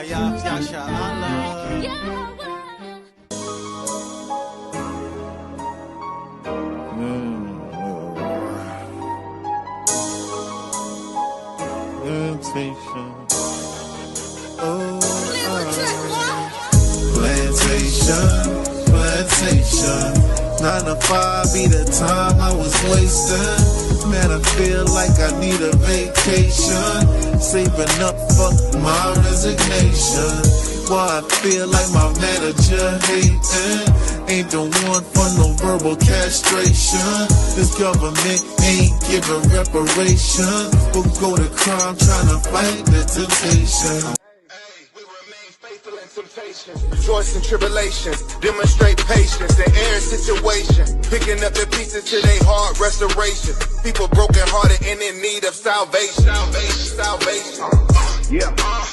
YAH, Chassadyah. Plantation. 9 to 5 be the time I was wasting. Man, I feel like I need a vacation. Saving up for my resignation. Why I feel like my manager hating. Ain't the one for no verbal castration. This government ain't giving reparation. We'll go to crime trying to fight the temptation. Rejoice in tribulations, demonstrate patience in every situation, picking up the pieces to their heart restoration. People broken hearted and in need of salvation.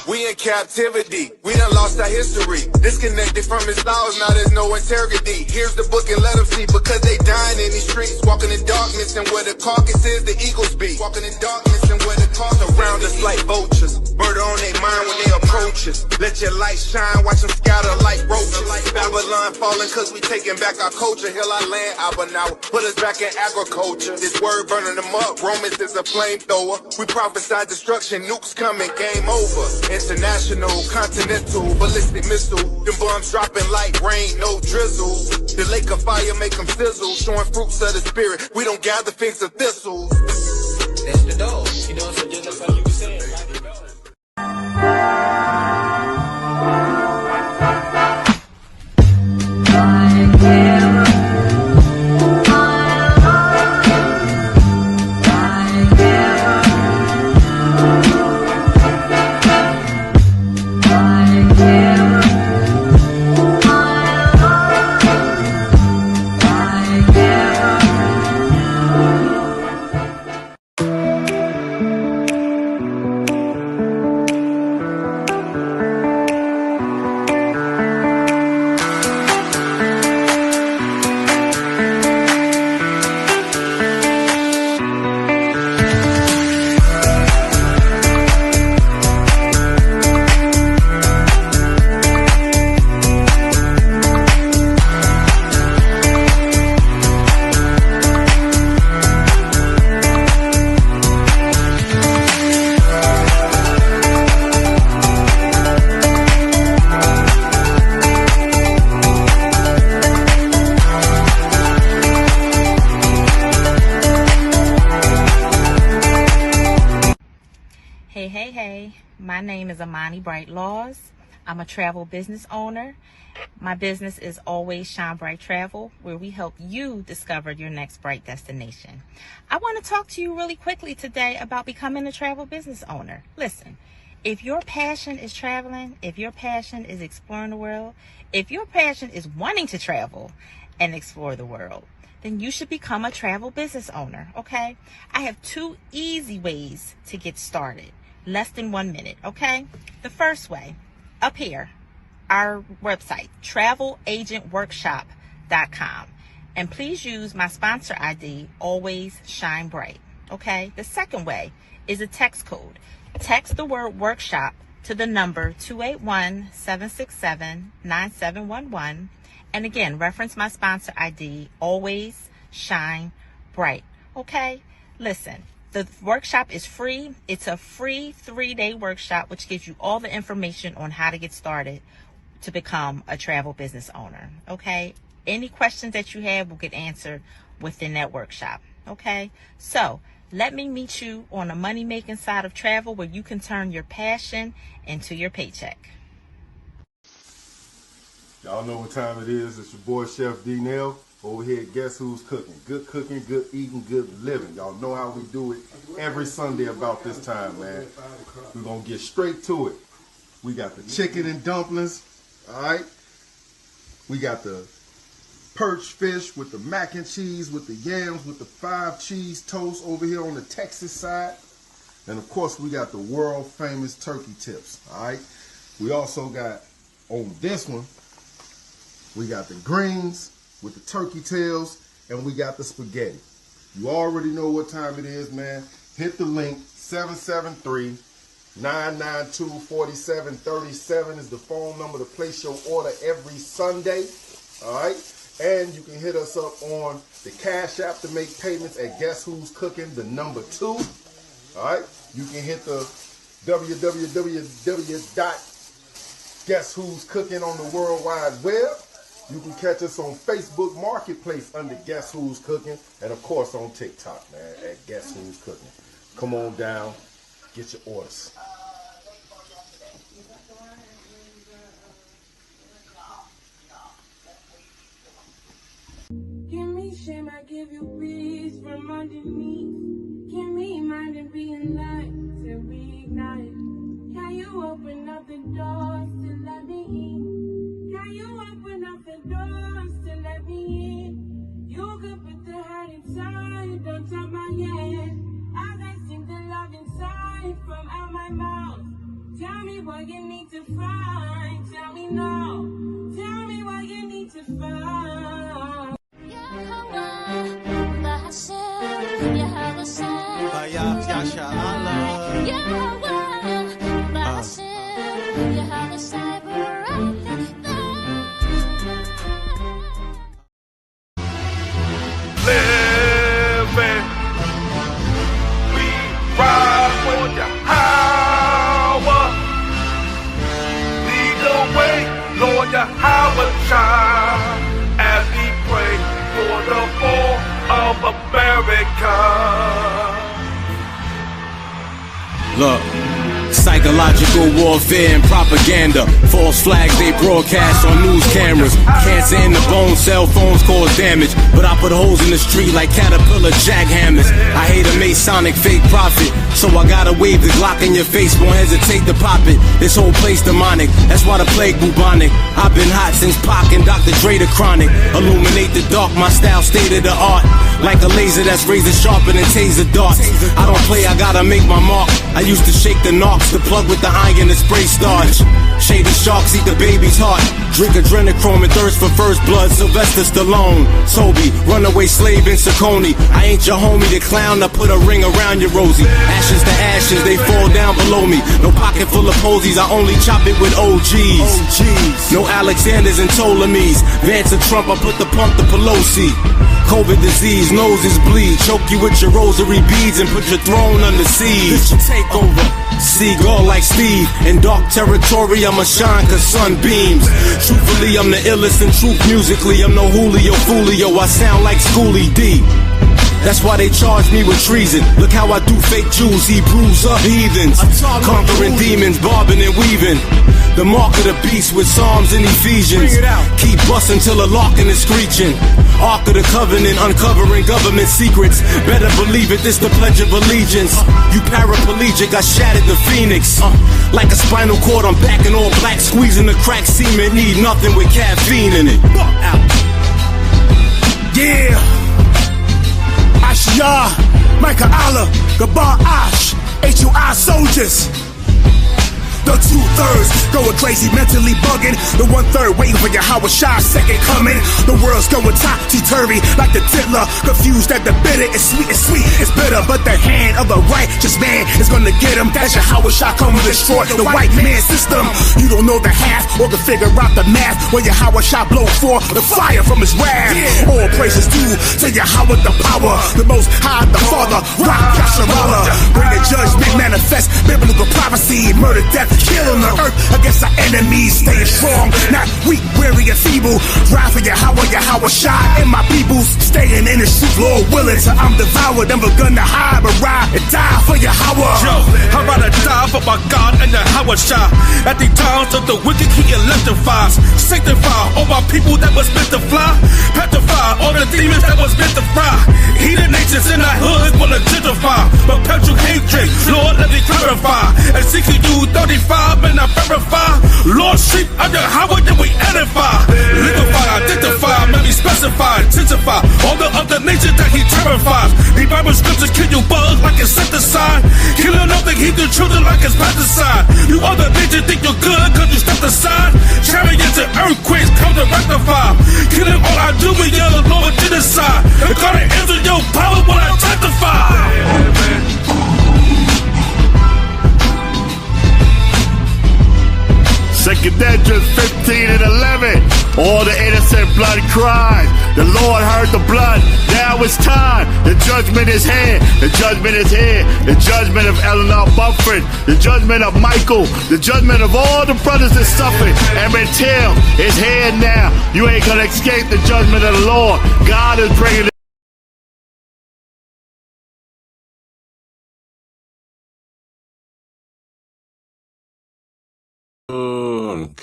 We in captivity, we done lost our history, disconnected from his laws, now there's no integrity. Here's the book and let them see, because they dying in these streets, walking in darkness, and where the carcass is, the eagles be. Walking in darkness and where the carcass around us like vultures, murder on their mind when they approach us. Let your light shine, watch them scatter like roaches. Babylon falling cause we taking back our culture. Heal our land, Abba now, put us back in agriculture. This word burning them up, Romans is a flamethrower. We prophesy destruction, nukes coming, game over. International, continental, ballistic missile. Them bombs dropping like rain, no drizzle. The lake of fire make them sizzle, showing fruits of the spirit. We don't gather figs of thistles. That's the dog. You know, so just like you were saying. Hey, my name is Amani Bright Laws. I'm a travel business owner. My business is Always Shine Bright Travel, where we help you discover your next bright destination. I want to talk to you really quickly today about becoming a travel business owner. Listen, if your passion is traveling, if your passion is exploring the world, if your passion is wanting to travel and explore the world, then you should become a travel business owner, okay? I have 2 easy ways to get started. Less than 1 minute, okay? The first way, up here, our website, travelagentworkshop.com. And please use my sponsor ID, Always Shine Bright, okay? The second way is a text code. Text the word workshop to the number 281-767-9711. And again, reference my sponsor ID, Always Shine Bright, okay? Listen. The workshop is free. It's a free 3-day workshop, which gives you all the information on how to get started to become a travel business owner. Okay. Any questions that you have will get answered within that workshop. Okay. So let me meet you on the money making side of travel, where you can turn your passion into your paycheck. Y'all know what time it is. It's your boy Chef D-Nail. Over here, guess who's cooking? Good cooking, good eating, good living. Y'all know how we do it every Sunday about this time, man. We're going to get straight to it. We got the chicken and dumplings, all right? We got the perch fish with the mac and cheese, with the yams, with the 5 cheese toast over here on the Texas side. And, of course, we got the world famous turkey tips, all right? We also got, on this one, we got the greens with the turkey tails, and we got the spaghetti. You already know what time it is, man. Hit the link, 992-4737 is the phone number to place your order every Sunday. All right. And you can hit us up on the Cash App to make payments at Guess Who's Cooking, the number 2. All right. You can hit the www.guesswho'scooking on the World Wide Web. You can catch us on Facebook Marketplace under Guess Who's Cooking. And, of course, on TikTok, man, at Guess Who's Cooking. Come on down. Get your orders. Give me shame, I give you peace from underneath. Give me mind and be in light to reignite. Can you open up the doors to let me in? Can you open up the doors to let me in? You could put the heart inside, don't top my head. As I sing the love inside from out my mouth. Tell me what you need to find. Tell me now. Tell me what you need to find. Living, we ride for Yahweh. Lead the way, Lord Yahweh, as we pray for the fall of America. Look, psychological warfare and propaganda. False flags they broadcast on news cameras. Cancer in the bone, cell phones cause damage. But I put holes in the street like caterpillar jackhammers. I hate a Masonic fake prophet, so I gotta wave the Glock in your face, won't hesitate to pop it. This whole place demonic, that's why the plague bubonic. I've been hot since Pac and Dr. Dre the chronic. Illuminate the dark, my style state of the art. Like a laser that's razor sharper than taser darts. I don't play, I gotta make my mark. I used to shake the knocks, the plug with the iron and spray starch. Shady sharks eat the baby's heart. Drink adrenochrome and thirst for first blood. Sylvester Stallone, Toby, runaway slave in Saucony. I ain't your homie, the clown. I put a ring around your Rosie. Ashes to ashes, they fall down below me. No pocket full of posies, I only chop it with OGs. No Alexanders and Ptolemies. Vance and Trump, I put the pump to Pelosi. COVID disease, noses bleed. Choke you with your rosary beads and put your throne under siege. This your takeover. Seagull like Steve. In dark territory, I'ma shine cause sun beams. Truthfully, I'm the illest in truth musically. I'm no Julio Foolio, I sound like Schoolie D. That's why they charge me with treason. Look how I do fake Jews, Hebrews up heathens. Conquering demons, bobbing and weaving. The mark of the beast with Psalms and Ephesians. Keep busting till the locking is screeching. Ark of the Covenant, uncovering government secrets. Better believe it, this the Pledge of Allegiance. You paraplegic, I shattered the phoenix. Like a spinal cord, I'm back in all black. Squeezing the crack semen, need nothing with caffeine in it. Yeah. HOI, Micah Allah, Gabar Ash, HOI soldiers. The 2/3 going crazy, mentally bugging. The 1/3 waiting for Yahweh Shah's second coming. The world's going topsy-turvy like the diddler. Confused that the bitter is sweet, it's bitter. But the hand of the righteous man is gonna get him. That's Yahweh Shah come to destroy the white man system. You don't know the half or can figure out the math. When Yahweh Shah blow forth the fire from his wrath. All praises due to Yahweh the power. The most high, the Father, Rock Chassadyah. Bring the judgment, manifest biblical prophecy. Murder, death, kill on the earth against our enemies. Staying strong, not weak, weary, and feeble. Drive for Yahweh Shah and my peoples. Staying in the truth, Lord willing, till I'm devoured. Never gonna hide, but ride and die for Yahweh. Yo, I'd rather die for my God and Yahweh Shah. At the times of the wicked, he electrifies. Sanctify all my people that was meant to fly. Petrify all the demons that was meant to fry. Heathen nations in our hood will gentrify. Perpetual hatred, Lord, let me clarify. And seeking you 35 and I verify. Lord, sheep under Yahweh, then we edify. Liquefy, identify, maybe specify, intensify all the other nations that he terrifies. The Bible scriptures kill you bugs like insecticide. Killing all the heathen children like it's pesticide. You other nations think you're good cause you stepped aside. Chariots and earthquakes come to rectify. Killing all I do with your Lord genocide. And call it answer your power when I testify. Get that just 15 and 11. All the innocent blood cries. The Lord heard the blood. Now it's time. The judgment is here. The judgment is here. The judgment of Eleanor Bufford. The judgment of Michael. The judgment of all the brothers that suffered. Emmett Till is here now. You ain't gonna escape the judgment of the Lord. God is bringing it.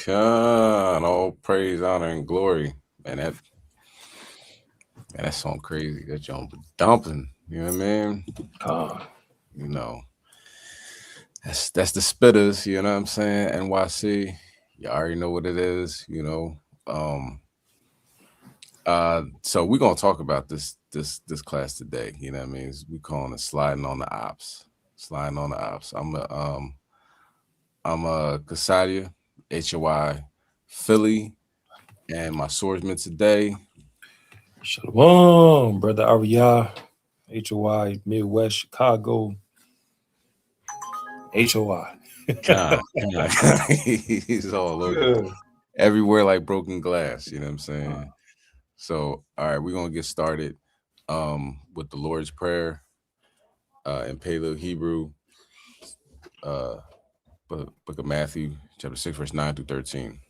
God, all praise, honor, and glory. Man, that song crazy. That jump dumping. You know what I mean? You know, that's the spitters. You know what I'm saying? NYC. You already know what it is. You know. So we're gonna talk about this class today. You know what I mean? We calling it sliding on the Opps. Sliding on the Opps. I'm a Chassadyah, HOI Philly, and my swordsman today. Shalom, brother Ariyah, HOI Midwest Chicago, HOI. God. He's all over everywhere like broken glass. You know what I'm saying? So, all right, we're gonna get started with the Lord's Prayer in Paleo Hebrew, Book of Matthew, chapter 6, verse 9 through 13.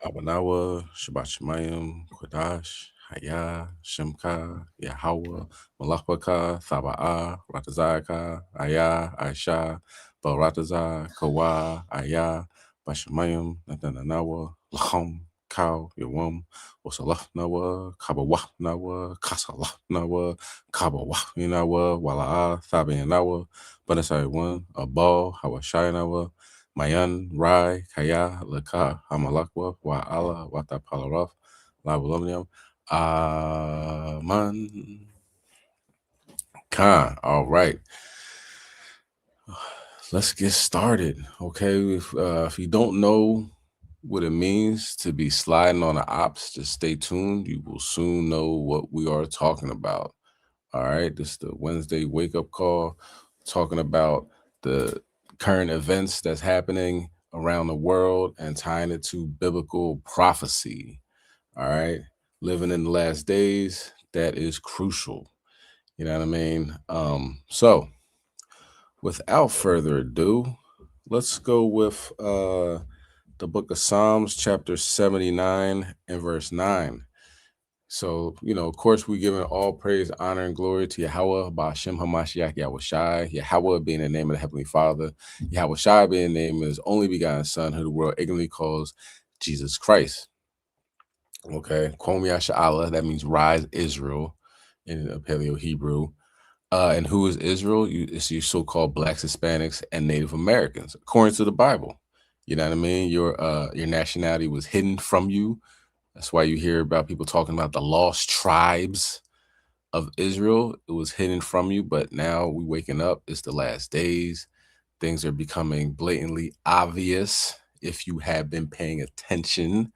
Abanawa, Shabbat Shemayim, Kodash, Hayah, Shemka, Yahweh, Malachbaka, Thaba'ah, Ratazaka, Ayah, Aisha, Baratazah, Kawa, Ayah, Bashemayim, Natananawa, Lacham, Kau, Yawam, Wasalafnawa, Kabawahnawa, Kasalafnawa, Kabawahnawa, Wala'ah, Thabinawa, Banasai 1, Abal, Hawashayanawa, Mayan, Rai, Kaya, Laka, Hamalakwa, Wa'ala, Wata Palaraf, Labulumnium, Aman. Khan. All right. Let's get started. Okay. If you don't know what it means to be sliding on the Opps, just stay tuned. You will soon know what we are talking about. All right. This is the Wednesday wake-up call, talking about the current events that's happening around the world and tying it to biblical prophecy. All right. Living in the last days, that is crucial. You know what I mean? So without further ado, let's go with the book of Psalms, chapter 79 and verse 9. So, you know, of course, we're giving all praise, honor, and glory to Yahweh, Ba'ashem HaMashiach, Yahushai, Yahweh being the name of the Heavenly Father, Yahushai being the name of his only begotten Son, who the world ignorantly calls Jesus Christ. Okay, Kwom Yasha'Allah, that means rise Israel in Paleo Hebrew. And who is Israel? It's your so-called Blacks, Hispanics, and Native Americans, according to the Bible. You know what I mean? Your nationality was hidden from you. That's why you hear about people talking about the lost tribes of Israel. It was hidden from you, but now we waking up. It's the last days. Things are becoming blatantly obvious if you have been paying attention.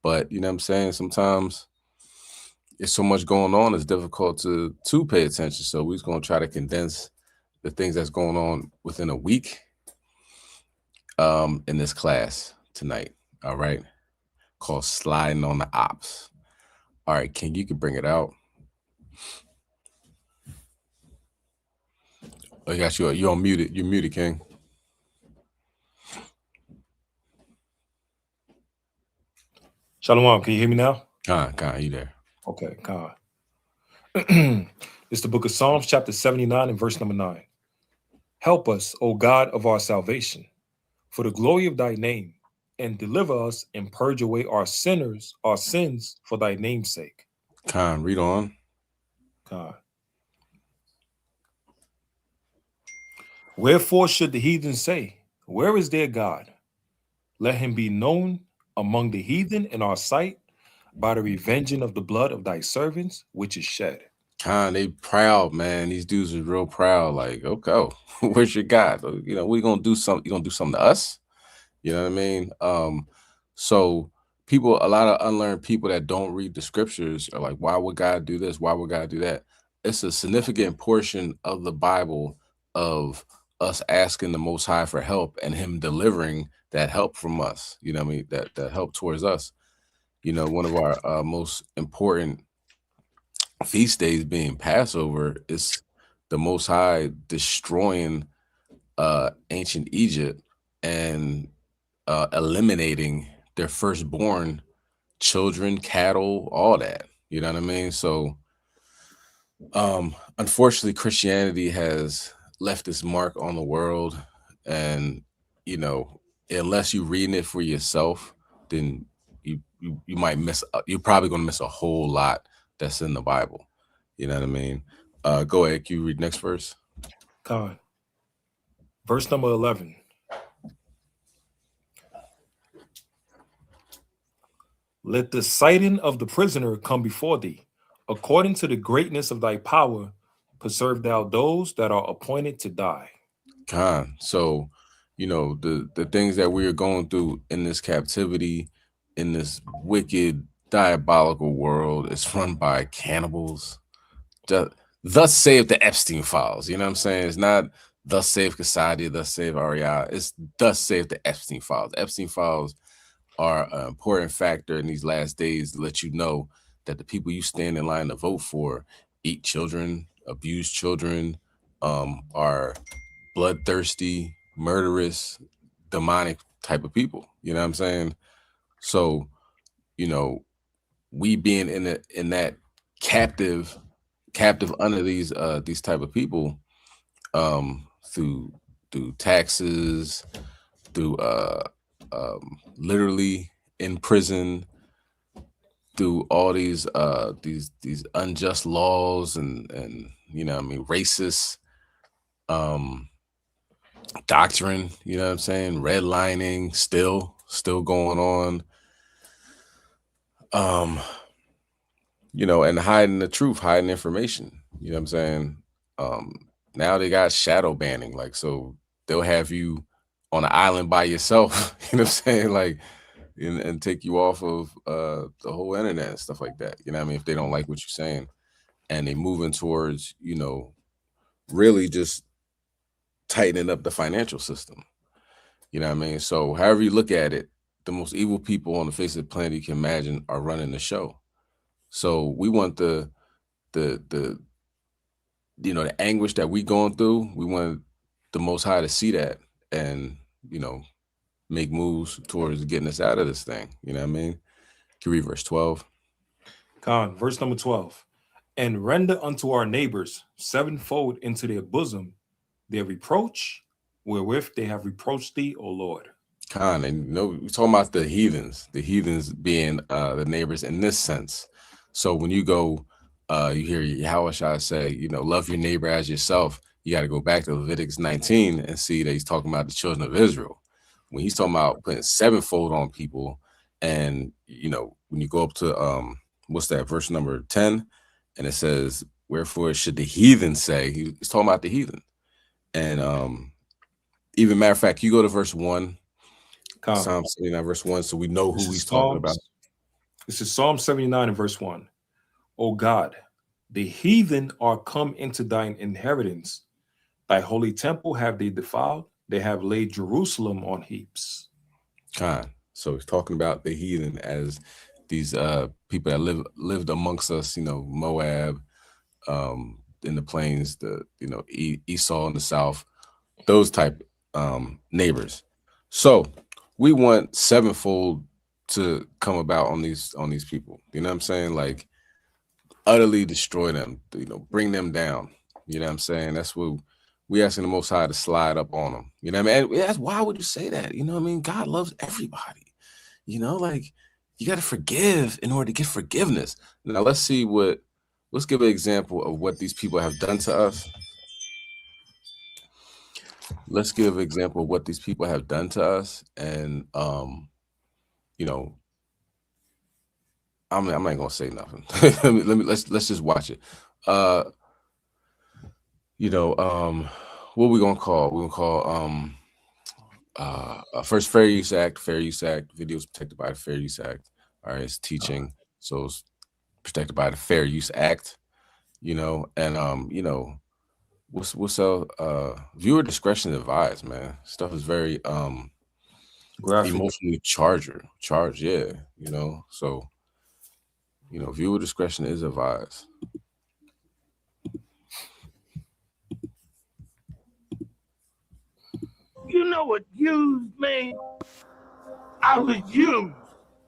But you know what I'm saying? Sometimes there's so much going on, it's difficult to pay attention. So we're just going to try to condense the things that's going on within a week in this class tonight. All right. Called Sliding on the Opps. All right, King, you can bring it out. Oh, you got you're on muted. You're muted, King. Shalom, can you hear me now? Khan, you there? Okay, Khan. It's the book of Psalms, chapter 79 and verse number 9. Help us, O God of our salvation, for the glory of thy name, and deliver us and purge away our sins for thy name's sake. Khan, read on. Khan. Wherefore should the heathen say, where is their God? Let him be known among the heathen in our sight by the revenging of the blood of thy servants, which is shed. Khan, they proud, man. These dudes are real proud. Like, okay, where's your God? You know, we're gonna do something. You gonna do something to us? You know what I mean? So people, a lot of unlearned people that don't read the scriptures are like, why would God do this? Why would God do that? It's a significant portion of the Bible of us asking the Most High for help and him delivering that help from us, you know what I mean, that help towards us. You know, one of our most important feast days being Passover is the Most High destroying ancient Egypt and eliminating their firstborn children, cattle, all that. You know what I mean? So unfortunately, Christianity has left its mark on the world, and you know, unless you're reading it for yourself, then you might miss. You're probably going to miss a whole lot that's in the Bible. You know what I mean? Go ahead. Can you read next verse? God. Verse number 11. Let the sighting of the prisoner come before thee. According to the greatness of thy power, preserve thou those that are appointed to die. Khan. So, you know, the things that we are going through in this captivity, in this wicked, diabolical world, is run by cannibals. Thus save the Epstein files. You know what I'm saying? It's not thus save Chassadyah, thus save HOI. It's thus save the Epstein files. The Epstein files are an important factor in these last days to let you know that the people you stand in line to vote for eat children, abuse children, are bloodthirsty, murderous, demonic type of people. You know what I'm saying? So, you know, we being in that captive under these type of people, through taxes, through literally in prison, through all these unjust laws and you know what I mean, racist doctrine, you know what I'm saying, redlining still going on, you know, and hiding the truth, hiding information, you know what I'm saying. Now they got shadow banning, like, so they'll have you on an island by yourself, you know what I'm saying, like, and take you off of the whole internet and stuff like that, you know what I mean, if they don't like what you're saying. And they moving towards, you know, really just tightening up the financial system. You know what I mean? So however you look at it, the most evil people on the face of the planet you can imagine are running the show. So we want the you know, the anguish that we going through, we want the Most High to see that and, you know, make moves towards getting us out of this thing. You know what I mean? Can you read verse 12? Khan, verse number 12. And render unto our neighbors sevenfold into their bosom their reproach, wherewith they have reproached thee, O Lord. Khan, and you know, we're talking about the heathens being the neighbors in this sense. So when you go, you hear Yahushua say, you know, love your neighbor as yourself. You got to go back to Leviticus 19 and see that he's talking about the children of Israel. When he's talking about putting sevenfold on people, and you know, when you go up to what's that, verse number 10, and it says, wherefore should the heathen say, he's talking about the heathen. And even matter of fact, you go to verse 1, Psalm 79 verse 1, so we know who he's talking about. This is Psalm 79 and verse 1. O God, the heathen are come into thine inheritance. Thy holy temple have they defiled. They have laid Jerusalem on heaps. So he's talking about the heathen as these people that lived amongst us, you know, Moab, in the plains, you know, Esau in the south, those type neighbors. So we want sevenfold to come about on these people. You know what I'm saying? Like, utterly destroy them, you know, bring them down. You know what I'm saying? That's what we asking the Most High to slide up on them. You know what I mean? And why would you say that? You know what I mean? God loves everybody. You know, like, you got to forgive in order to get forgiveness. Now let's give an example of what these people have done to us. Let's give an example of what these people have done to us. And, you know, I'm not gonna say nothing. let's just watch it. You know, what we gonna call? We're gonna call first Fair Use Act. Fair Use Act. Videos protected by the Fair Use Act. All right, it's teaching, so it's protected by the Fair Use Act. You know, and you know, viewer discretion advised, man. Stuff is very emotionally charged, yeah, you know. So, you know, viewer discretion is advised. You know what used me? I was used.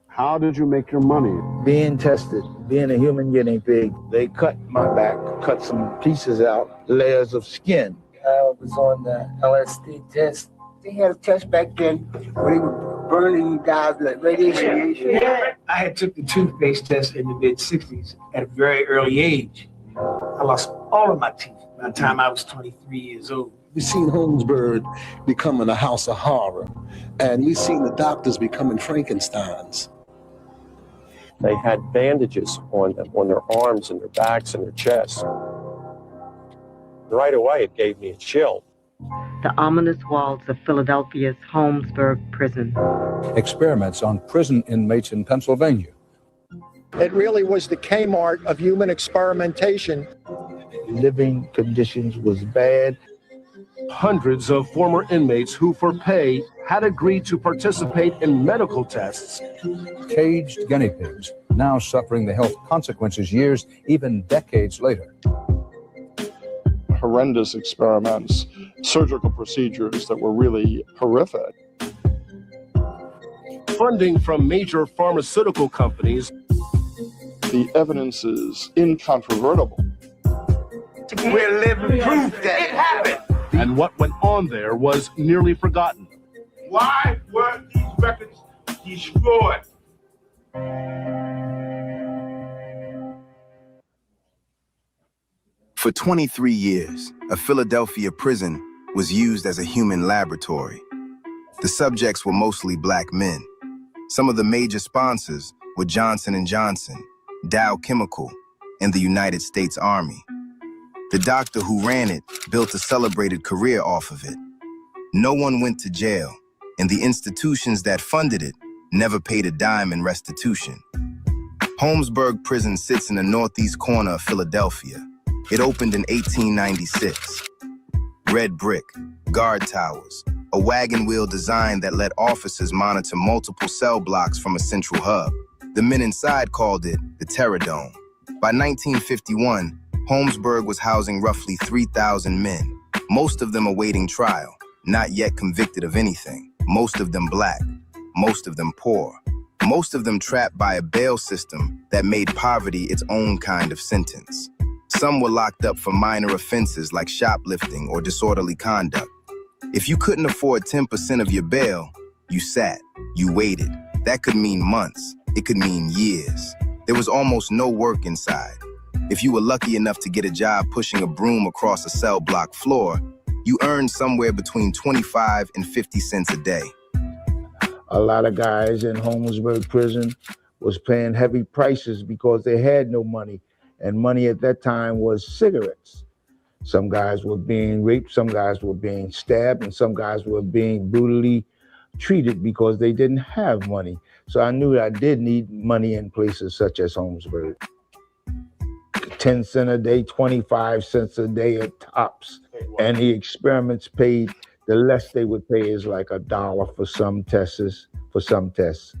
How did you make your money? Being tested, being a human guinea pig. They cut my back, cut some pieces out, layers of skin. I was on the LSD test. They had a test back then where they were burning guys like radiation. Yeah. I had took the toothpaste test in the mid-60s at a very early age. I lost all of my teeth by the time I was 23 years old. We've seen Holmesburg becoming a house of horror, and we've seen the doctors becoming Frankensteins. They had bandages on them, on their arms and their backs and their chests. Right away, it gave me a chill. The ominous walls of Philadelphia's Holmesburg prison. Experiments on prison inmates in Pennsylvania. It really was the Kmart of human experimentation. Living conditions was bad. Hundreds of former inmates who, for pay, had agreed to participate in medical tests. Caged guinea pigs, now suffering the health consequences years, even decades later. Horrendous experiments, surgical procedures that were really horrific. Funding from major pharmaceutical companies. The evidence is incontrovertible. We're living proof that it happened. And what went on there was nearly forgotten. Why were these records destroyed? For 23 years, a Philadelphia prison was used as a human laboratory. The subjects were mostly black men. Some of the major sponsors were Johnson & Johnson, Dow Chemical, and the United States Army. The doctor who ran it built a celebrated career off of it. No one went to jail, and the institutions that funded it never paid a dime in restitution. Holmesburg Prison sits in the northeast corner of Philadelphia. It opened in 1896. Red brick, guard towers, a wagon wheel design that let officers monitor multiple cell blocks from a central hub. The men inside called it the Terror Dome. By 1951, Holmesburg was housing roughly 3,000 men, most of them awaiting trial, not yet convicted of anything, most of them black, most of them poor, most of them trapped by a bail system that made poverty its own kind of sentence. Some were locked up for minor offenses like shoplifting or disorderly conduct. If you couldn't afford 10% of your bail, you sat, you waited. That could mean months, it could mean years. There was almost no work inside. If you were lucky enough to get a job pushing a broom across a cell block floor, you earned somewhere between 25 and 50 cents a day. A lot of guys in Holmesburg prison was paying heavy prices because they had no money. And money at that time was cigarettes. Some guys were being raped, some guys were being stabbed, and some guys were being brutally treated because they didn't have money. So I knew that I did need money in places such as Holmesburg. 10 cents a day, 25 cents a day at tops. And the experiments paid, the less they would pay is like $1 for some tests,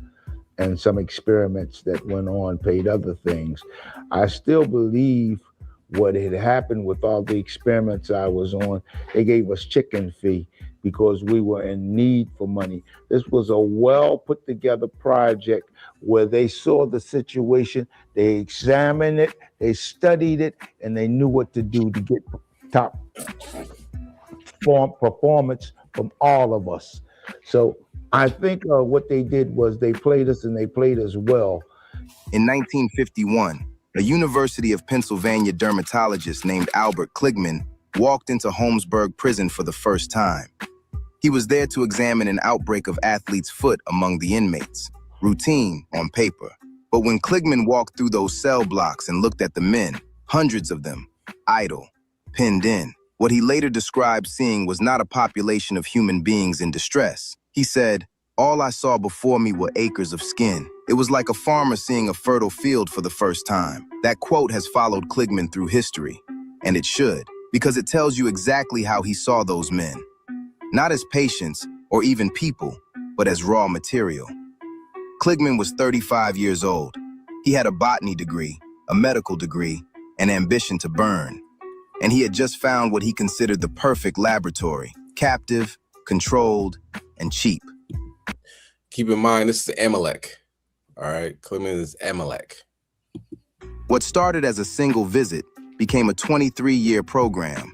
and some experiments that went on paid other things. I still believe what had happened with all the experiments I was on, they gave us chicken fee because we were in need for money. This was a well put together project where they saw the situation, they examined it, they studied it, and they knew what to do to get top performance from all of us. So I think what they did was they played us, and they played us well. In 1951, a University of Pennsylvania dermatologist named Albert Kligman walked into Holmesburg prison for the first time. He was there to examine an outbreak of athlete's foot among the inmates. Routine on paper. But when Kligman walked through those cell blocks and looked at the men, hundreds of them, idle, pinned in, what he later described seeing was not a population of human beings in distress. He said, "All I saw before me were acres of skin. It was like a farmer seeing a fertile field for the first time." That quote has followed Kligman through history, and it should. because it tells you exactly how he saw those men. Not as patients or even people, but as raw material. Kligman was 35 years old. He had a botany degree, a medical degree, an ambition to burn. And he had just found what he considered the perfect laboratory: captive, controlled, and cheap. Keep in mind, this is Amalek. All right, Kligman is Amalek. What started as a single visit became a 23-year program.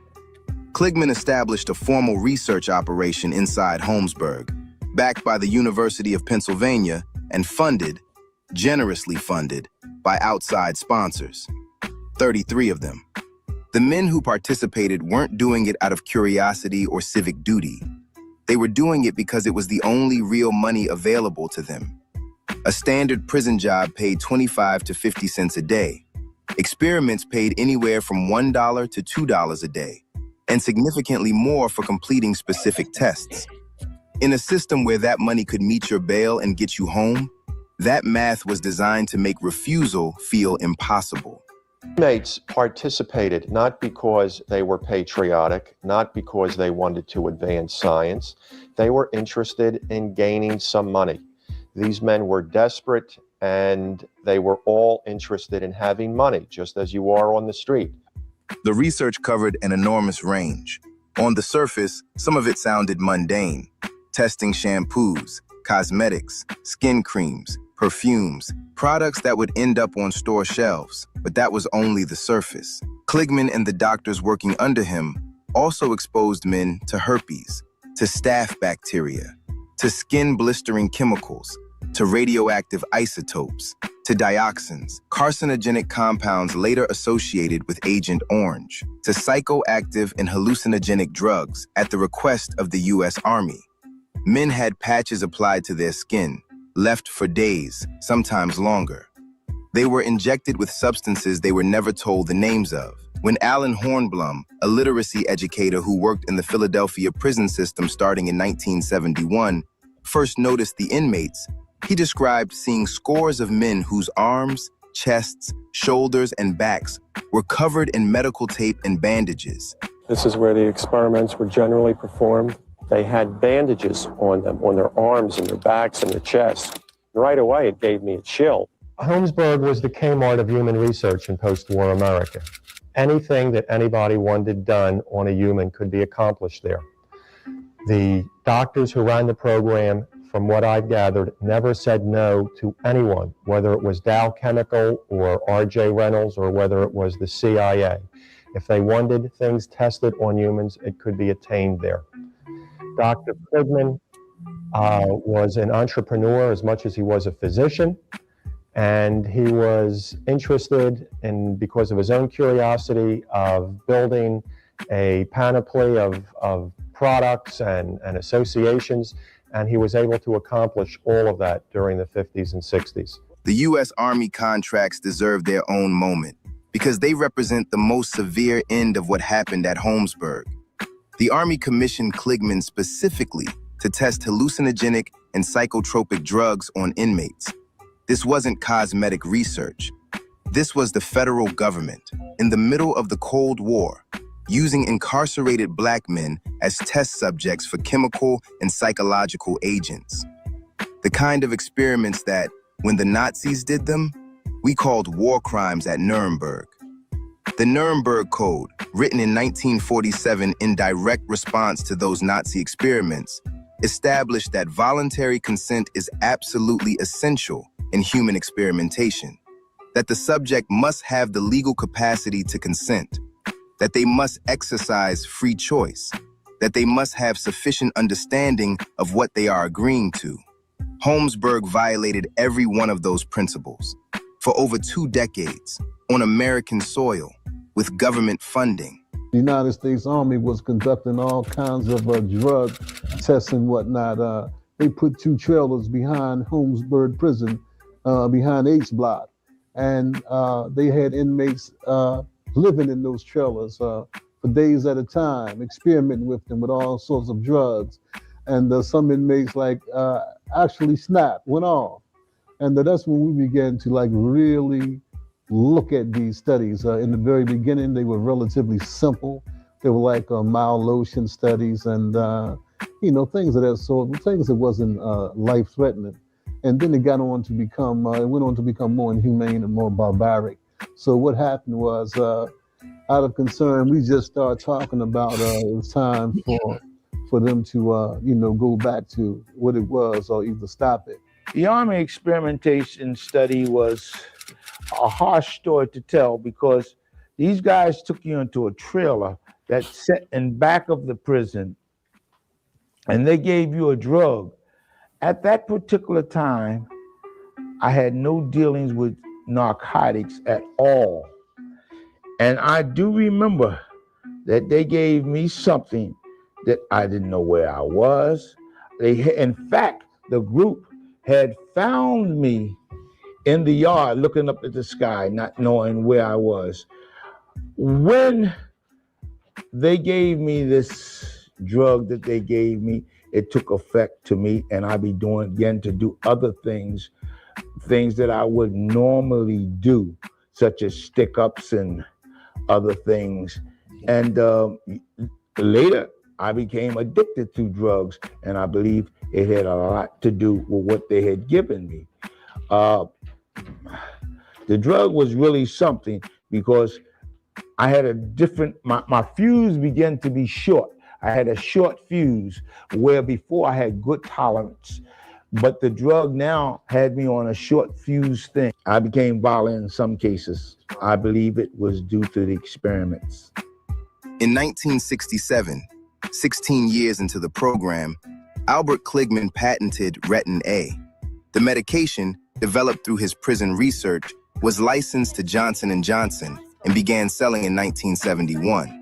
Kligman established a formal research operation inside Holmesburg, backed by the University of Pennsylvania and funded, generously funded, by outside sponsors. 33 of them. The men who participated weren't doing it out of curiosity or civic duty. They were doing it because it was the only real money available to them. A standard prison job paid 25 to 50 cents a day. Experiments paid anywhere from $1 to $2 a day, and significantly more for completing specific tests. In a system where that money could meet your bail and get you home, that math was designed to make refusal feel impossible. Inmates participated not because they were patriotic, not because they wanted to advance science. They were interested in gaining some money. These men were desperate, and they were all interested in having money, just as you are on the street. The research covered an enormous range. On the surface, some of it sounded mundane. Testing shampoos, cosmetics, skin creams, perfumes, products that would end up on store shelves, but that was only the surface. Kligman and the doctors working under him also exposed men to herpes, to staph bacteria, to skin-blistering chemicals, to radioactive isotopes, to dioxins, carcinogenic compounds later associated with Agent Orange, to psychoactive and hallucinogenic drugs at the request of the U.S. Army. Men had patches applied to their skin, left for days, sometimes longer. They were injected with substances they were never told the names of. When Alan Hornblum, a literacy educator who worked in the Philadelphia prison system starting in 1971, first noticed the inmates, he described seeing scores of men whose arms, chests, shoulders, and backs were covered in medical tape and bandages. This is where the experiments were generally performed. They had bandages on them, on their arms and their backs and their chests. Right away, it gave me a chill. Holmesburg was the Kmart of human research in post-war America. Anything that anybody wanted done on a human could be accomplished there. The doctors who ran the program, from what I've gathered, never said no to anyone, whether it was Dow Chemical or R.J. Reynolds or whether it was the CIA. If they wanted things tested on humans, it could be attained there. Dr. Kligman was an entrepreneur as much as he was a physician, and he was interested in, because of his own curiosity, of building a panoply of products and associations, and he was able to accomplish all of that during the 50s and 60s. The U.S. Army contracts deserve their own moment because they represent the most severe end of what happened at Holmesburg. The Army commissioned Kligman specifically to test hallucinogenic and psychotropic drugs on inmates. This wasn't cosmetic research. This was the federal government, in the middle of the Cold War, using incarcerated black men as test subjects for chemical and psychological agents. The kind of experiments that, when the Nazis did them, we called war crimes at Nuremberg. The Nuremberg Code, written in 1947 in direct response to those Nazi experiments, established that voluntary consent is absolutely essential in human experimentation, that the subject must have the legal capacity to consent, that they must exercise free choice, that they must have sufficient understanding of what they are agreeing to. Holmesburg violated every one of those principles for over 2 decades on American soil with government funding. The United States Army was conducting all kinds of drug tests and whatnot. They put 2 trailers behind Holmesburg Prison, behind H Block, and they had inmates living in those trailers for days at a time, experimenting with them with all sorts of drugs. And some inmates actually snapped, went off. And that's when we began to really look at these studies. In the very beginning, they were relatively simple. There were like mild lotion studies and, things of that sort, things that wasn't life-threatening. And then it got on to become, it went on to become more inhumane and more barbaric. So what happened was, out of concern, we just started talking about it was time for them to, go back to what it was or either stop it. The Army experimentation study was a harsh story to tell because these guys took you into a trailer that sat in back of the prison and they gave you a drug. At that particular time, I had no dealings with narcotics at all. And I do remember that they gave me something that I didn't know where I was. In fact, the group had found me in the yard looking up at the sky, not knowing where I was. When they gave me this drug that they gave me, it took effect to me, and I began to do other things that I would normally do, such as stick-ups and other things. And later, I became addicted to drugs, and I believe it had a lot to do with what they had given me. The drug was really something because I had a different, my fuse began to be short. I had a short fuse where before I had good tolerance, but the drug now had me on a short fuse thing. I became violent in some cases. I believe it was due to the experiments. In 1967, 16 years into the program, Albert Kligman patented Retin-A. The medication, developed through his prison research, was licensed to Johnson & Johnson and began selling in 1971.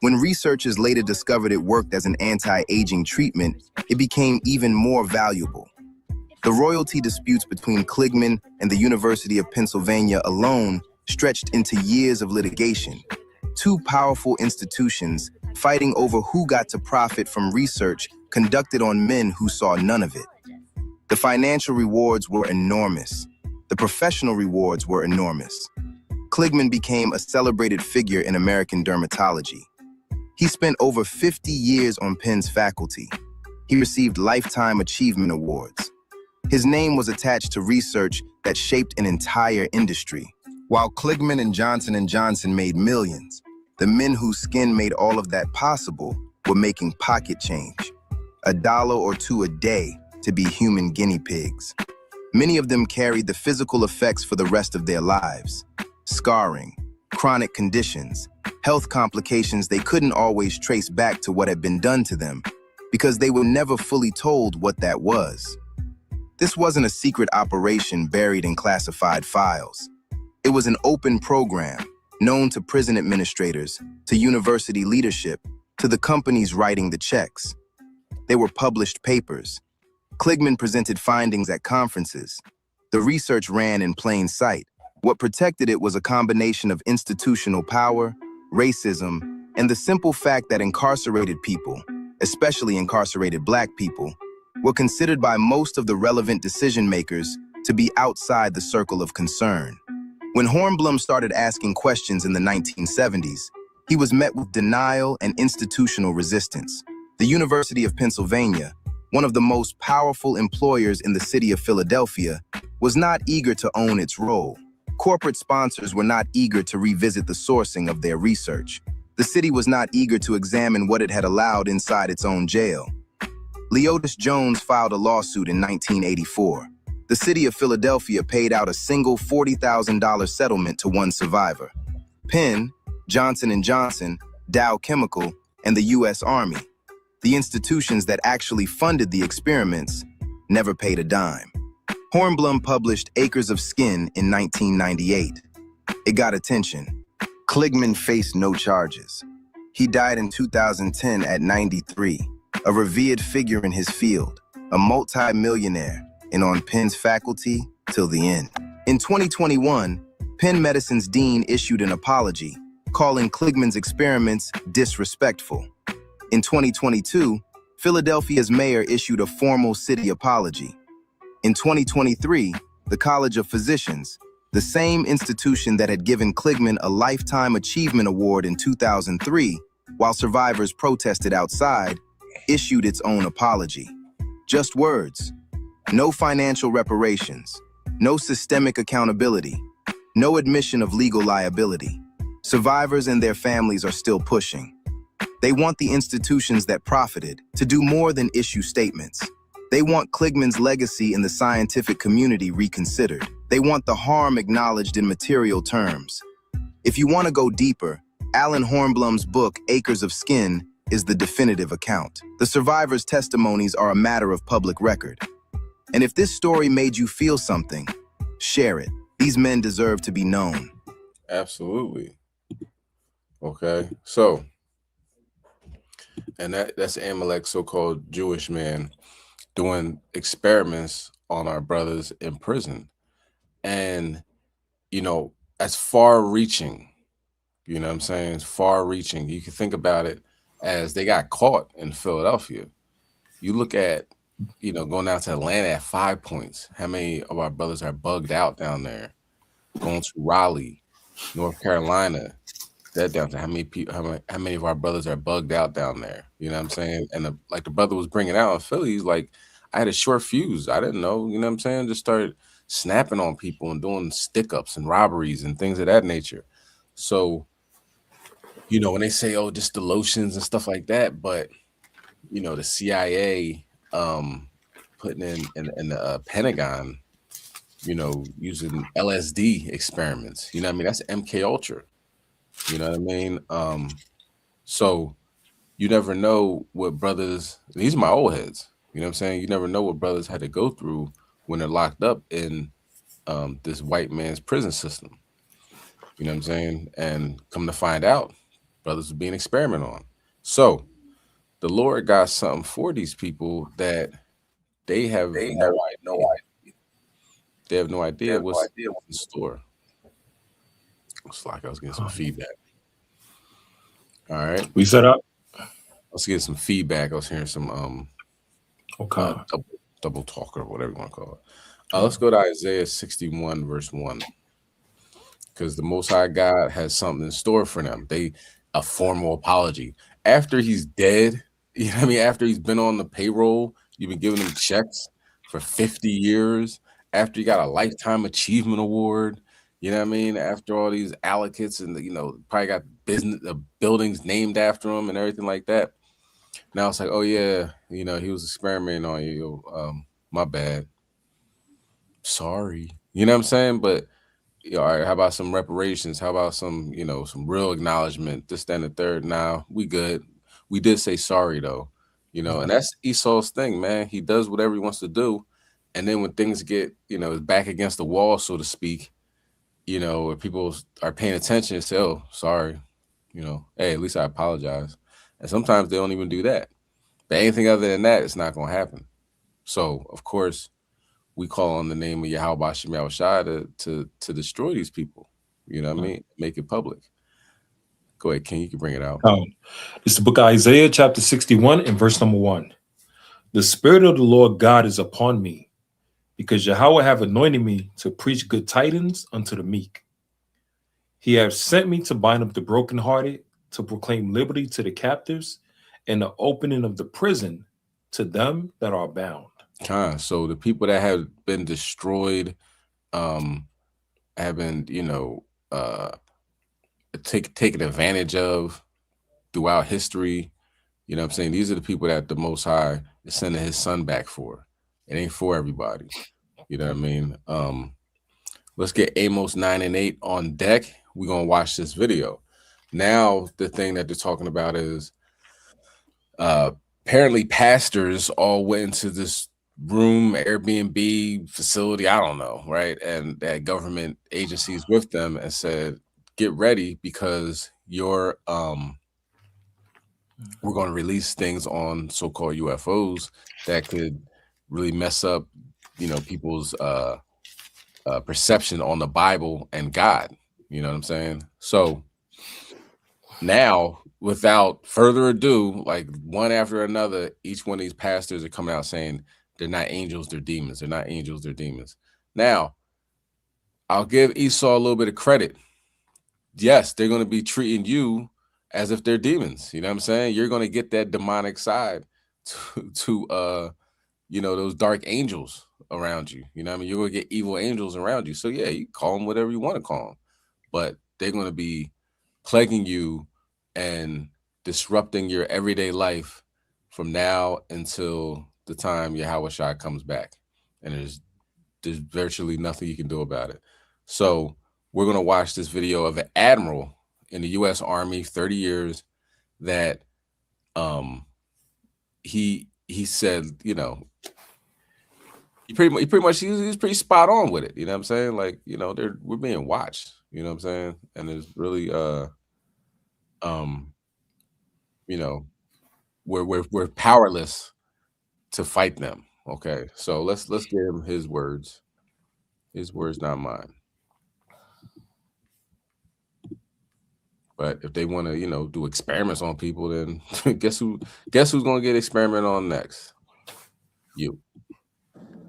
When researchers later discovered it worked as an anti-aging treatment, it became even more valuable. The royalty disputes between Kligman and the University of Pennsylvania alone stretched into years of litigation. Two powerful institutions fighting over who got to profit from research conducted on men who saw none of it. The financial rewards were enormous. The professional rewards were enormous. Kligman became a celebrated figure in American dermatology. He spent over 50 years on Penn's faculty. He received Lifetime Achievement Awards. His name was attached to research that shaped an entire industry. While Kligman and Johnson & Johnson made millions, the men whose skin made all of that possible were making pocket change, $1 or $2 a day to be human guinea pigs. Many of them carried the physical effects for the rest of their lives: scarring, chronic conditions, health complications they couldn't always trace back to what had been done to them because they were never fully told what that was. This wasn't a secret operation buried in classified files. It was an open program known to prison administrators, to university leadership, to the companies writing the checks. They were published papers. Kligman presented findings at conferences. The research ran in plain sight. What protected it was a combination of institutional power, racism, and the simple fact that incarcerated people, especially incarcerated Black people, were considered by most of the relevant decision makers to be outside the circle of concern. When Hornblum started asking questions in the 1970s, he was met with denial and institutional resistance. The University of Pennsylvania, one of the most powerful employers in the city of Philadelphia, was not eager to own its role. Corporate sponsors were not eager to revisit the sourcing of their research. The city was not eager to examine what it had allowed inside its own jail. Leotis Jones filed a lawsuit in 1984. The city of Philadelphia paid out a single $40,000 settlement to one survivor. Penn, Johnson & Johnson, Dow Chemical, and the U.S. Army, the institutions that actually funded the experiments, never paid a dime. Hornblum published Acres of Skin in 1998. It got attention. Kligman faced no charges. He died in 2010 at 93, a revered figure in his field, a multi-millionaire, and on Penn's faculty till the end. In 2021, Penn Medicine's dean issued an apology, calling Kligman's experiments disrespectful. In 2022, Philadelphia's mayor issued a formal city apology. In 2023, the College of Physicians, the same institution that had given Kligman a Lifetime Achievement Award in 2003, while survivors protested outside, issued its own apology. Just words. No financial reparations. No systemic accountability. No admission of legal liability. Survivors and their families are still pushing. They want the institutions that profited to do more than issue statements. They want Kligman's legacy in the scientific community reconsidered. They want the harm acknowledged in material terms. If you want to go deeper, Alan Hornblum's book, Acres of Skin, is the definitive account. The survivors' testimonies are a matter of public record. And if this story made you feel something, share it. These men deserve to be known. Absolutely. Okay, so, and that's Amalek, so-called Jewish man, doing experiments on our brothers in prison. And, you know, that's far-reaching. You know what I'm saying? It's far-reaching. You can think about it as they got caught in Philadelphia. You look at, you know, going down to Atlanta at 5 points. How many of our brothers are bugged out down there? Going to Raleigh, North Carolina, that down to how many people, how many of our brothers are bugged out down there? You know what I'm saying? And like the brother was bringing out in Philly, he's like, I had a short fuse. I didn't know. You know what I'm saying? Just started snapping on people and doing stick-ups and robberies and things of that nature. So, you know, when they say, oh, just the lotions and stuff like that, but, you know, the CIA putting in the Pentagon, you know, using LSD experiments, you know what I mean? That's MK Ultra, you know what I mean? So you never know what brothers, these are my old heads, you know what I'm saying? You never know what brothers had to go through when they're locked up in this white man's prison system, you know what I'm saying? And come to find out, brothers are being experimented on. So the Lord got something for these people that they have no idea. They have no idea what's in store. It's like I was getting some feedback. All right. We set up. Let's get some feedback. I was hearing some double talk or whatever you want to call it. Let's go to Isaiah 61, verse 1. Because the Most High God has something in store for them. A formal apology. After he's dead, you know what I mean? After he's been on the payroll, you've been giving him checks for 50 years. After he got a Lifetime Achievement Award, you know what I mean? After all these allocates and, you know, probably got buildings named after him and everything like that. Now it's like, oh, yeah, you know, he was experimenting on you. My bad. Sorry. You know what I'm saying? But, you know, all right, how about some reparations? How about some, you know, some real acknowledgement? This, that, and the third. Now, we good. We did say sorry, though. You know, and that's Esau's thing, man. He does whatever he wants to do. And then when things get, you know, back against the wall, so to speak, you know, if people are paying attention and say, oh, sorry, you know, hey, at least I apologize. And sometimes they don't even do that. But anything other than that, it's not going to happen. So, of course, we call on the name of Yahweh Shem Yahushua to destroy these people. You know what I mean? Make it public. Go ahead, King. You can bring it out. It's the book of Isaiah, chapter 61, and verse number 1. The Spirit of the Lord God is upon me, because Yahweh have anointed me to preach good tidings unto the meek. He has sent me to bind up the brokenhearted, to proclaim liberty to the captives, and the opening of the prison to them that are bound. So the people that have been destroyed, have been, you know, taken advantage of throughout history. You know what I'm saying? These are the people that the Most High is sending his son back for. It ain't for everybody. You know what I mean? Let's get Amos 9 and 8 on deck. We're going to watch this video. Now, the thing that they're talking about is apparently pastors all went into this room, Airbnb facility, I don't know, right? And they had government agencies with them and said, get ready because you're we're going to release things on so-called UFOs that could really mess up, you know, people's perception on the Bible and God. You know what I'm saying? So now, without further ado, like one after another, each one of these pastors are coming out saying they're not angels, they're demons. They're not angels, they're demons. Now, I'll give Esau a little bit of credit. Yes, they're going to be treating you as if they're demons. You know what I'm saying? You're going to get that demonic side to you know, those dark angels around you. You know what I mean? You're going to get evil angels around you. So yeah, you call them whatever you want to call them, but they're going to be plaguing you and disrupting your everyday life from now until the time YAH comes back. And there's virtually nothing you can do about it. So we're going to watch this video of an admiral in the U.S. Army, 30 years, that he said, you know, he pretty much he's pretty spot on with it. You know what I'm saying? Like, you know, we're being watched. You know what I'm saying? And it's really you know, we're powerless to fight them. Okay, so let's give him his words. His words, not mine. But if they want to, you know, do experiments on people, then guess who's going to get experiment on next? You.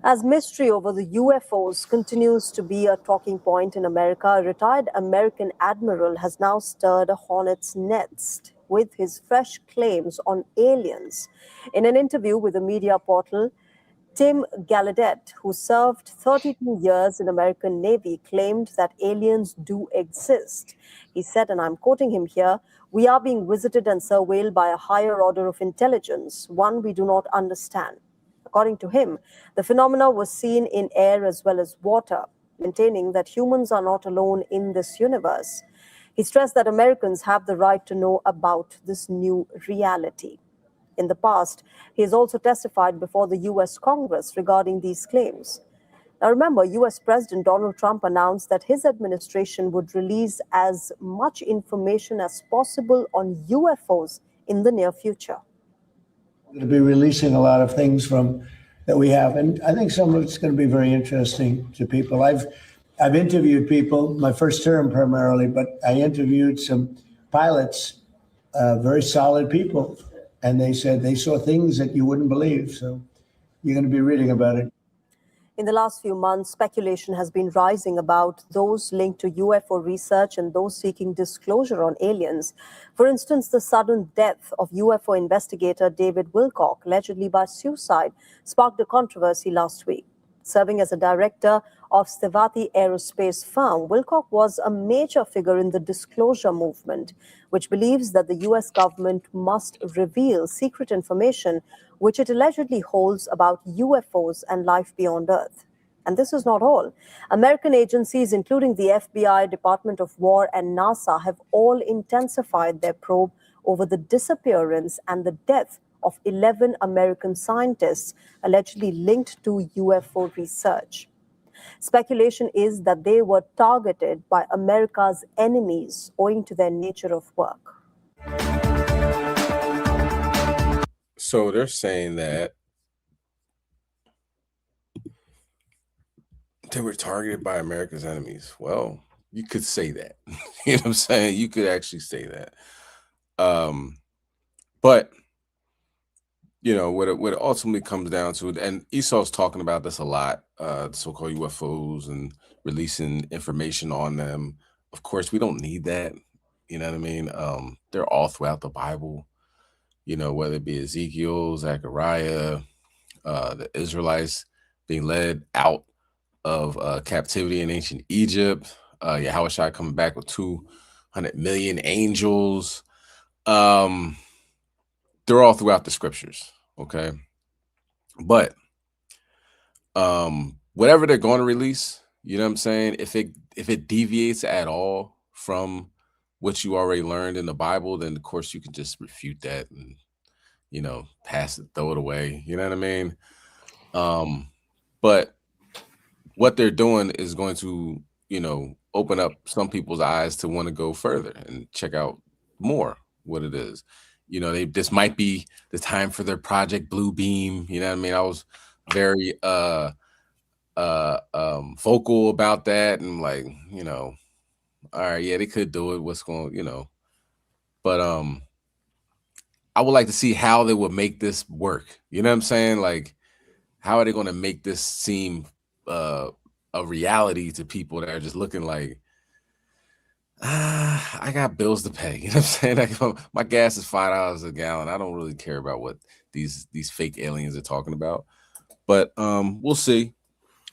As mystery over the UFOs continues to be a talking point in America, a retired American admiral has now stirred a hornet's nest with his fresh claims on aliens. In an interview with the media portal, Tim Gallaudet, who served 32 years in American Navy, claimed that aliens do exist. He said, and I'm quoting him here, "We are being visited and surveilled by a higher order of intelligence, one we do not understand." According to him, the phenomena was seen in air as well as water, maintaining that humans are not alone in this universe. He stressed that Americans have the right to know about this new reality. In the past, he has also testified before the U.S. Congress regarding these claims. Now remember, U.S. President Donald Trump announced that his administration would release as much information as possible on UFOs in the near future. We're going to be releasing a lot of things that we have, and I think some of it's going to be very interesting to people. I've interviewed people, my first term primarily, but I interviewed some pilots, very solid people, and they said they saw things that you wouldn't believe. So you're going to be reading about it. In the last few months, speculation has been rising about those linked to UFO research and those seeking disclosure on aliens. For instance, the sudden death of UFO investigator David Wilcock, allegedly by suicide, sparked a controversy last week. Serving as a director of Chassadyah aerospace firm, Wilcock was a major figure in the disclosure movement, which believes that the U.S. government must reveal secret information which it allegedly holds about UFOs and life beyond Earth. And this is not all. American agencies, including the FBI, Department of War, and NASA, have all intensified their probe over the disappearance and the death of 11 American scientists allegedly linked to UFO research. Speculation is that they were targeted by America's enemies owing to their nature of work. So they're saying that they were targeted by America's enemies. Well, you could say that. You know what I'm saying? You could actually say that. But you know what it ultimately comes down to, and Esau's talking about this a lot, the so-called UFOs and releasing information on them. Of course, we don't need that. You know what I mean? They're all throughout the Bible. You know, whether it be Ezekiel, Zechariah, the Israelites being led out of captivity in ancient Egypt, YAH coming back with 200 million angels. They're all throughout the scriptures, okay? But whatever they're going to release, you know what I'm saying? If it deviates at all from what you already learned in the Bible, then of course you can just refute that and, you know, pass it, throw it away. You know what I mean? But what they're doing is going to, you know, open up some people's eyes to want to go further and check out more what it is. You know, this might be the time for their Project Blue Beam. You know what I mean? I was very vocal about that, and like, you know, all right, yeah, they could do it. What's going, you know, but I would like to see how they would make this work. You know what I'm saying? Like, how are they going to make this seem a reality to people that are just looking like, I got bills to pay. You know what I'm saying? Like, my gas is $5 a gallon. I don't really care about what these fake aliens are talking about. But we'll see.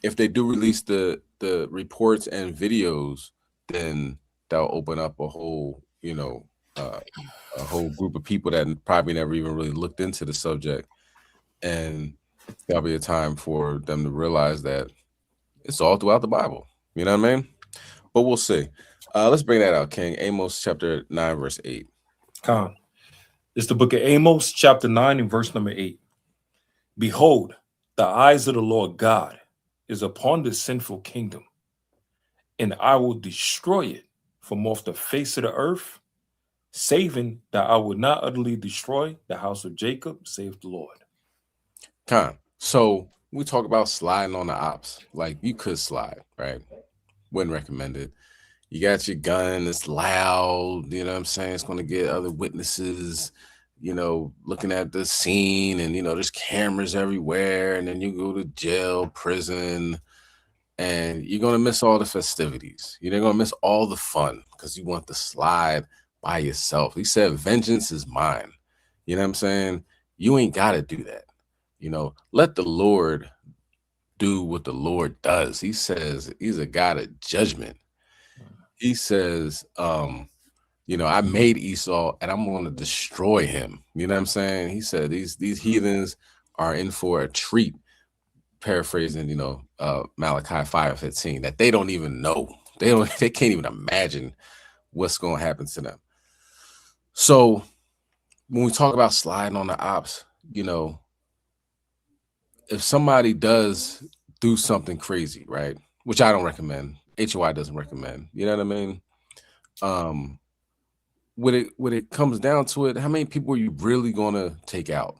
If they do release the reports and videos, then that'll open up a whole, a whole group of people that probably never even really looked into the subject. And that'll be a time for them to realize that it's all throughout the Bible. You know what I mean? But we'll see. Let's bring that out, King. Amos chapter 9, verse 8. Con. It's the book of Amos, chapter 9, and verse number 8. Behold, the eyes of the Lord God is upon this sinful kingdom, and I will destroy it from off the face of the earth, saving that I will not utterly destroy the house of Jacob, saith the Lord. Con. So we talk about sliding on the ops. Like, you could slide, right? Wouldn't recommend it. You got your gun, it's loud, you know what I'm saying? It's going to get other witnesses, looking at the scene, and, there's cameras everywhere, and then you go to jail, prison, and you're going to miss all the festivities. You're going to miss all the fun because you want to slide by yourself. He said, vengeance is mine. You know what I'm saying? You ain't got to do that. Let the Lord do what the Lord does. He says he's a God of judgment. He says, I made Esau and I'm going to destroy him. You know what I'm saying? He said these heathens are in for a treat, paraphrasing, Malachi 5:15, that they don't even know. They can't even imagine what's going to happen to them. So when we talk about sliding on the ops, if somebody does do something crazy, right, which I don't recommend, HOI doesn't recommend, you know what I mean? When it comes down to it, how many people are you really gonna take out?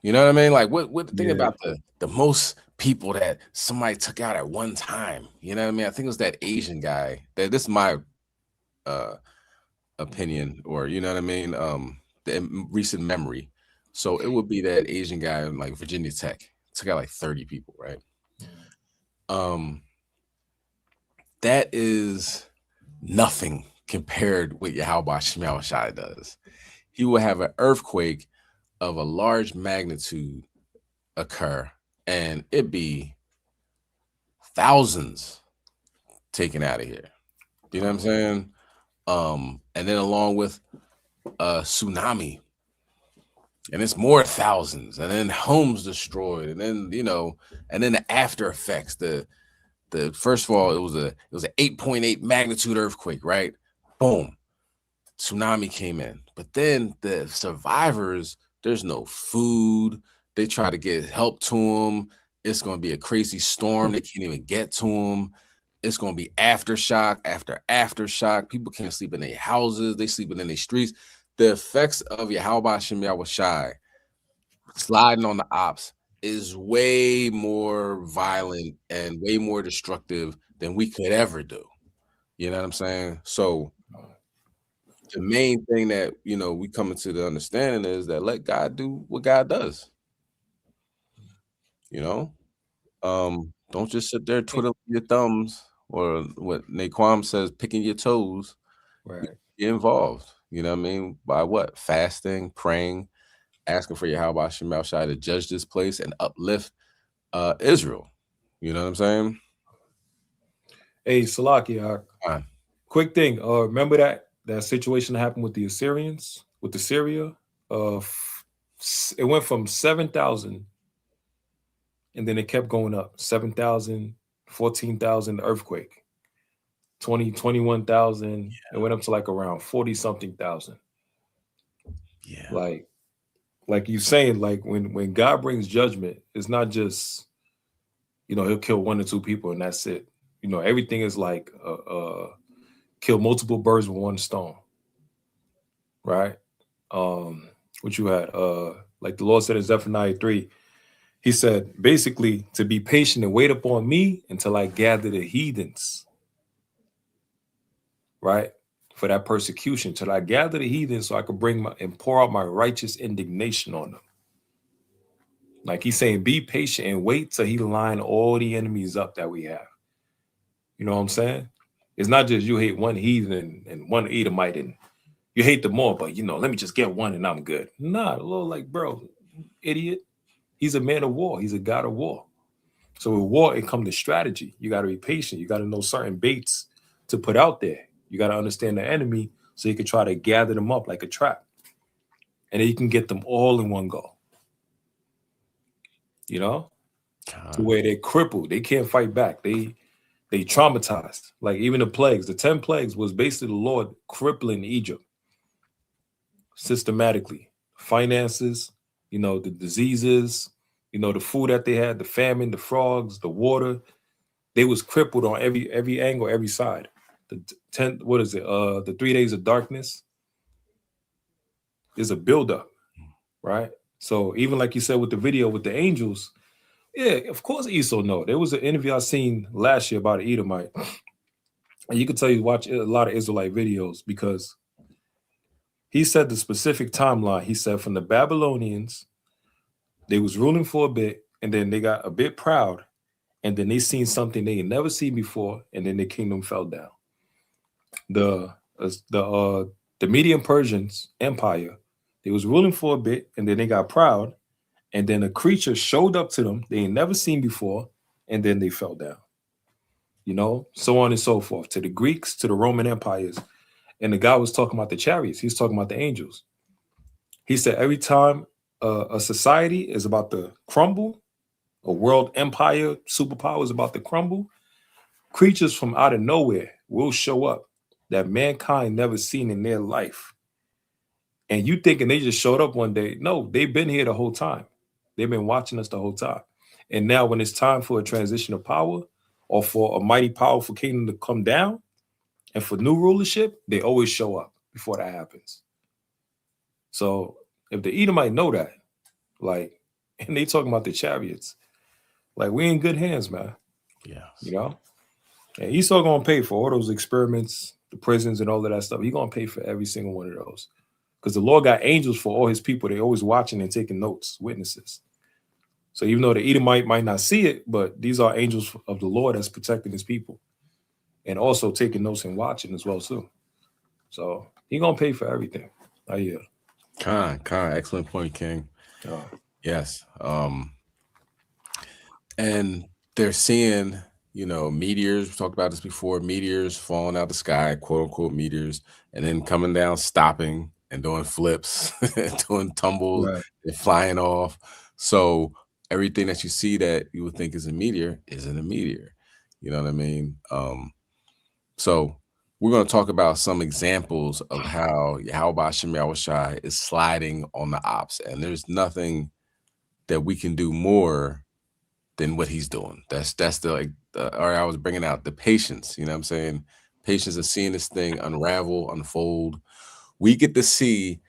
You know what I mean? Like, what the thing about the most people that somebody took out at one time? You know what I mean? I think it was that Asian guy. This is my opinion, or you know what I mean? The recent memory. So it would be that Asian guy in like Virginia Tech. Took out like 30 people, right? That is nothing compared with Yahweh Shai does. He will have an earthquake of a large magnitude occur, and it be thousands taken out of here. You know what I'm saying? And then along with a tsunami, and it's more thousands, and then homes destroyed, and then and then the after effects. The first of all, it was an 8.8 magnitude earthquake, right? Boom, tsunami came in, but then the survivors, there's no food. They try to get help to them. It's going to be a crazy storm. They can't even get to them. It's going to be aftershock after aftershock. People can't sleep in their houses. They sleeping in their streets. The effects of Yahweh Shai sliding on the ops is way more violent and way more destructive than we could ever do. You know what I'm saying? So the main thing that, we come into the understanding is that let God do what God does. Don't just sit there twiddling your thumbs, or what Naquan says, picking your toes. Right. Get involved. You know what I mean? By what? Fasting, praying, asking for Yahweh Shai to judge this place and uplift Israel. You know what I'm saying? Hey, Salakia, quick thing. Remember that situation that happened with the Assyrians, with Assyria? It went from 7,000, and then it kept going up. 7,000, 14,000, earthquake. 21,000. It went up to like around 40-something thousand. Yeah. Like you saying, like when God brings judgment, it's not just, he'll kill 1 or 2 people and that's it. Everything is like kill multiple birds with one stone. Right? What you had, like the Lord said in Zephaniah 3, he said, basically, to be patient and wait upon me until I gather the heathens. Right? For that persecution, till I gather the heathens so I could and pour out my righteous indignation on them. Like he's saying, be patient and wait till he line all the enemies up that we have. You know what I'm saying? It's not just you hate one heathen and one Edomite and you hate them all, but let me just get one and I'm good. Nah, the Lord like, bro, idiot. He's a man of war. He's a God of war. So with war, it comes to strategy. You got to be patient. You got to know certain baits to put out there. You got to understand the enemy so you can try to gather them up like a trap. And then you can get them all in one go. To where they're crippled. They can't fight back. They traumatized. Like even the plagues, the 10 plagues was basically the Lord crippling Egypt systematically. Finances, the diseases, the food that they had, the famine, the frogs, the water. They was crippled on every angle, every side. The 3 days of darkness is a buildup, right? So even like you said with the video with the angels, yeah, of course Esau know. There was an interview I seen last year about an Edomite. And you can tell you watch a lot of Israelite videos because he said the specific timeline. He said from the Babylonians, they was ruling for a bit, and then they got a bit proud, and then they seen something they had never seen before, and then the kingdom fell down. The Median Persians Empire, they was ruling for a bit, and then they got proud, and then a creature showed up to them they ain't never seen before, and then they fell down. So on and so forth, to the Greeks, to the Roman empires. And the guy was talking about the chariots. He's talking about the angels. He said every time a society is about to crumble, a world empire, superpower is about to crumble, creatures from out of nowhere will show up that mankind never seen in their life. And you thinking they just showed up one day. No, they've been here the whole time. They've been watching us the whole time. And now when it's time for a transition of power or for a mighty powerful kingdom to come down and for new rulership, they always show up before that happens. So if the Edomite know that, and they talking about the chariots, we in good hands, man. Yeah. And Esau gonna pay for all those experiments, the prisons and all of that stuff. He gonna pay for every single one of those. Because the Lord got angels for all his people. They always watching and taking notes, witnesses. So even though the Edomite might not see it, but these are angels of the Lord that's protecting his people. And also taking notes and watching as well, too. So he gonna pay for everything. Yeah. Khan, excellent point, King. Yes. And they're seeing, meteors. We talked about this before, meteors falling out the sky, quote unquote meteors, and then coming down, stopping and doing flips, doing tumbles, and flying off. So everything that you see that you would think is a meteor isn't a meteor. You know what I mean? So we're going to talk about some examples of how Yahweh Shem Yahushai is sliding on the Opps. And there's nothing that we can do more than what he's doing. That's or I was bringing out the patience, you know what I'm saying? Patience of seeing this thing unravel, unfold. We get to see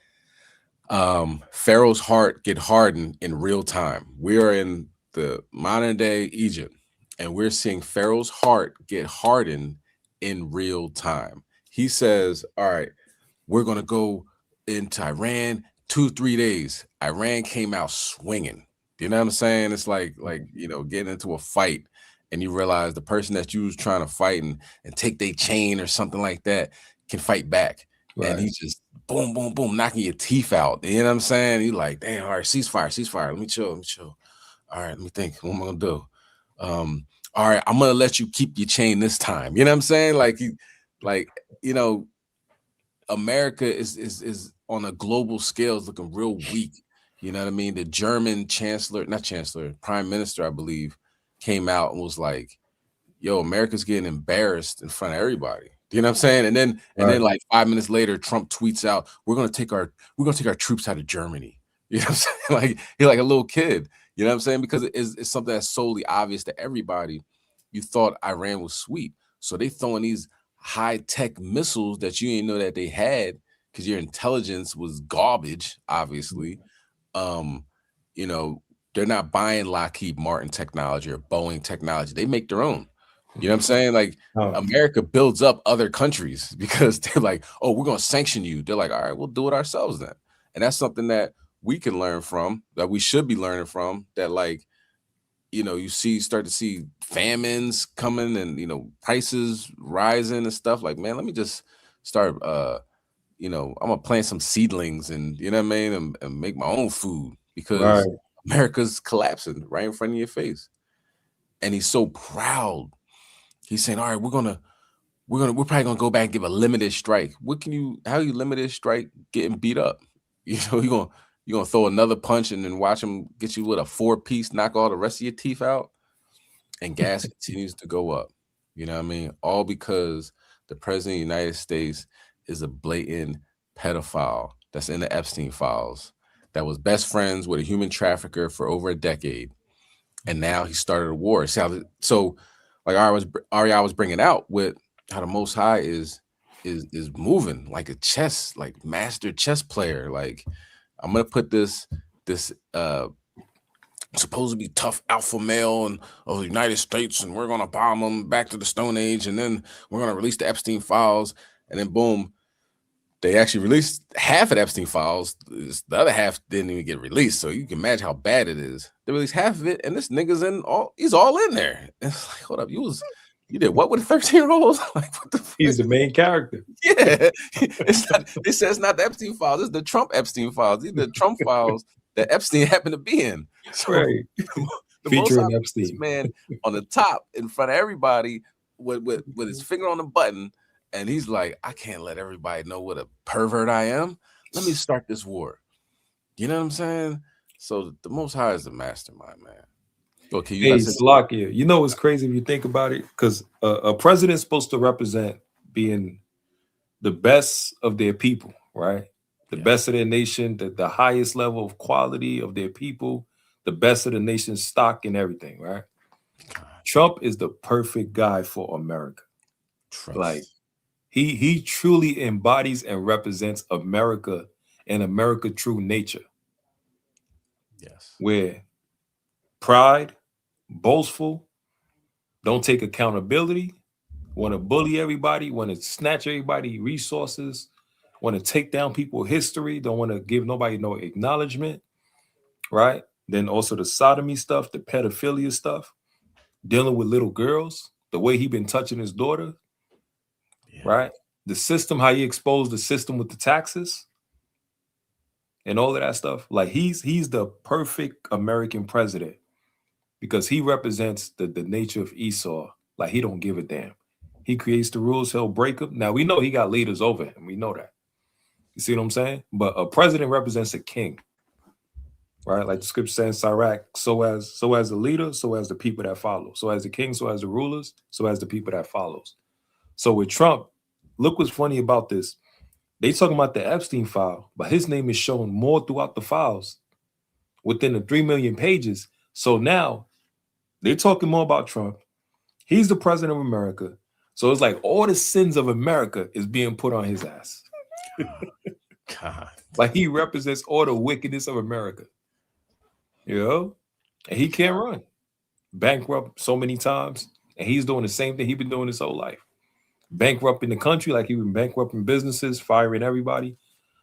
Pharaoh's heart get hardened in real time. We are in the modern day Egypt, and we're seeing Pharaoh's heart get hardened in real time. He says, all right, we're going to go into Iran 2-3 days. Iran came out swinging. You know what I'm saying? It's like getting into a fight and you realize the person that you was trying to fight and take their chain or something like that can fight back. Right. And he's just boom, boom, boom, knocking your teeth out. You know what I'm saying? You like, damn, all right, ceasefire. Let me chill. All right, let me think. What am I gonna do? All right, I'm gonna let you keep your chain this time. You know what I'm saying? America is on a global scale is looking real weak. You know what I mean? The German prime minister, I believe, came out and was like, yo, America's getting embarrassed in front of everybody. You know what I'm saying? And then like 5 minutes later, Trump tweets out, we're gonna take our troops out of Germany. You know what I'm saying? Like he's like a little kid. You know what I'm saying? Because it's something that's solely obvious to everybody. You thought Iran was sweet. So they throwing these high-tech missiles that you didn't know that they had because your intelligence was garbage, obviously. They're not buying Lockheed Martin technology or Boeing technology. They make their own. You know what I'm saying? Like America builds up other countries because they're like, oh, we're going to sanction you. They're like, all right, we'll do it ourselves then. And that's something that we can learn from, that we should be learning from, that you start to see famines coming and, prices rising and stuff. Like, man, let me just start, I'm gonna plant some seedlings and, you know what I mean? And make my own food because Right. America's collapsing right in front of your face. And he's so proud. He's saying, all right, we're probably gonna go back and give a limited strike. How you limited strike getting beat up? You're gonna throw another punch and then watch him get you with a 4-piece, knock all the rest of your teeth out, and gas continues to go up. You know what I mean? All because the president of the United States is a blatant pedophile that's in the Epstein files, that was best friends with a human trafficker for over a decade, and now he started a war. So like Ari was bringing out with how the Most High is moving like a chess, like master chess player. Like, I'm gonna put this supposed to be tough alpha male of the United States, and we're gonna bomb them back to the Stone Age, and then we're gonna release the Epstein files, and then boom, they actually released half of the Epstein files. The other half didn't even get released, so you can imagine how bad it is. They released half of it, and this nigga's he's all in there. And it's like, hold up, you did what with a 13-year-old? Like, what the fuck? He's the main character. Yeah. It says not the Epstein files, it's the Trump Epstein files. These are the Trump files that Epstein happened to be in. So Right. the Featuring Most High, Epstein. this man on the top in front of everybody with his finger on the button, and he's like, I can't let everybody know what a pervert I am. Let me start this war. You know what I'm saying? So the Most High is the mastermind, man. Okay, Hey, Slidin, you know what's crazy if you think about it? Because a president's supposed to represent being the best of their people, right? The best of their nation, the highest level of quality of their people, the best of the nation's stock and everything, right? Trump is the perfect guy for America. Like, he truly embodies and represents America and America true nature. Yes. Where pride, boastful, don't take accountability, want to bully everybody, want to snatch everybody resources, want to take down people's history, don't want to give nobody no acknowledgement, right? Then also the sodomy stuff, the pedophilia stuff, dealing with little girls, the way he been touching his daughter, right? The system, how he exposed the system with the taxes and all of that stuff. Like, he's the perfect American president because he represents the nature of Esau. Like, he don't give a damn. He creates the rules, he'll break them. Now, we know he got leaders over him. We know that. You see what I'm saying? But a president represents a king, right? Like the scripture says, Sirach, so as the leader, so as the people that follow. So as the king, so as the rulers, so as the people that follows. So with Trump, look what's funny about this. They talking about the Epstein file, but his name is shown more throughout the files within the 3 million pages. So now they're talking more about Trump. He's the president of America. So it's like all the sins of America is being put on his ass. God. Like, he represents all the wickedness of America. You know? And he can't run. Bankrupt so many times. And he's doing the same thing he's been doing his whole life. Bankrupting the country, like he been bankrupting businesses, firing everybody.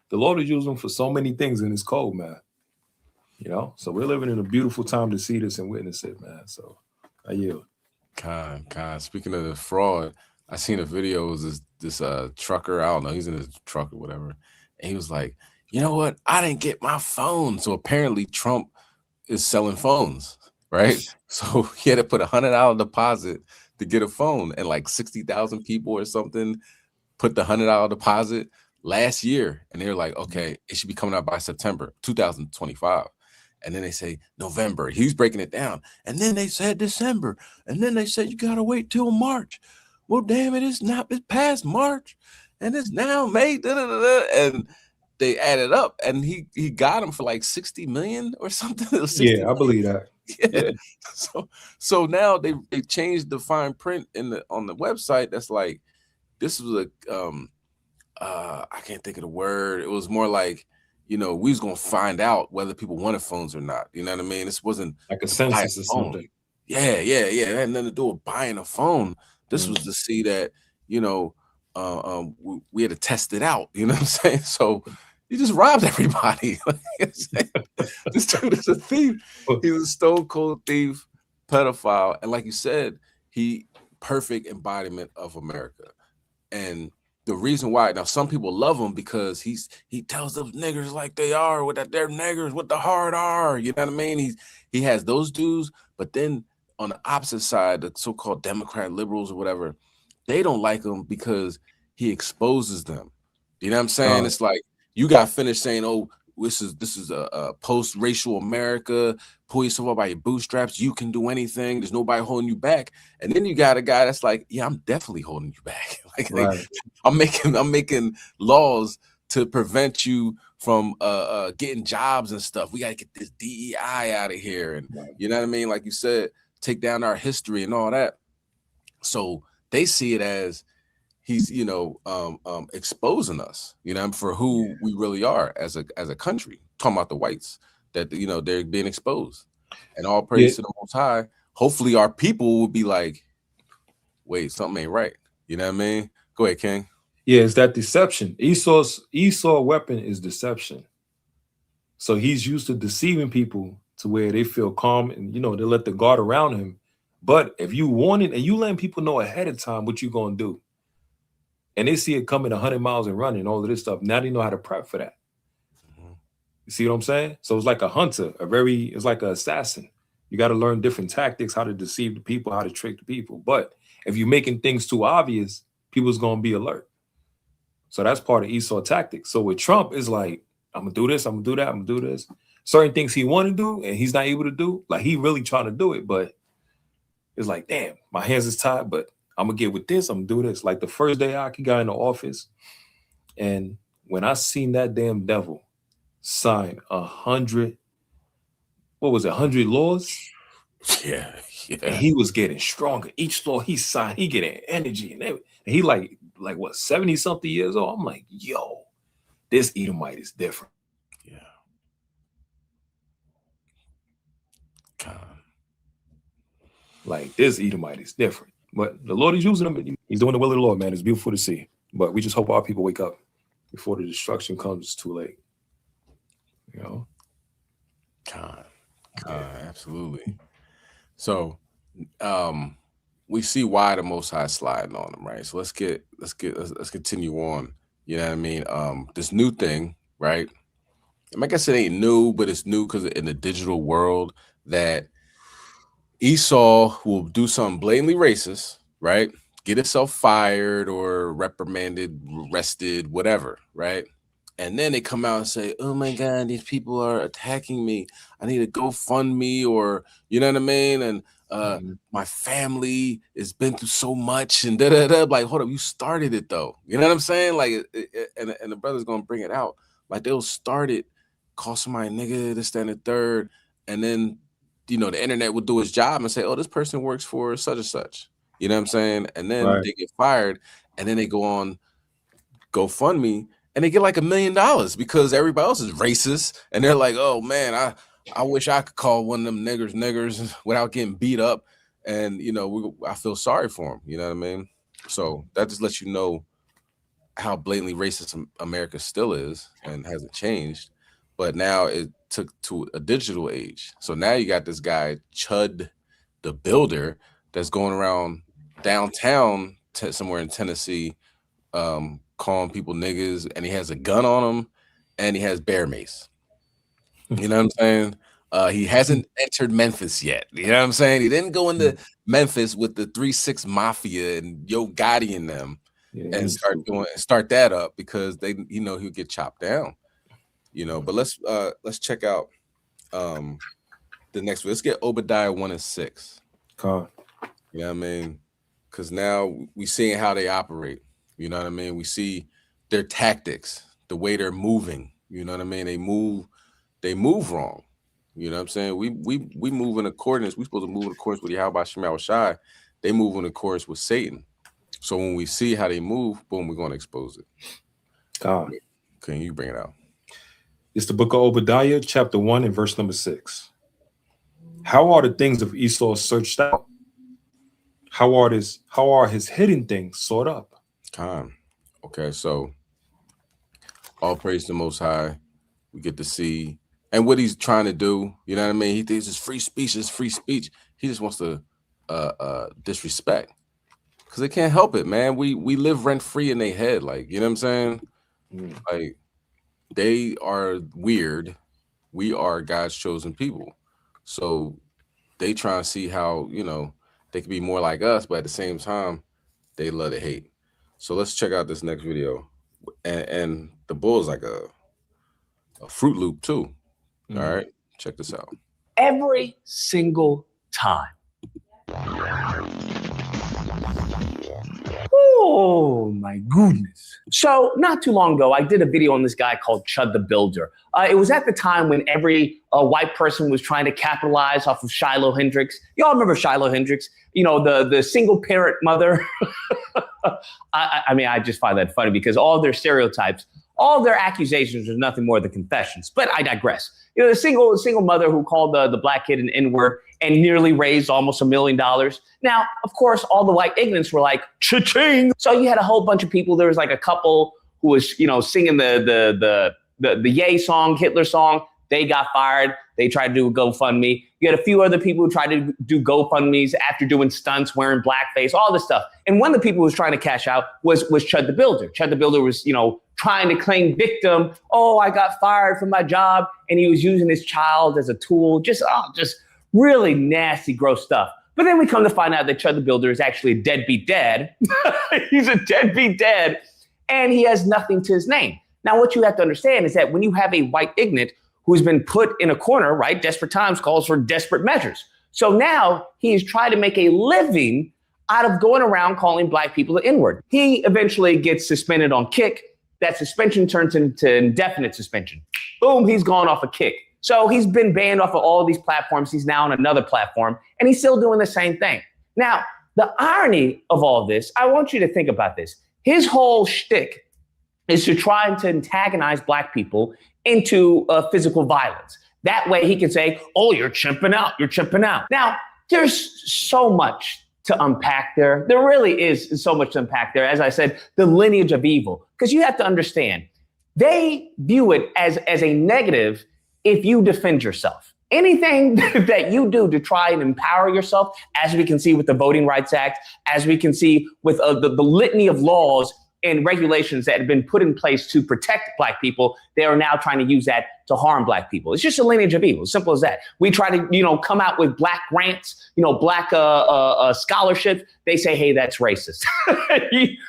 The Lord is using him for so many things in his code, man. You know? So we're living in a beautiful time to see this and witness it, man. So I yield. Con. Speaking of the fraud, I seen a video. It was this trucker. I don't know. He's in his truck or whatever. And he was like, you know what? I didn't get my phone. So apparently Trump is selling phones, right? So he had to put $100 deposit to get a phone, and like 60,000 people or something put the $100 deposit last year. And they were like, okay, it should be coming out by September 2025. And then they say November. He's breaking it down. And then they said December. And then they said you gotta wait till March. Well, damn it, it's past March. And it's now May. And they added up, and he got him for like 60 million or something. Yeah, I believe that. Yeah. So now they changed the fine print on the website. That's like, this was I can't think of the word. It was more like, we was gonna find out whether people wanted phones or not. You know what I mean? This wasn't like a census or something. Yeah. It had nothing to do with buying a phone. This was to see that, we had to test it out. You know what I'm saying? So he just robbed everybody. This dude is a thief. He was a stone cold thief, pedophile, and like you said, he perfect embodiment of America. And the reason why, now some people love him because he tells those niggers like they are, with that they're niggers with the hard R. You know what I mean? He has those dudes, but then on the opposite side, the so-called Democrat liberals or whatever, they don't like him because he exposes them. You know what I'm saying? It's like you got finished saying, "Oh, this is a post-racial America. Pull yourself up by your bootstraps. You can do anything. There's nobody holding you back." And then you got a guy that's like, "Yeah, I'm definitely holding you back. Like, I'm making laws to prevent you from getting jobs and stuff. We gotta get this DEI out of here." And you know what I mean? Like you said, take down our history and all that. So they see it as he's, exposing us, for who we really are as a country. Talking about the whites, that they're being exposed, and all praise to the Most High. Hopefully, our people will be like, "Wait, something ain't right." You know what I mean? Go ahead, King. Yeah, it's that deception. Esau's weapon is deception. So he's used to deceiving people to where they feel calm and they let the guard around him. But if you want it and you letting people know ahead of time what you're gonna do, and they see it coming 100 miles and running, all of this stuff, now they know how to prep for that. You see what I'm saying? So it's like a hunter, it's like an assassin. You got to learn different tactics, how to deceive the people, how to trick the people. But if you're making things too obvious, people's gonna be alert. So that's part of Esau tactics. So with Trump, it's like, I'm gonna do this, I'm gonna do that, I'm gonna do this. Certain things he want to do and he's not able to do, like he really trying to do it, but it's like, damn, my hands is tied, but I'm gonna get with this, I'm gonna do this. Like the first day I got in the office, and when I seen that damn devil sign 100 laws? Yeah. And he was getting stronger. Each law he signed, he getting energy and everything. And he like what, 70 something years old? I'm like, yo, this Edomite is different. Yeah. God. Like this Edomite is different. But the Lord is using him. He's doing the will of the Lord, man. It's beautiful to see. But we just hope our people wake up before the destruction comes. It's too late. God, absolutely. So we see why the Most High sliding on them, right? So let's continue on. You know what I mean? This new thing, right? I guess it ain't new, but it's new because in the digital world that Esau will do something blatantly racist, right? Get itself fired or reprimanded, arrested, whatever, right? And then they come out and say, "Oh my God, these people are attacking me. I need a GoFundMe," or you know what I mean? And my family has been through so much, and da-da-da. Like, hold up, you started it though. You know what I'm saying? Like, and the brother's gonna bring it out. Like they'll start it, call somebody nigga, this, that, and the third, and then the internet will do its job and say, "Oh, this person works for such and such." You know what I'm saying? And then they get fired, and then they go on GoFundMe. And they get like $1 million because everybody else is racist. And they're like, "Oh man, I wish I could call one of them niggers without getting beat up." And I feel sorry for them. You know what I mean? So that just lets you know how blatantly racist America still is and hasn't changed. But now it took to a digital age. So now you got this guy, Chud the Builder, that's going around downtown somewhere in Tennessee, calling people niggas, and he has a gun on him, and he has bear mace. You know what I'm saying? He hasn't entered Memphis yet. You know what I'm saying? He didn't go into Memphis with the 3-6 Mafia and Yo Gotti and them and start that up because they, he'll get chopped down. But let's check out the next one. Let's get Obadiah 1 and 6. You know what I mean? Because now we seeing how they operate. You know what I mean? We see their tactics, the way they're moving. You know what I mean? They move wrong. You know what I'm saying? We move in accordance. We're supposed to move in accordance with Yahweh Shema Shai. They move in accordance with Satan. So when we see how they move, boom, we're going to expose it. Can you bring it out? It's the book of Obadiah, chapter 1 and verse number 6. How are the things of Esau searched out? How are his hidden things sought up? Okay, so all praise to the Most High. We get to see and what he's trying to do. You know what I mean? He thinks it's free speech. He just wants to disrespect because they can't help it, man. We live rent free in their head, like, you know what I'm saying? Like, they are weird. We are God's chosen people, so they try and see how, you know, they can be more like us, but at the same time, they love to hate. So let's check out this next video, and the bull is like a Fruit Loop too. All right, check this out. Every single time. Oh my goodness. So not too long ago, I did a video on this guy called Chud the Builder. It was at the time when every white person was trying to capitalize off of Shiloh Hendrix. Y'all remember Shiloh Hendrix? You know, the single parent mother. I mean, I just find that funny because all their stereotypes, all their accusations are nothing more than confessions. But I digress. You know, the single mother who called the black kid an N-word and nearly raised almost $1 million. Now, of course, all the white ignorants were like, cha-ching. So you had a whole bunch of people. There was like a couple who was, you know, singing the YAH song, Hitler song. They got fired. They tried to do a GoFundMe. You had a few other people who tried to do GoFundMes after doing stunts, wearing blackface, all this stuff. And one of the people who was trying to cash out was Chud the Builder. Chud the Builder was, you know, trying to claim victim. Oh, I got fired from my job. And he was using his child as a tool. Just really nasty, gross stuff. But then we come to find out that Chud the Builder is actually a deadbeat dad. He's a deadbeat dad, and he has nothing to his name. Now, what you have to understand is that when you have a white ignorant who's been put in a corner, right? Desperate times calls for desperate measures. So now he is trying to make a living out of going around calling black people the N-word. He eventually gets suspended on Kick. That suspension turns into indefinite suspension. Boom, he's gone off a Kick. So he's been banned off of all of these platforms. He's now on another platform, and he's still doing the same thing. Now, the irony of all this, I want you to think about this. His whole shtick is to try and to antagonize black people into physical violence. That way he can say, oh, you're chimping out, you're chimping out. Now, there's so much to unpack there. There really is so much to unpack there. As I said, the lineage of evil, because you have to understand, they view it as a negative if you defend yourself. Anything that you do to try and empower yourself, as we can see with the Voting Rights Act, as we can see with the litany of laws and regulations that have been put in place to protect black people, they are now trying to use that to harm black people. It's just a lineage of evil, simple as that. We try to, you know, come out with black grants, you know, black scholarships. They say, hey, that's racist.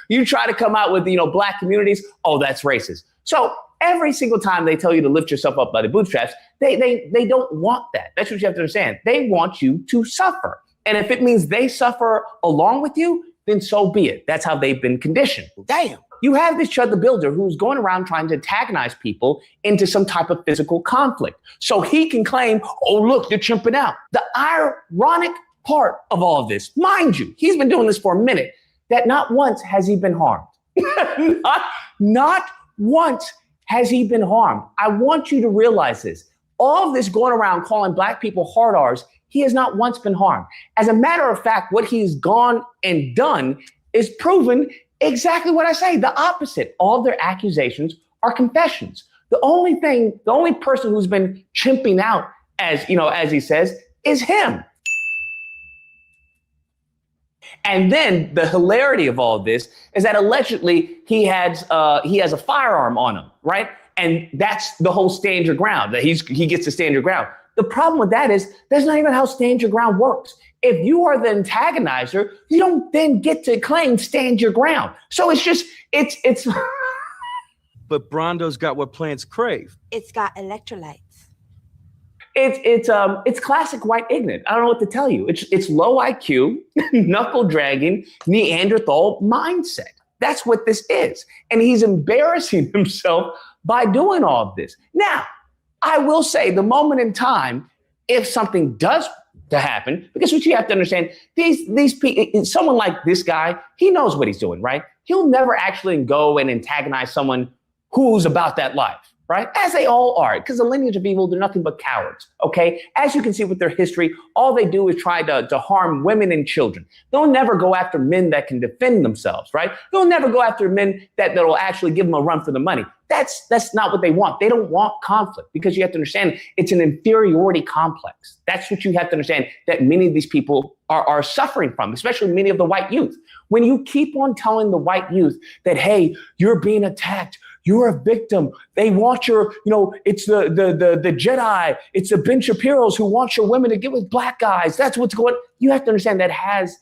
You try to come out with, you know, black communities. Oh, that's racist. So every single time they tell you to lift yourself up by the bootstraps, they don't want that. That's what you have to understand. They want you to suffer. And if it means they suffer along with you, then so be it. That's how they've been conditioned. Damn. You have this Chud the Builder who's going around trying to antagonize people into some type of physical conflict. So he can claim, oh, look, you're chimping out. The ironic part of all of this, mind you, he's been doing this for a minute, that not once has he been harmed. not once has he been harmed. I want you to realize this. All of this going around calling black people hard R's, he has not once been harmed. As a matter of fact, what he's gone and done is proven exactly what I say, the opposite. All their accusations are confessions. The only person who's been chimping out, as you know, as he says, is him. And then the hilarity of all of this is that allegedly he has a firearm on him, right? And that's the whole stand your ground, that he gets to stand your ground. The problem with that is that's not even how stand your ground works. If you are the antagonizer, you don't then get to claim stand your ground. So it's But Brondo's got what plants crave. It's got electrolytes. It's classic white ignorant. I don't know what to tell you. It's low IQ, knuckle dragging, Neanderthal mindset. That's what this is. And he's embarrassing himself by doing all of this. Now, I will say the moment in time, if something does to happen, because what you have to understand, these people, someone like this guy, he knows what he's doing, right? He'll never actually go and antagonize someone who's about that life, right? As they all are, because the lineage of evil, they're nothing but cowards, okay? As you can see with their history, all they do is try to harm women and children. They'll never go after men that can defend themselves, right? They'll never go after men that'll actually give them a run for the money. That's not what they want. They don't want conflict, because you have to understand it's an inferiority complex. That's what you have to understand, that many of these people are suffering from, especially many of the white youth. When you keep on telling the white youth that, hey, you're being attacked, you're a victim, they want your, it's the Jedi, it's the Ben Shapiro's who want your women to get with black guys. That's what's going on. You have to understand that has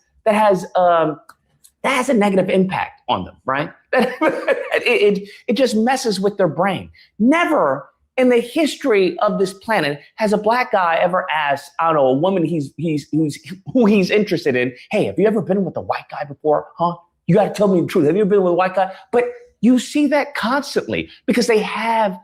a negative impact on them, right? It just messes with their brain. Never in the history of this planet has a black guy ever asked, I don't know, a woman who he's interested in, hey, have you ever been with a white guy before? Huh? You got to tell me the truth. Have you ever been with a white guy? But you see that constantly, because they have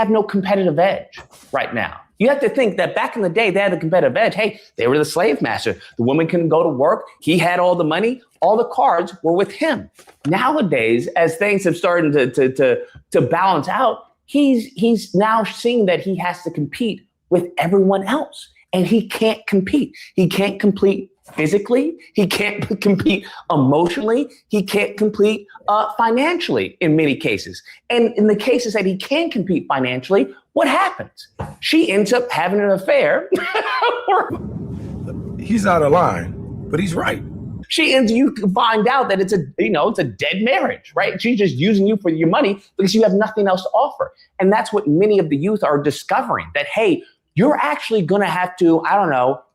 no competitive edge right now. You have to think that back in the day, they had a competitive edge. Hey, they were the slave master. The woman couldn't go to work. He had all the money. All the cards were with him. Nowadays, as things have started to balance out, he's now seeing that he has to compete with everyone else, and he can't compete. He can't compete physically. He can't compete emotionally. He can't compete financially in many cases. And in the cases that he can compete financially, what happens? She ends up having an affair. He's out of line, but he's right. You find out that it's a dead marriage, right? She's just using you for your money because you have nothing else to offer. And that's what many of the youth are discovering, that, hey, you're actually going to have to,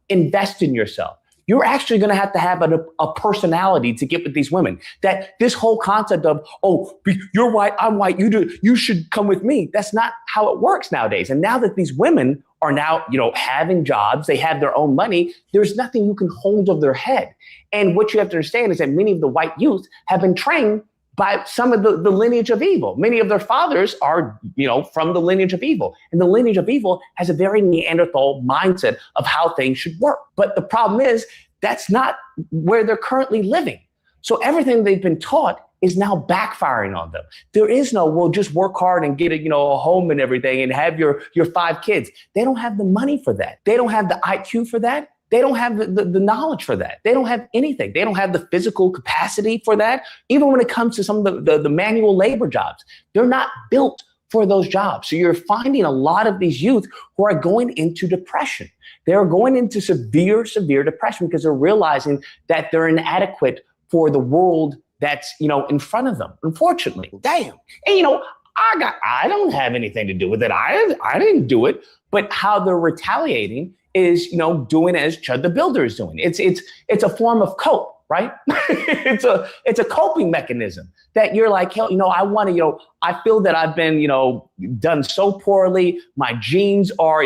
invest in yourself. You're actually going to have a personality to get with these women. That this whole concept of, oh, you're white, I'm white, you should come with me. That's not how it works nowadays. And now that these women are now, having jobs, they have their own money, there's nothing you can hold over their head. And what you have to understand is that many of the white youth have been trained by some of the lineage of evil. Many of their fathers are, from the lineage of evil. And the lineage of evil has a very Neanderthal mindset of how things should work. But the problem is, that's not where they're currently living. So everything they've been taught is now backfiring on them. There is no, well, just work hard and get a home and everything and have your 5 kids. They don't have the money for that. They don't have the IQ for that. They don't have the knowledge for that. They don't have anything. They don't have the physical capacity for that. Even when it comes to some of the manual labor jobs, they're not built for those jobs. So you're finding a lot of these youth who are going into depression. They're going into severe depression because they're realizing that they're inadequate for the world that's, in front of them, unfortunately. Damn. And, I don't have anything to do with it. I didn't do it. But how they're retaliating is, doing as Chud the Builder is doing. It's a form of cope, right? it's a coping mechanism that you're like, hell, I want to, I feel that I've been, done so poorly. My genes are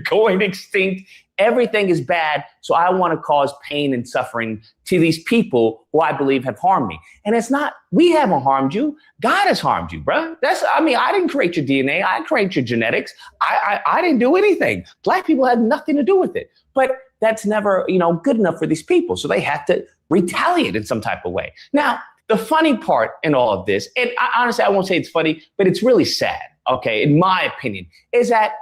going extinct. Everything is bad. So I want to cause pain and suffering to these people who I believe have harmed me. And it's not, we haven't harmed you. God has harmed you, bro. I didn't create your DNA. I didn't create your genetics. I didn't do anything. Black people had nothing to do with it. But that's never, good enough for these people. So they have to retaliate in some type of way. Now, the funny part in all of this, and honestly, I won't say it's funny, but it's really sad, okay, in my opinion, is that,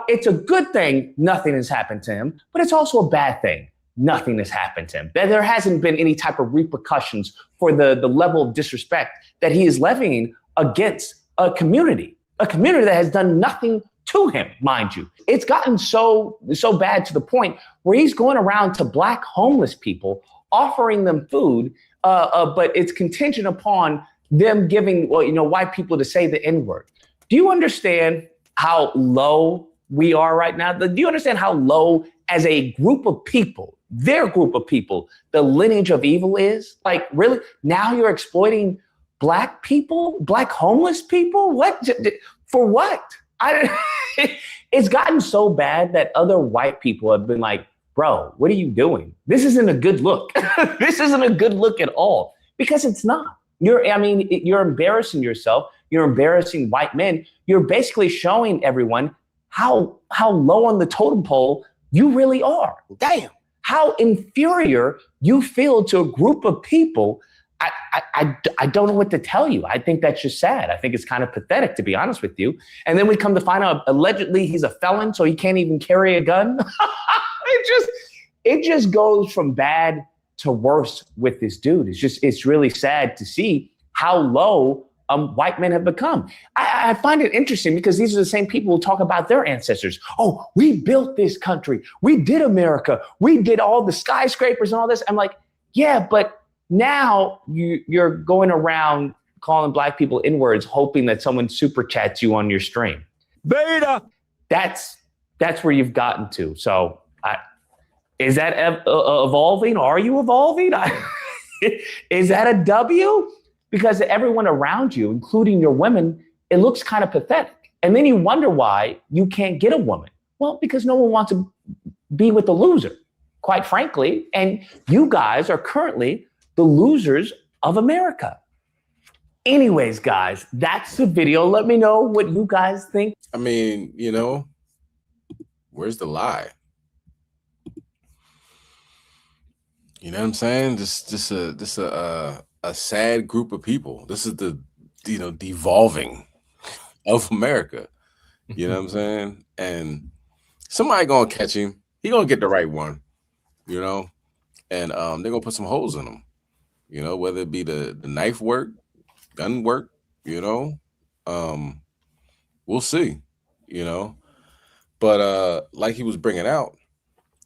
it's a good thing nothing has happened to him, but it's also a bad thing nothing has happened to him. That there hasn't been any type of repercussions for the level of disrespect that he is levying against a community that has done nothing to him, mind you. It's gotten so bad to the point where he's going around to Black homeless people, offering them food, but it's contingent upon them giving, white people to say the N-word. Do you understand how low we are right now? Do you understand how low as a group of people, their group of people, the lineage of evil is? Like, really? Now you're exploiting Black people, Black homeless people? What? For what? It's gotten so bad that other white people have been like, bro, what are you doing? This isn't a good look. This isn't a good look at all, because it's not. You're embarrassing yourself. You're embarrassing white men. You're basically showing everyone how low on the totem pole you really are. Damn. How inferior you feel to a group of people I don't know what to tell you. I think that's just sad. I think it's kind of pathetic, to be honest with you. And then we come to find out allegedly he's a felon, so he can't even carry a gun. It just goes from bad to worse with this dude. It's really sad to see how low white men have become. I find it interesting because these are the same people who talk about their ancestors. Oh, we built this country. We did America. We did all the skyscrapers and all this. I'm like, yeah, but now you're going around calling black people N-words, hoping that someone super chats you on your stream. Beta. That's where you've gotten to. So is that evolving? Are you evolving? Is that a W? Because everyone around you, including your women, it looks kind of pathetic. And then you wonder why you can't get a woman. Well, because no one wants to be with the loser, quite frankly. And you guys are currently the losers of America. Anyways, guys, that's the video. Let me know what you guys think. I mean, you know, where's the lie? You know what I'm saying? Just a sad group of people. This is the, devolving of America. You know what I'm saying? And somebody gonna catch him. He gonna get the right one, and they're gonna put some holes in him. Whether it be the knife work, gun work, we'll see, But like he was bringing out,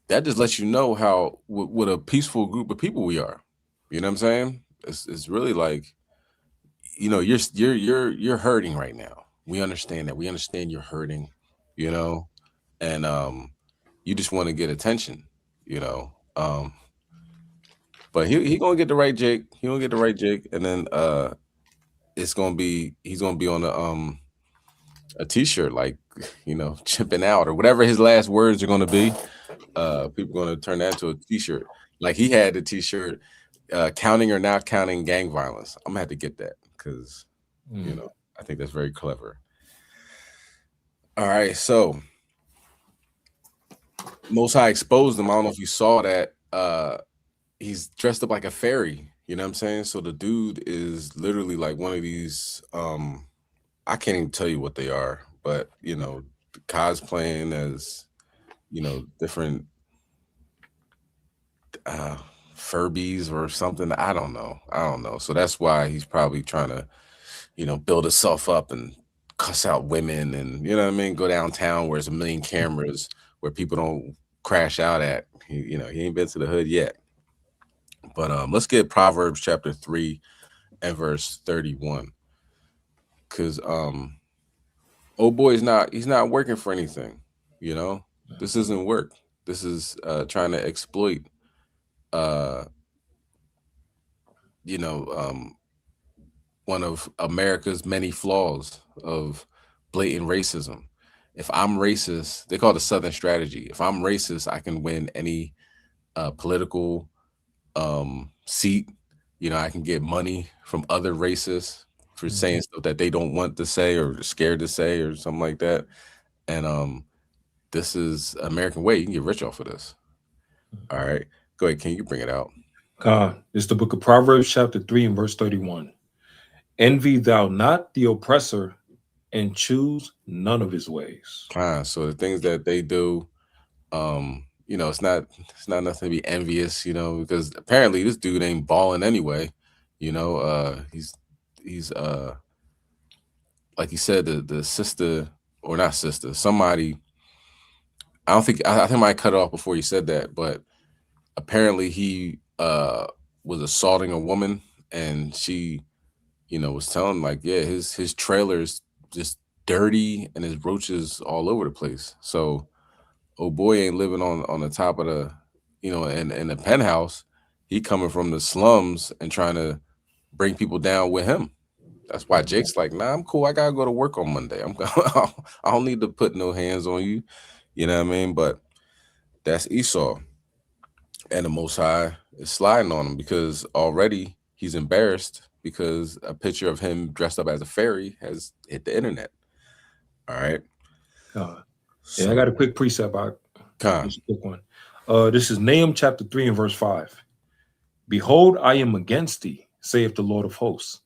that just lets you know how what a peaceful group of people we are. You know what I'm saying? It's really like, you're hurting right now. We understand that. We understand you're hurting, and you just want to get attention, But he gonna get the right Jake. He gonna get the right Jake, and then he's gonna be on a t-shirt, like, chipping out or whatever his last words are gonna be. People gonna turn that into a t-shirt. Like he had the t-shirt, counting or not counting gang violence. I'm gonna have to get that because I think that's very clever. All right, so Most High exposed him. I don't know if you saw that. He's dressed up like a fairy, you know what I'm saying? So the dude is literally like one of these, I can't even tell you what they are, but cosplaying as, different Furbies or something. I don't know. So that's why he's probably trying to, build himself up and cuss out women and, go downtown where there's a million cameras where people don't crash out at. He ain't been to the hood yet. But let's get Proverbs chapter 3 and verse 31. Because old boy he's not working for anything, This isn't work. This is trying to exploit one of America's many flaws of blatant racism. If I'm racist, they call it the Southern strategy. If I'm racist, I can win any political seat. I can get money from other racists for saying stuff that they don't want to say or scared to say or something like that. And this is American way. You can get rich off of this. All right, go ahead. Can you bring it out? It's the book of Proverbs chapter 3 and verse 31. Envy thou not the oppressor, and choose none of his ways. So the things that they do, it's not nothing to be envious, because apparently this dude ain't balling anyway. He's like he said, the sister, or not sister, somebody, I think I might cut it off before you said that, but apparently he was assaulting a woman, and she, was telling like, yeah, his trailer's just dirty and his roaches all over the place. So old boy ain't living on the top of the, in the penthouse. He coming from the slums and trying to bring people down with him. That's why Jake's like, nah, I'm cool. I gotta go to work on Monday. I don't need to put no hands on you. You know what I mean? But that's Esau. And the Most High is sliding on him because already he's embarrassed because a picture of him dressed up as a fairy has hit the internet. All right. Yeah, I got a quick precept. Just a quick one. This is Nahum chapter 3 and verse 5. Behold, I am against thee, saith the Lord of hosts.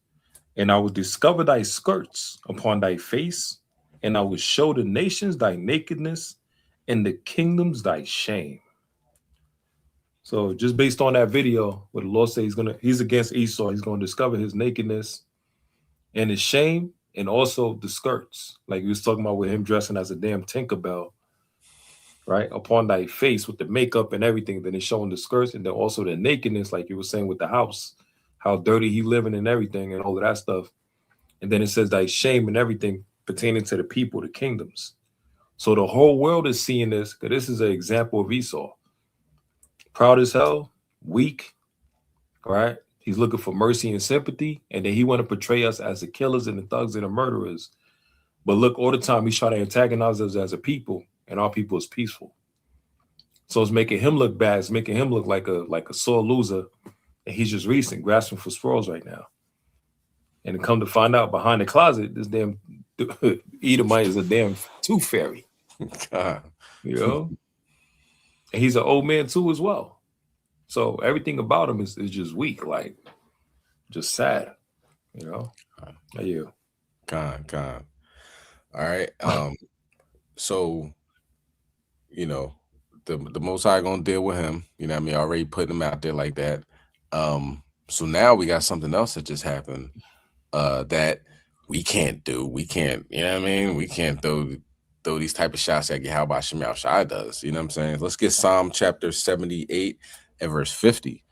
And I will discover thy skirts upon thy face, and I will show the nations thy nakedness, and the kingdoms thy shame. So just based on that video, what the Lord says he's against Esau, he's gonna discover his nakedness and his shame, and also the skirts. Like he was talking about with him dressing as a damn Tinkerbell, right? Upon thy face with the makeup and everything. Then it's showing the skirts, and then also the nakedness, like you were saying with the house, how dirty he living and everything and all of that stuff. And then it says thy shame and everything pertaining to the people, the kingdoms. So the whole world is seeing this, because this is an example of Esau. Proud as hell, weak, right? He's looking for mercy and sympathy, and then he want to portray us as the killers and the thugs and the murderers. But look, all the time he's trying to antagonize us as a people, and our people is peaceful. So it's making him look bad. It's making him look like a sore loser, and he's just recent, grasping for straws right now. And come to find out, behind the closet, this damn Edomite is a damn tooth fairy. God. You know? And he's an old man too as well. So everything about him is just weak, like just sad. You know? How you? God. All right. So, you know, the Most High gonna deal with him. You know what I mean? Already putting him out there like that. So now we got something else that just happened that we can't do. We can't, you know what I mean? We can't throw these type of shots that Yahweh Shem Shai does. You know what I'm saying? Let's get Psalm chapter 78 and verse 50.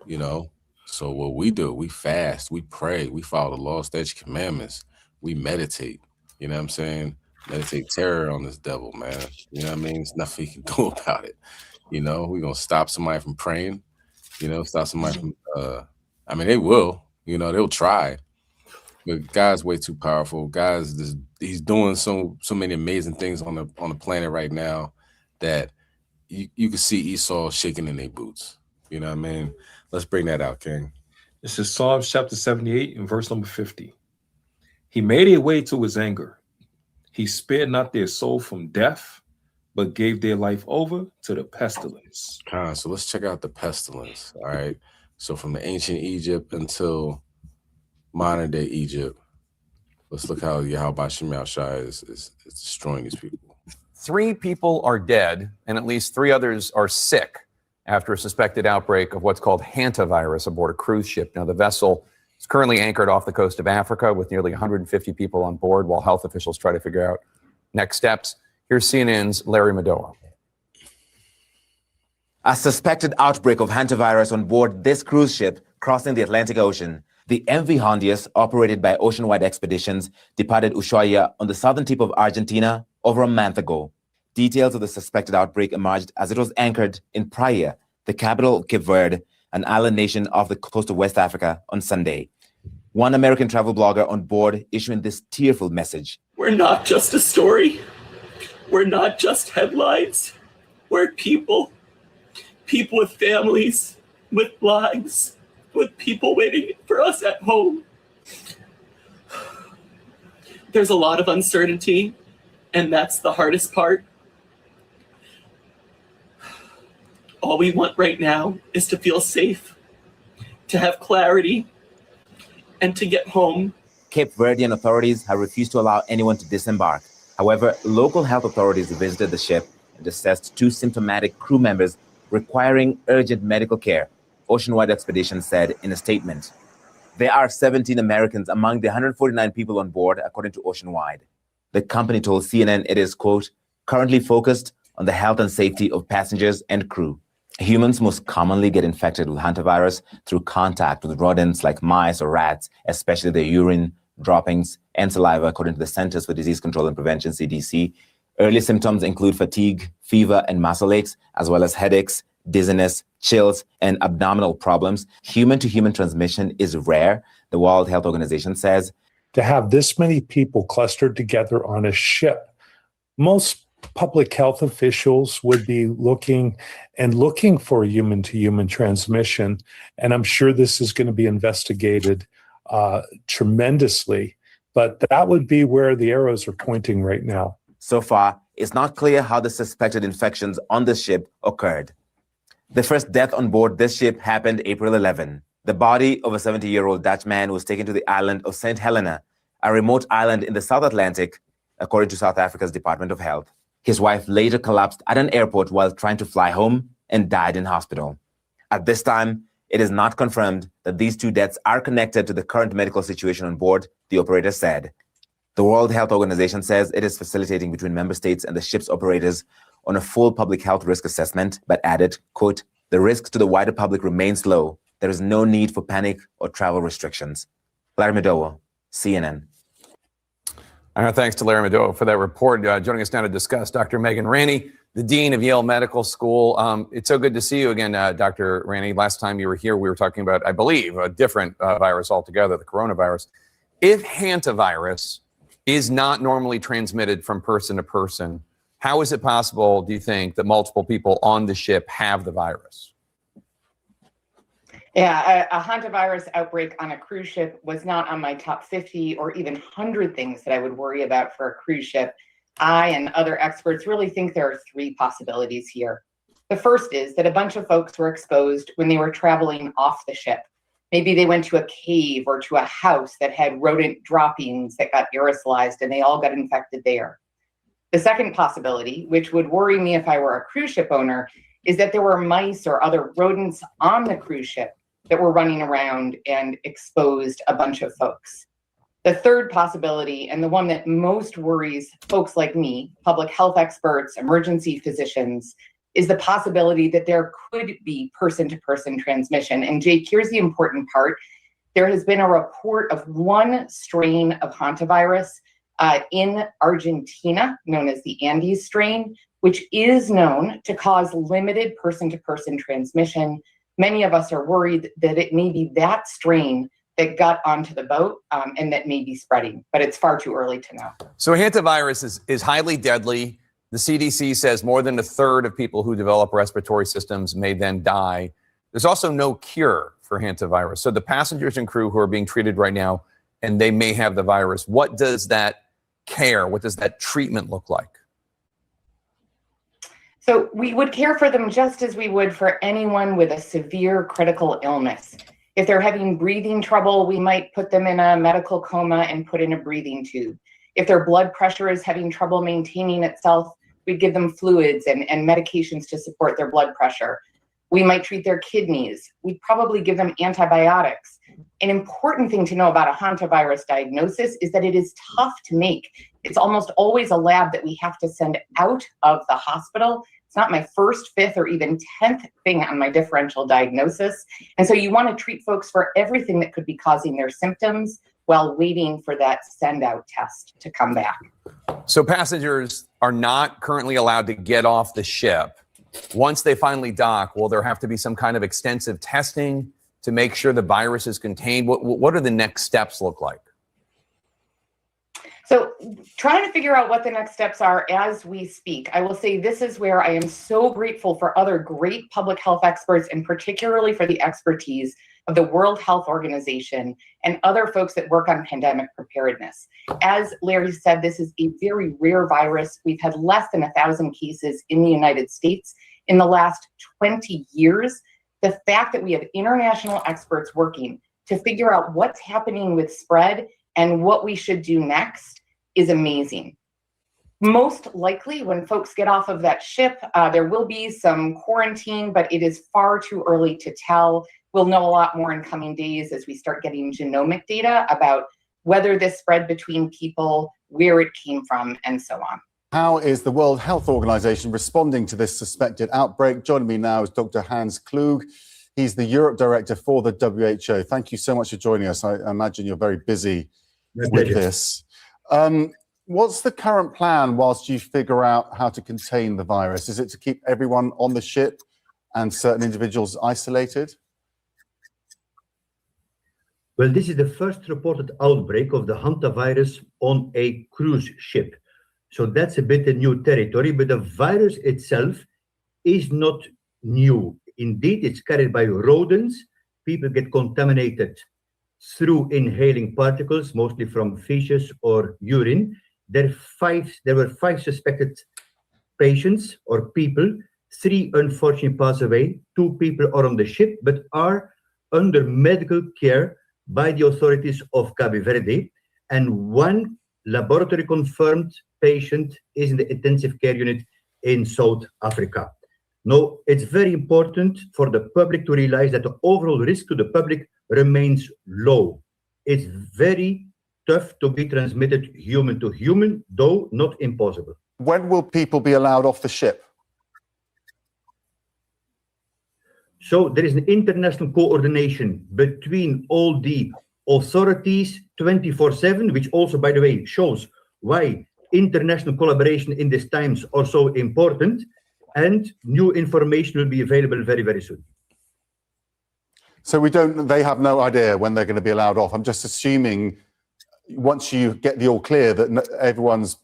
You know, so what we do, we fast, we pray, we follow the law, statutes, commandments, we meditate. You know what I'm saying? Meditate terror on this devil, man. You know what I mean? There's nothing you can do about it. You know, we're gonna stop somebody from praying, you know, stop somebody from I mean, they will, you know, they'll try. But God's way too powerful. He's doing so many amazing things on the planet right now that you can see Esau shaking in their boots. You know what I mean? Let's bring that out, King. This is Psalms chapter 78 and verse number 50. He made a way to his anger. He spared not their soul from death, but gave their life over to the pestilence. So let's check out the pestilence. All right. So from the ancient Egypt until modern day Egypt, let's look how Yahweh Shem Shai is destroying these people. 3 people are dead, and at least 3 others are sick after a suspected outbreak of what's called hantavirus aboard a cruise ship. Now, the vessel is currently anchored off the coast of Africa with nearly 150 people on board while health officials try to figure out next steps. Here's CNN's Larry Madoa. A suspected outbreak of hantavirus on board this cruise ship crossing the Atlantic Ocean. The MV Hondius, operated by ocean-wide expeditions, departed Ushuaia on the southern tip of Argentina over a month ago. Details of the suspected outbreak emerged as it was anchored in Praia, the capital of Cape Verde, an island nation off the coast of West Africa, on Sunday. One American travel blogger on board issuing this tearful message. We're not just a story. We're not just headlines. We're people. People with families, with lives, with people waiting for us at home. There's a lot of uncertainty, and that's the hardest part. All we want right now is to feel safe, to have clarity, and to get home. Cape Verdean authorities have refused to allow anyone to disembark. However, local health authorities visited the ship and assessed 2 symptomatic crew members requiring urgent medical care, Oceanwide Expedition said in a statement. There are 17 Americans among the 149 people on board, according to Oceanwide. The company told CNN it is, quote, currently focused on the health and safety of passengers and crew. Humans most commonly get infected with hantavirus through contact with rodents like mice or rats, especially their urine, droppings, and saliva, according to the Centers for Disease Control and Prevention, CDC. Early symptoms include fatigue, fever, and muscle aches, as well as headaches, dizziness, chills, and abdominal problems. Human-to-human transmission is rare, the World Health Organization says. To have this many people clustered together on a ship, most public health officials would be looking for human-to-human transmission, and I'm sure this is going to be investigated tremendously, but that would be where the arrows are pointing right now. So far, it's not clear how the suspected infections on the ship occurred. The first death on board this ship happened April 11. The body of a 70-year-old Dutch man was taken to the island of St. Helena, a remote island in the South Atlantic, according to South Africa's Department of Health. His wife later collapsed at an airport while trying to fly home and died in hospital. At this time, it is not confirmed that these two deaths are connected to the current medical situation on board, the operator said. The World Health Organization says it is facilitating between member states and the ship's operators on a full public health risk assessment, but added, quote, "The risks to the wider public remains low. There is no need for panic or travel restrictions." Larry Madowo, CNN. Thanks to Larry Madowo for that report. Joining us now to discuss, Dr. Megan Ranney, the Dean of Yale Medical School. It's so good to see you again, Dr. Ranney. Last time you were here, we were talking about, I believe, a different virus altogether, the coronavirus. If hantavirus is not normally transmitted from person to person, how is it possible, do you think, that multiple people on the ship have the virus? Yeah, a hantavirus outbreak on a cruise ship was not on my top 50 or even 100 things that I would worry about for a cruise ship. I and other experts really think there are three possibilities here. The first is that a bunch of folks were exposed when they were traveling off the ship. Maybe they went to a cave or to a house that had rodent droppings that got aerosolized and they all got infected there. The second possibility, which would worry me if I were a cruise ship owner, is that there were mice or other rodents on the cruise ship that were running around and exposed a bunch of folks. The third possibility, and the one that most worries folks like me, public health experts, emergency physicians, is the possibility that there could be person-to-person transmission. And Jake, here's the important part. There has been a report of one strain of hantavirus in Argentina, known as the Andes strain, which is known to cause limited person-to-person transmission. Many of us are worried that it may be that strain that got onto the boat and that may be spreading, but it's far too early to know. So hantavirus is highly deadly. The CDC says more than a third of people who develop respiratory systems may then die. There's also no cure for hantavirus. So the passengers and crew who are being treated right now, and they may have the virus, what does that care, what does that treatment look like? So we would care for them just as we would for anyone with a severe critical illness. If they're having breathing trouble, we might put them in a medical coma and put in a breathing tube. If their blood pressure is having trouble maintaining itself, we'd give them fluids and medications to support their blood pressure. We might treat their kidneys. We'd probably give them antibiotics. An important thing to know about a hantavirus diagnosis is that it is tough to make. It's almost always a lab that we have to send out of the hospital. It's not my first, fifth, or even 10th thing on my differential diagnosis. And so you want to treat folks for everything that could be causing their symptoms while waiting for that send-out test to come back. So passengers are not currently allowed to get off the ship. Once they finally dock, will there have to be some kind of extensive testing to make sure the virus is contained? What do the next steps look like? So trying to figure out what the next steps are as we speak. I will say this is where I am so grateful for other great public health experts, and particularly for the expertise of the World Health Organization and other folks that work on pandemic preparedness. As Larry said, this is a very rare virus. We've had less than 1,000 cases in the United States in the last 20 years. The fact that we have international experts working to figure out what's happening with spread and what we should do next is amazing. Most likely, when folks get off of that ship, there will be some quarantine, but it is far too early to tell. We'll know a lot more in coming days as we start getting genomic data about whether this spread between people, where it came from, and so on. How is the World Health Organization responding to this suspected outbreak? Joining me now is Dr. Hans Klug. He's the Europe Director for the WHO. Thank you so much for joining us. I imagine you're very busy with this. What's the current plan whilst you figure out how to contain the virus? Is it to keep everyone on the ship and certain individuals isolated? Well, this is the first reported outbreak of the hantavirus on a cruise ship. So that's a bit of new territory, but the virus itself is not new. Indeed, it's carried by rodents. People get contaminated through inhaling particles, mostly from feces or urine. There were 5 suspected patients or people. 3 unfortunately passed away. 2 people are on the ship, but are under medical care by the authorities of Cabo Verde, and 1 laboratory confirmed patient is in the intensive care unit in South Africa. Now, it's very important for the public to realize that the overall risk to the public remains low. It's very tough to be transmitted human to human, though not impossible. When will people be allowed off the ship? So there is an international coordination between all the authorities 24/7, which also, by the way, shows why international collaboration in these times are so important, and new information will be available very, very soon. So they have no idea when they're going to be allowed off. I'm just assuming once you get the all clear that everyone's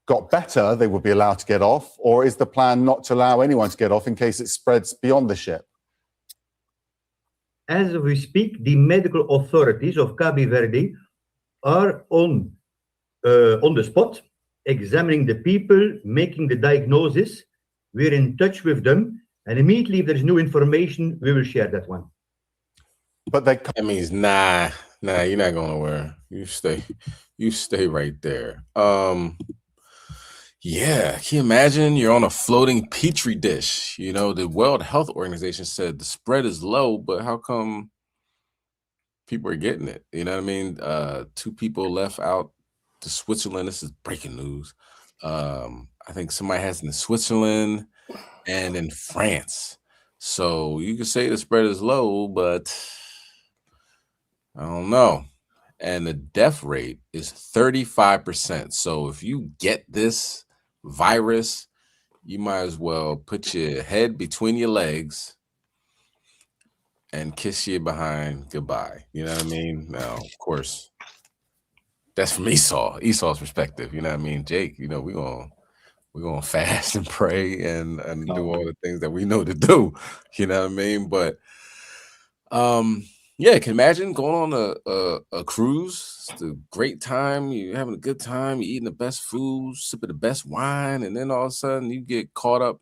got better, they will be allowed to get off, or is the plan not to allow anyone to get off in case it spreads beyond the ship? As we speak, the medical authorities of Cabo Verde are on the spot, examining the people, making the diagnosis. We're in touch with them, and immediately if there's new information, we will share that one. But that means nah, you're not going nowhere. You stay right there. Yeah, can you imagine you're on a floating petri dish? You know, the World Health Organization said the spread is low, but how come people are getting it? You know what I mean? 2 people left out to Switzerland. This is breaking news. I think somebody has it in Switzerland and in France. So you could say the spread is low, but I don't know. And the death rate is 35%. So if you get this virus, you might as well put your head between your legs and kiss your behind goodbye. You know what I mean? Now, of course, that's from Esau's perspective. You know what I mean? Jake, you know, we're gonna fast and pray and do all the things that we know to do. You know what I mean? But yeah, can you imagine going on a cruise? It's a great time. You're having a good time. You're eating the best food, sipping the best wine, and then all of a sudden you get caught up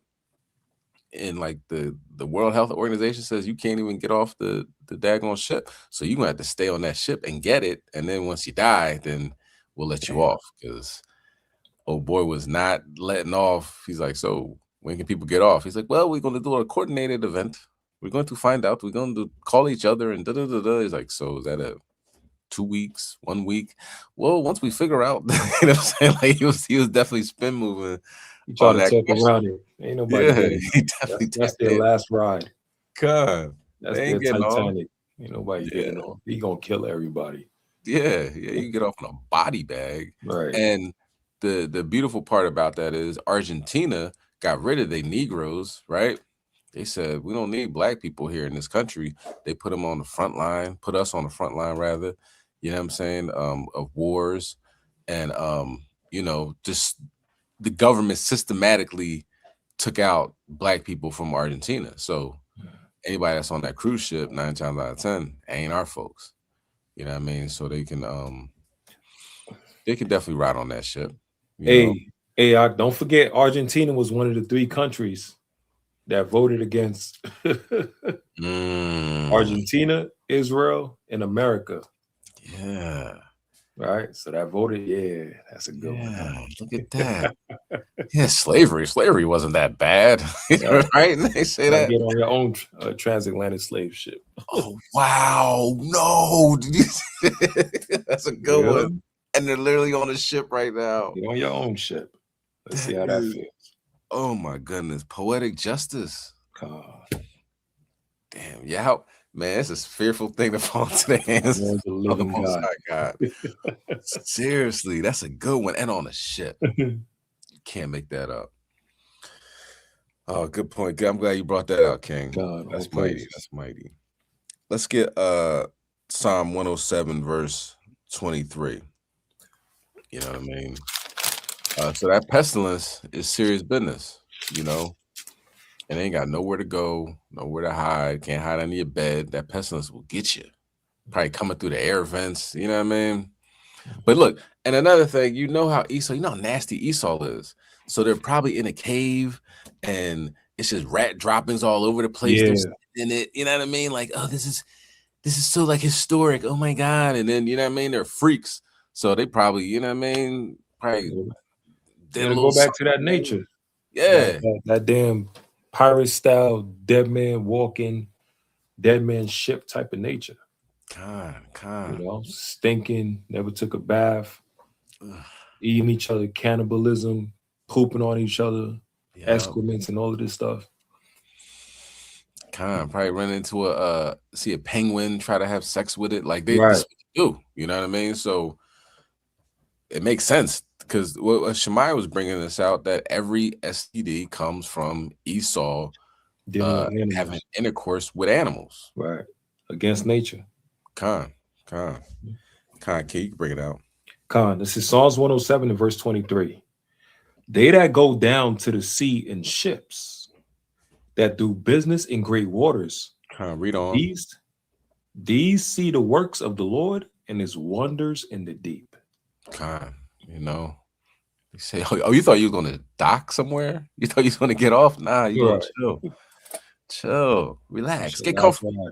in like the World Health Organization says you can't even get off the daggone ship. So you're gonna have to stay on that ship and get it. And then once you die, then we'll let you off, because old boy was not letting off. He's like, so when can people get off? He's like, well, we're going to do a coordinated event. We're going to find out. We're going to call each other and da-da-da-da. He's like, so is that a 2 weeks, 1 week? Well, once we figure out, you know what I'm saying? Like he was definitely spin moving. You try to take around it. Ain't nobody getting it. That's their last ride. God. That's their Titanic. Ain't nobody getting off. He gonna kill everybody. Yeah, you get off in a body bag. Right. And the beautiful part about that is Argentina got rid of their Negroes, right? They said, we don't need black people here in this country. They put them on the front line, put us on the front line, rather, you know what I'm saying, of wars. And, you know, just the government systematically took out black people from Argentina. So anybody that's on that cruise ship, 9 times out of 10, ain't our folks. You know what I mean? So they can definitely ride on that ship. Hey, don't forget, Argentina was one of the 3 countries that voted against Argentina, Israel, and America. Yeah. Right. So that voted, yeah, that's a good one. Look at that. Yeah, slavery wasn't that bad. Right? And they say that. Get on your own transatlantic slave ship. Oh, wow. No. Did you see that? That's a good one. And they're literally on a ship right now. You're on your own ship. Let's see how that feels. Oh my goodness. Poetic justice. God. Damn. Yeah. Man, it's a fearful thing to fall into the hands of the Most High God. Seriously, that's a good one. And on a ship. You can't make that up. Oh, good point. I'm glad you brought that out, King. God, that's mighty. That's mighty. Let's get Psalm 107, verse 23. You know what I mean? So that pestilence is serious business, you know, and they ain't got nowhere to go, nowhere to hide, can't hide under your bed. That pestilence will get you. Probably coming through the air vents, you know what I mean? But look, and another thing, you know how Esau, you know how nasty Esau is. So they're probably in a cave and it's just rat droppings all over the place. Yeah. There's in it, you know what I mean? Like, oh, this is so like historic. Oh my God. And then, you know what I mean? They're freaks. So they probably, you know what I mean? Probably did a Gotta little go back to that something. nature. Yeah. That damn pirate style, dead man walking, dead man ship type of nature. Con. You know, stinking, never took a bath, eating each other, cannibalism, pooping on each other, excrements, and all of this stuff. Probably run into see a penguin, try to have sex with it. Like they Right. just do, you know what I mean? So it makes sense because what Shemaiah was bringing this out that every STD comes from Esau having intercourse with animals. Right. Against nature. Can you bring it out? This is Psalms 107 and verse 23. They that go down to the sea in ships, that do business in great waters. Read on. These see the works of the Lord and his wonders in the deep. You know, they say, oh, you thought you were going to dock somewhere? You thought you was going to get off? Nah, you going to chill, relax, get comfortable.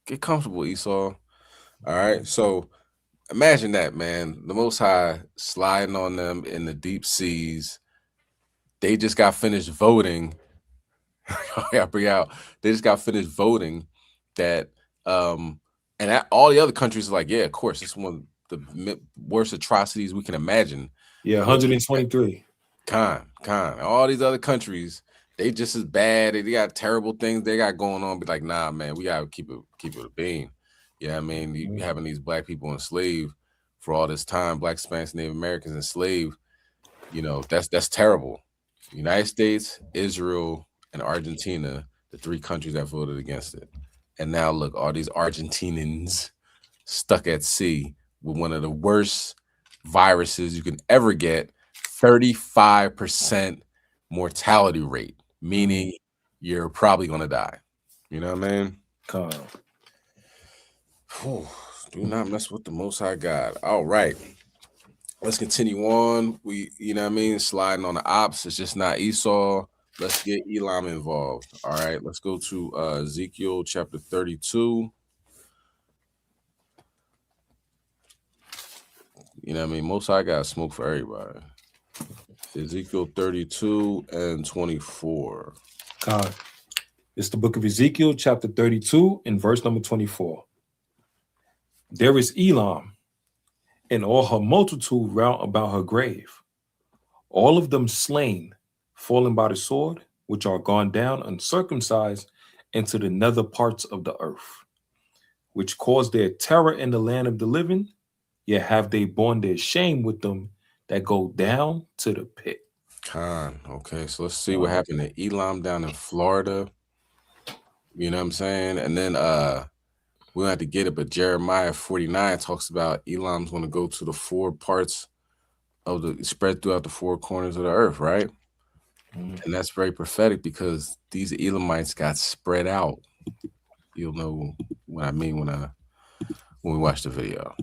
Get comfortable, Esau. All right, so imagine that, man. The Most High sliding on them in the deep seas. They just got finished voting. They just got finished voting that, and all the other countries are like, yeah, of course, it's one of the worst atrocities we can imagine. Yeah, 123. All these other countries, they just as bad. They got terrible things they got going on. Be like, nah, man, we gotta keep it a bean. Yeah, I mean, you having these black people enslaved for all this time, black, Spanish, Native Americans enslaved. You know, that's terrible. United States, Israel, and Argentina, the three countries that voted against it. And now look, all these Argentinians stuck at sea with one of the worst viruses you can ever get, 35% mortality rate, meaning you're probably gonna die. You know what I mean? Do not mess with the Most High God. All right. Let's continue on. You know what I mean? Sliding on the Opps. It's just not Esau. Let's get Elam involved. All right. Let's go to Ezekiel chapter 32. You know what I mean? Most High got smoke for everybody. Ezekiel 32 and 24. It's the book of Ezekiel, chapter 32, and verse number 24. There is Elam, and all her multitude round about her grave, all of them slain, fallen by the sword, which are gone down uncircumcised into the nether parts of the earth, which caused their terror in the land of the living, yet have they borne their shame with them that go down to the pit. Okay, so let's see what happened to Elam down in Florida. You know what I'm saying? And then we don't have to get it, but Jeremiah 49 talks about Elam's going to go to the four parts of the spread throughout the four corners of the earth, right? And that's very prophetic because these Elamites got spread out. You'll know what I mean when we watch the video.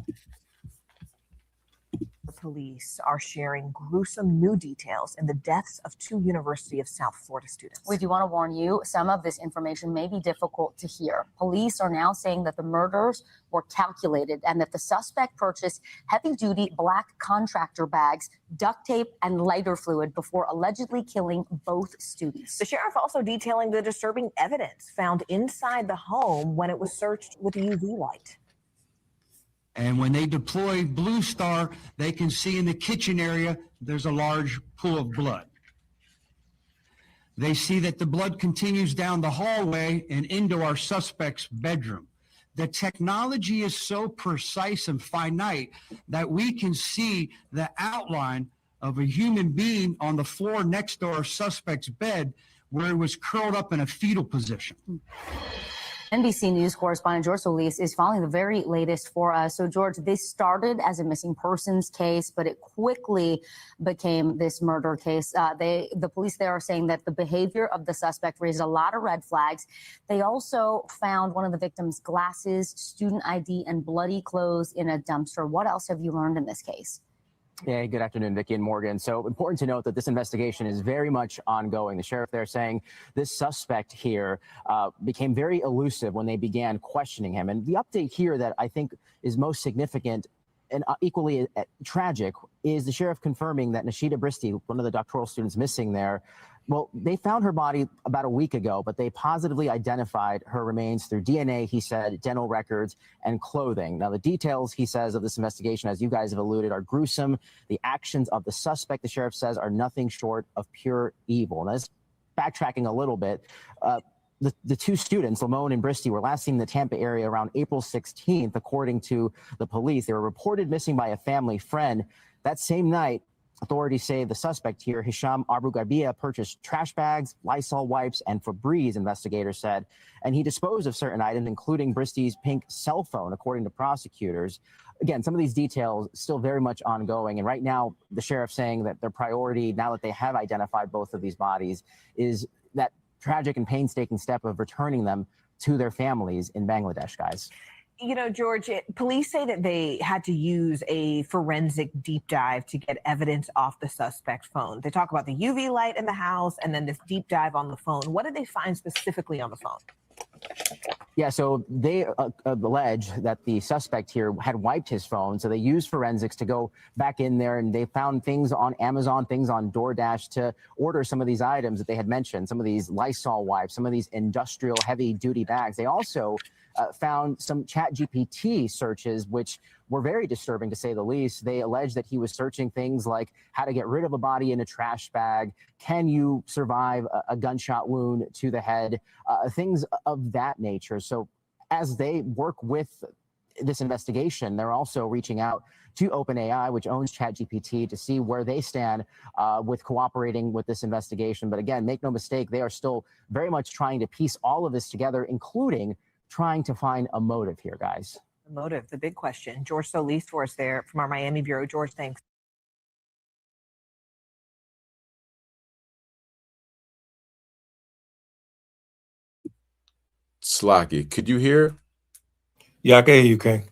Police are sharing gruesome new details in the deaths of two University of South Florida students. We do want to warn you, some of this information may be difficult to hear. Police are now saying that the murders were calculated and that the suspect purchased heavy-duty black contractor bags, duct tape, and lighter fluid before allegedly killing both students. The sheriff also detailing the disturbing evidence found inside the home when it was searched with a UV light. And when they deploy Blue Star, they can see in the kitchen area, there's a large pool of blood. They see that the blood continues down the hallway and into our suspect's bedroom. The technology is so precise and finite that we can see the outline of a human being on the floor next to our suspect's bed where he was curled up in a fetal position. NBC News correspondent George Solis is following the very latest for us. So, George, this started as a missing persons case, but it quickly became this murder case. The police there are saying that the behavior of the suspect raised a lot of red flags. They also found one of the victim's glasses, student ID, and bloody clothes in a dumpster. What else have you learned in this case? Yeah, good afternoon, Vicki and Morgan. So important to note that this investigation is very much ongoing. The sheriff there saying this suspect here became very elusive when they began questioning him. And the update here that I think is most significant and equally tragic is the sheriff confirming that Nashida Bristy, one of the doctoral students missing there, well, they found her body about a week ago, but they positively identified her remains through DNA, he said, dental records, and clothing. Now, the details, he says, of this investigation, as you guys have alluded, are gruesome. The actions of the suspect, the sheriff says, are nothing short of pure evil. Now, this backtracking a little bit, the two students, Lamone and Bristy, were last seen in the Tampa area around April 16th, according to the police. They were reported missing by a family friend. That same night, authorities say the suspect here, Hisham Abu Garbia, purchased trash bags, Lysol wipes, and Febreze, investigators said, and he disposed of certain items, including Bristy's pink cell phone, according to prosecutors. Again, some of these details still very much ongoing, and right now the sheriff saying that their priority, now that they have identified both of these bodies, is that tragic and painstaking step of returning them to their families in Bangladesh, guys. You know, George, police say that they had to use a forensic deep dive to get evidence off the suspect's phone. They talk about the UV light in the house and then this deep dive on the phone. What did they find specifically on the phone? Yeah, so they allege that the suspect here had wiped his phone. So they used forensics to go back in there, and they found things on Amazon, things on DoorDash to order some of these items that they had mentioned, some of these Lysol wipes, some of these industrial heavy-duty bags. They also found some ChatGPT searches, which were very disturbing to say the least. They allege that he was searching things like how to get rid of a body in a trash bag, can you survive a gunshot wound to the head, things of that nature. So as they work with this investigation, they're also reaching out to OpenAI, which owns ChatGPT, to see where they stand with cooperating with this investigation. But again, make no mistake, they are still very much trying to piece all of this together, including trying to find a motive here, guys. The motive, the big question. George Solis for us there from our Miami bureau. George, thanks. Slocky, could you hear? Yeah, I can hear you, King.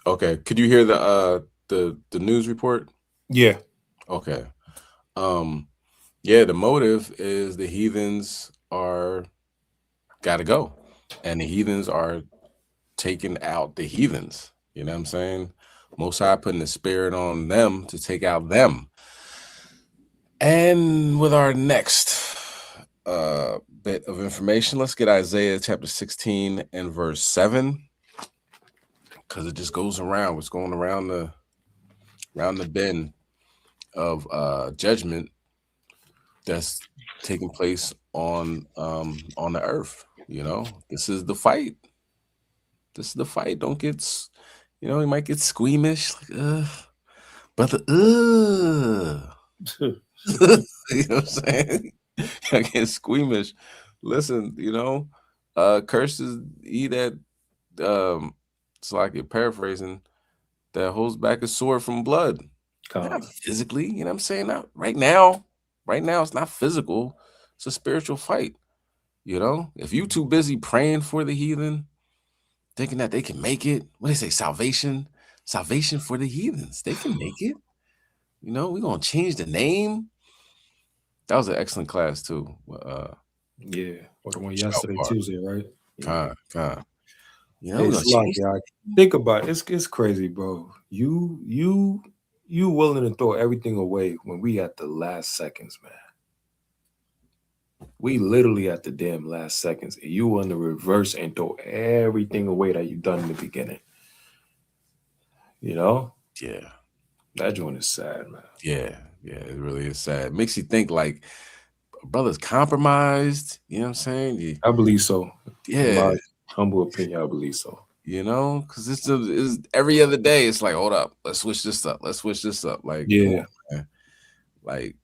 Okay. Could you hear the news report? Yeah. Okay. Yeah, the motive is the heathens are gotta go. And the heathens are taking out the heathens. You know what I'm saying? Most High putting the spirit on them to take out them. And with our next bit of information, let's get Isaiah chapter 16 and verse 7, because it just goes around. What's going around the bend of judgment that's taking place on the earth. You know, this is the fight. This is the fight. Don't get, you know, you might get squeamish, like, but the you know what I'm saying? I get squeamish. Listen, you know, curses he that it's like you're paraphrasing, that holds back a sword from blood. Not physically, you know what I'm saying? Not right now. Right now, it's not physical. It's a spiritual fight. You know, if you too busy praying for the heathen, thinking that they can make it, what do they say? Salvation for the heathens. They can make it. You know, we're gonna change the name. That was an excellent class too. Yeah, or the one yesterday, Tuesday, right? Con. You know, Hey, we're gonna change. think about it. It's crazy, bro. You willing to throw everything away when we at the last seconds, man. We literally at the damn last seconds. And you want to reverse and throw everything away that you done in the beginning. You know? Yeah. That joint is sad, man. Yeah, it really is sad. Makes you think like brothers compromised. You know what I'm saying? I believe so. Yeah. In my humble opinion, I believe so. You know, because it's every other day. It's like, hold up, let's switch this up. Let's switch this up. Like, yeah, man. Like,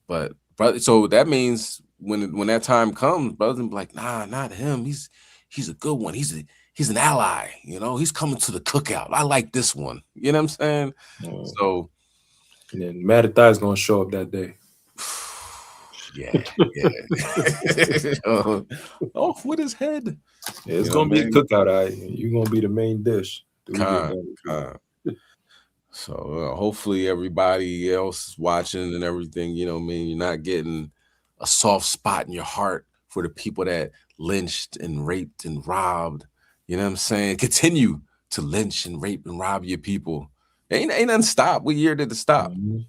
but so that means when that time comes, brothers will be like, nah, not him. He's a good one. He's an ally. You know, he's coming to the cookout. I like this one. You know what I'm saying? So, and then Mattathias is gonna show up that day. Yeah. Off with his head. Yeah, it's gonna be a cookout. You're gonna be the main dish. So hopefully everybody else watching and everything, you know what I mean, you're not getting a soft spot in your heart for the people that lynched and raped and robbed. You know what I'm saying? Continue to lynch and rape and rob your people. Ain't nothing stop. What year did it stop? Mm-hmm.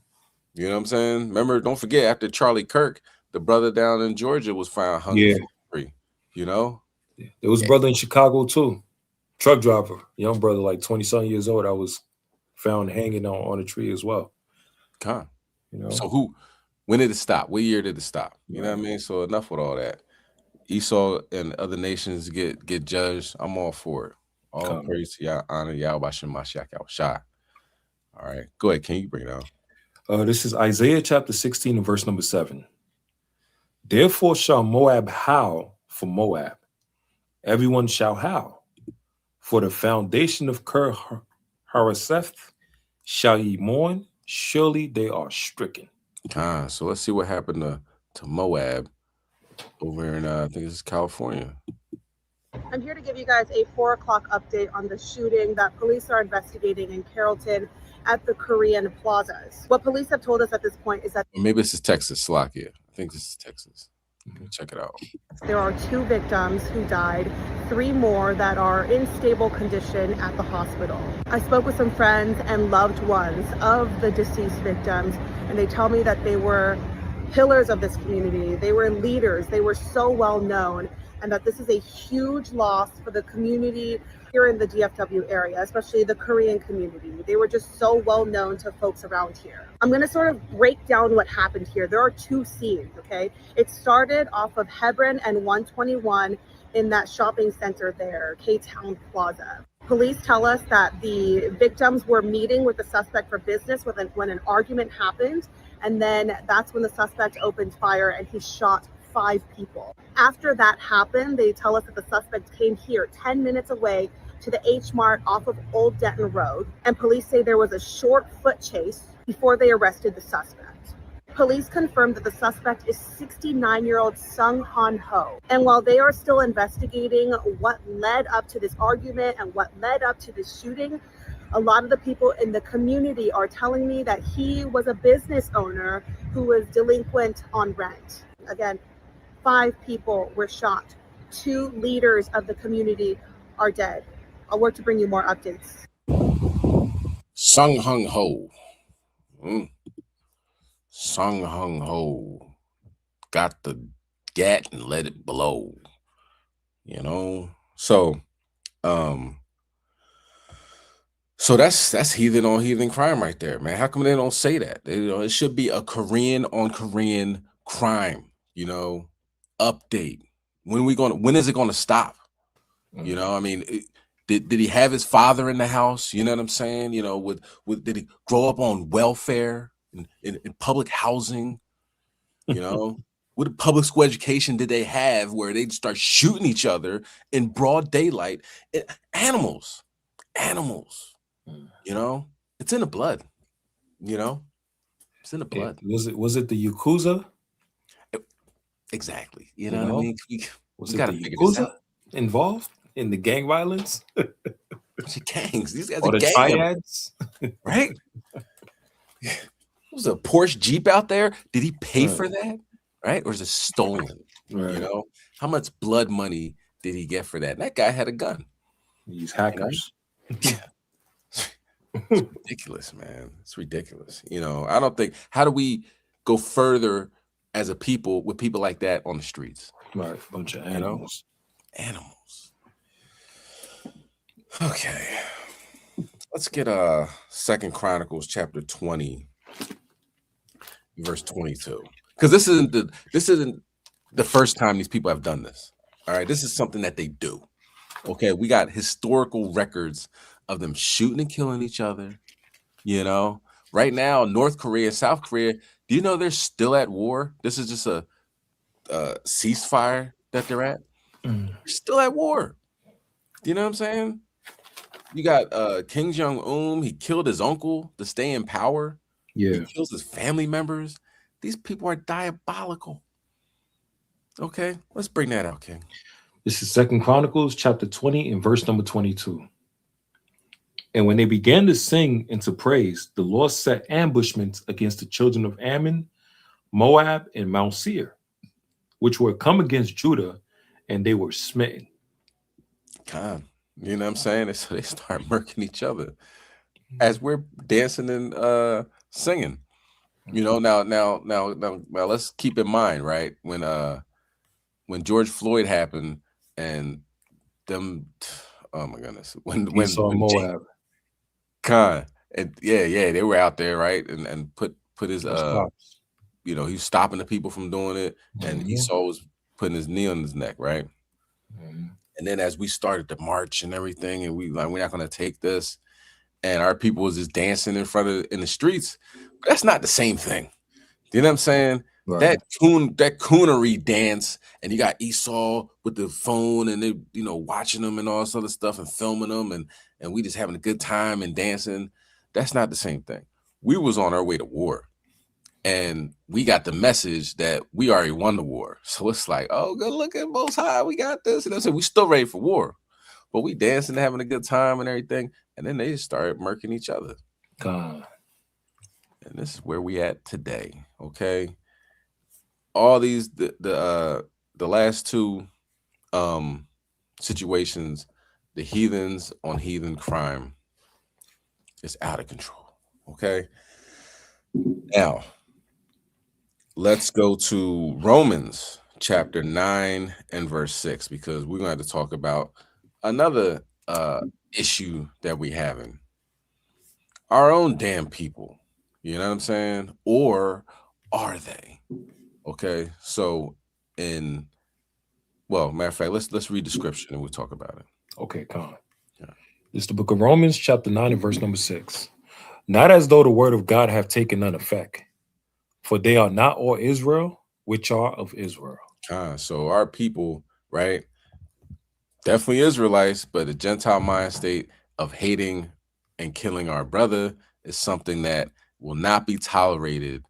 You know what I'm saying? Remember, don't forget, after Charlie Kirk, the brother down in Georgia was found hung Yeah. for free. You know? There was a brother in Chicago too. Truck driver, young brother, like 20-something years old. I was found hanging on a tree as well. Con. You know? So when did it stop? What year did it stop? You know what I mean? So enough with all that. Esau and other nations get judged. I'm all for it. All praise to Yah, honor Yahweh Shem Mashiach Yahushua. All right. Go ahead. Can you bring it out? This is Isaiah chapter 16 and verse number 7. Therefore shall Moab howl for Moab. Everyone shall howl. For the foundation of Ker Hareseth shall ye mourn. Surely they are stricken. So let's see what happened to Moab over in, I think this is California. I'm here to give you guys a 4 o'clock update on the shooting that police are investigating in Carrollton at the Korean plazas. What police have told us at this point is that Maybe this is Texas, Slovakia. I think this is Texas. Check it out. there are 2 victims who died, 3 more that are in stable condition at the hospital. I spoke with some friends and loved ones of the deceased victims, and they tell me that they were pillars of this community. They were leaders. They were so well known, and that this is a huge loss for the community here in the DFW area, especially the Korean community. They were just so well known to folks around here. I'm going to sort of break down what happened here. There are 2 scenes, okay? It started off of Hebron and 121 in that shopping center there, K-Town Plaza. Police tell us that the victims were meeting with the suspect for business when an argument happened, and then that's when the suspect opened fire and he shot 5 people. After that happened, they tell us that the suspect came here 10 minutes away to the H Mart off of Old Denton Road, and police say there was a short foot chase before they arrested the suspect. Police confirmed that the suspect is 69-year-old Sung Han Ho. And while they are still investigating what led up to this argument and what led up to this shooting, a lot of the people in the community are telling me that he was a business owner who was delinquent on rent. Again, 5 people were shot. 2 leaders of the community are dead. I'll work to bring you more updates. Sung Hung Ho. Sung Hung Ho. Got the gat and let it blow. You know? So that's heathen on heathen crime right there, man. How come they don't say that? It should be a Korean on Korean crime, update. When is it gonna stop? I mean, did he have his father in the house? You know what I'm saying? Did he grow up on welfare in public housing? What public school education did they have where they'd start shooting each other in broad daylight? Animals. It's in the blood. It's in the blood. Was it the Yakuza? Exactly. You know what I mean? Was it the Yakuza involved in the gang violence? Gangs. These guys or are the triads, right? Was a Porsche Jeep out there? Did he pay for that? Right? Or is it stolen? Right. How much blood money did he get for that? And that guy had a gun. These hackers. It's ridiculous, man. It's ridiculous. I don't think, how do we go further as a people with people like that on the streets? Right. Bunch of animals. Animals. Okay. Let's get 2 Chronicles chapter 20, verse 22. Because this isn't the first time these people have done this. All right. This is something that they do. Okay. We got historical records of them shooting and killing each other. Right now, North Korea, South Korea, do you know they're still at war? This is just a ceasefire that they're at. They're still at war. Do you know what I'm saying? You got Kim Jong-un. He killed his uncle to stay in power. Yeah. He kills his family members. These people are diabolical. Okay, let's bring that out, King. This is 2 Chronicles chapter 20 and verse number 22. And when they began to sing and to praise, the Lord set ambushments against the children of Ammon, Moab, and Mount Seir, which were come against Judah, and they were smitten. You know what I'm saying? So they start murking each other as we're dancing and singing. You know, now let's keep in mind, right? When George Floyd happened and them, oh my goodness, when Moab. And they were out there, right? And put his you know, he's stopping the people from doing it, and Esau was putting his knee on his neck, right? And then as we started to march and everything, and we're not gonna take this, and our people was just dancing in the streets, but that's not the same thing. You know what I'm saying? Right. That coonery dance, and you got Esau with the phone, and they, you know, watching them and all this other stuff and filming them, and we just having a good time and dancing. That's not the same thing. We was on our way to war, and we got the message that we already won the war. So it's like, oh, good, look at Most High, we got this. And I said, we still ready for war, but we dancing, having a good time and everything. And then they just started murking each other. And this is where we at today. Okay. All these, the last two situations, the heathens on heathen crime is out of control. Okay. Now, let's go to Romans chapter 9 and verse 6, because we're going to have to talk about another issue that we having. Our own damn people, you know what I'm saying? Or are they? Okay, so matter of fact, let's read the scripture and we'll talk about it. Okay, Con. It's the book of Romans chapter 9 and verse number 6. Not as though the word of God have taken none effect, for they are not all Israel, which are of Israel. So our people, right? Definitely Israelites, but the Gentile mind state of hating and killing our brother is something that will not be tolerated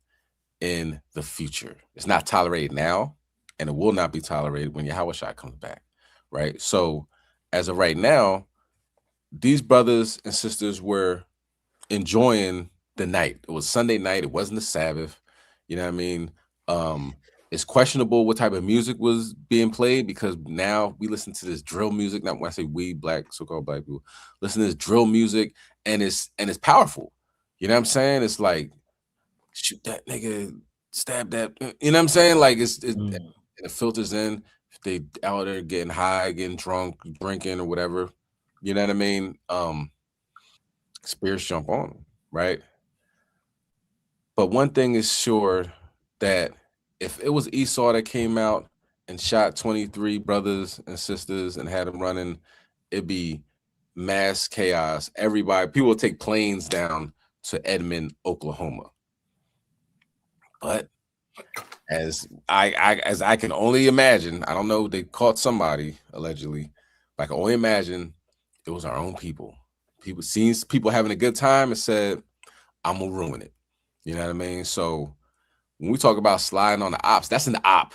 in the future. It's not tolerated now, and it will not be tolerated when Yahushua comes back, right? So as of right now, these brothers and sisters were enjoying the night. It was Sunday night. It wasn't the Sabbath. You know what I mean? It's questionable what type of music was being played, because now we listen to this drill music. Not when I say we, so-called black people, listen to this drill music, and it's powerful. You know what I'm saying? It's like, shoot that nigga, stab that. You know what I'm saying? Like it filters in. If they out there getting high, getting drunk, drinking or whatever. You know what I mean? Spirits jump on them, right? But one thing is sure, that if it was Esau that came out and shot 23 brothers and sisters and had them running, it'd be mass chaos. Everybody, people would take planes down to Edmond, Oklahoma. But as I can only imagine, I don't know, they caught somebody allegedly, but I can only imagine it was our own people. People seen people having a good time and said, I'm gonna ruin it. You know what I mean? So when we talk about sliding on the ops, that's an op,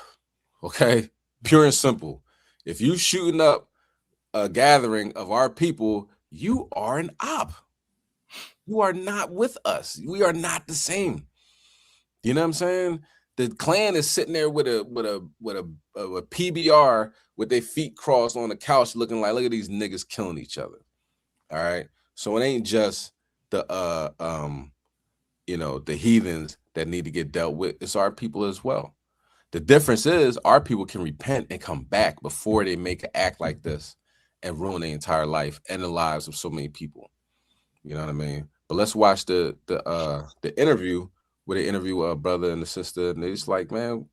okay? Pure and simple. If you shooting up a gathering of our people, you are an op. You are not with us. We are not the same. You know what I'm saying? The Klan is sitting there with a PBR with their feet crossed on the couch, looking like, look at these niggas killing each other. All right. So it ain't just the the heathens that need to get dealt with. It's our people as well. The difference is our people can repent and come back before they make an act like this and ruin their entire life and the lives of so many people. You know what I mean? But let's watch the interview where they interview a brother and a sister, and they're just like, man,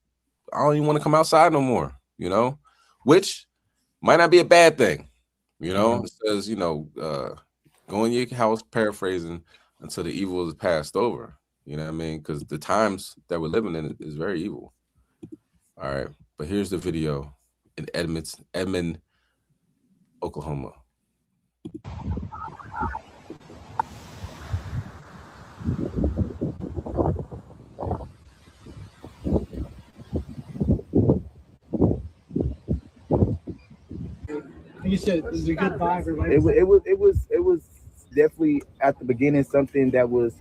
I don't even want to come outside no more, you know, which might not be a bad thing. You know, it says, go in your house, paraphrasing, until the evil is passed over. You know what I mean? Because the times that we're living in is very evil. All right. But here's the video in Edmond, Oklahoma. You said it was a good vibe, right? It was definitely at the beginning something that was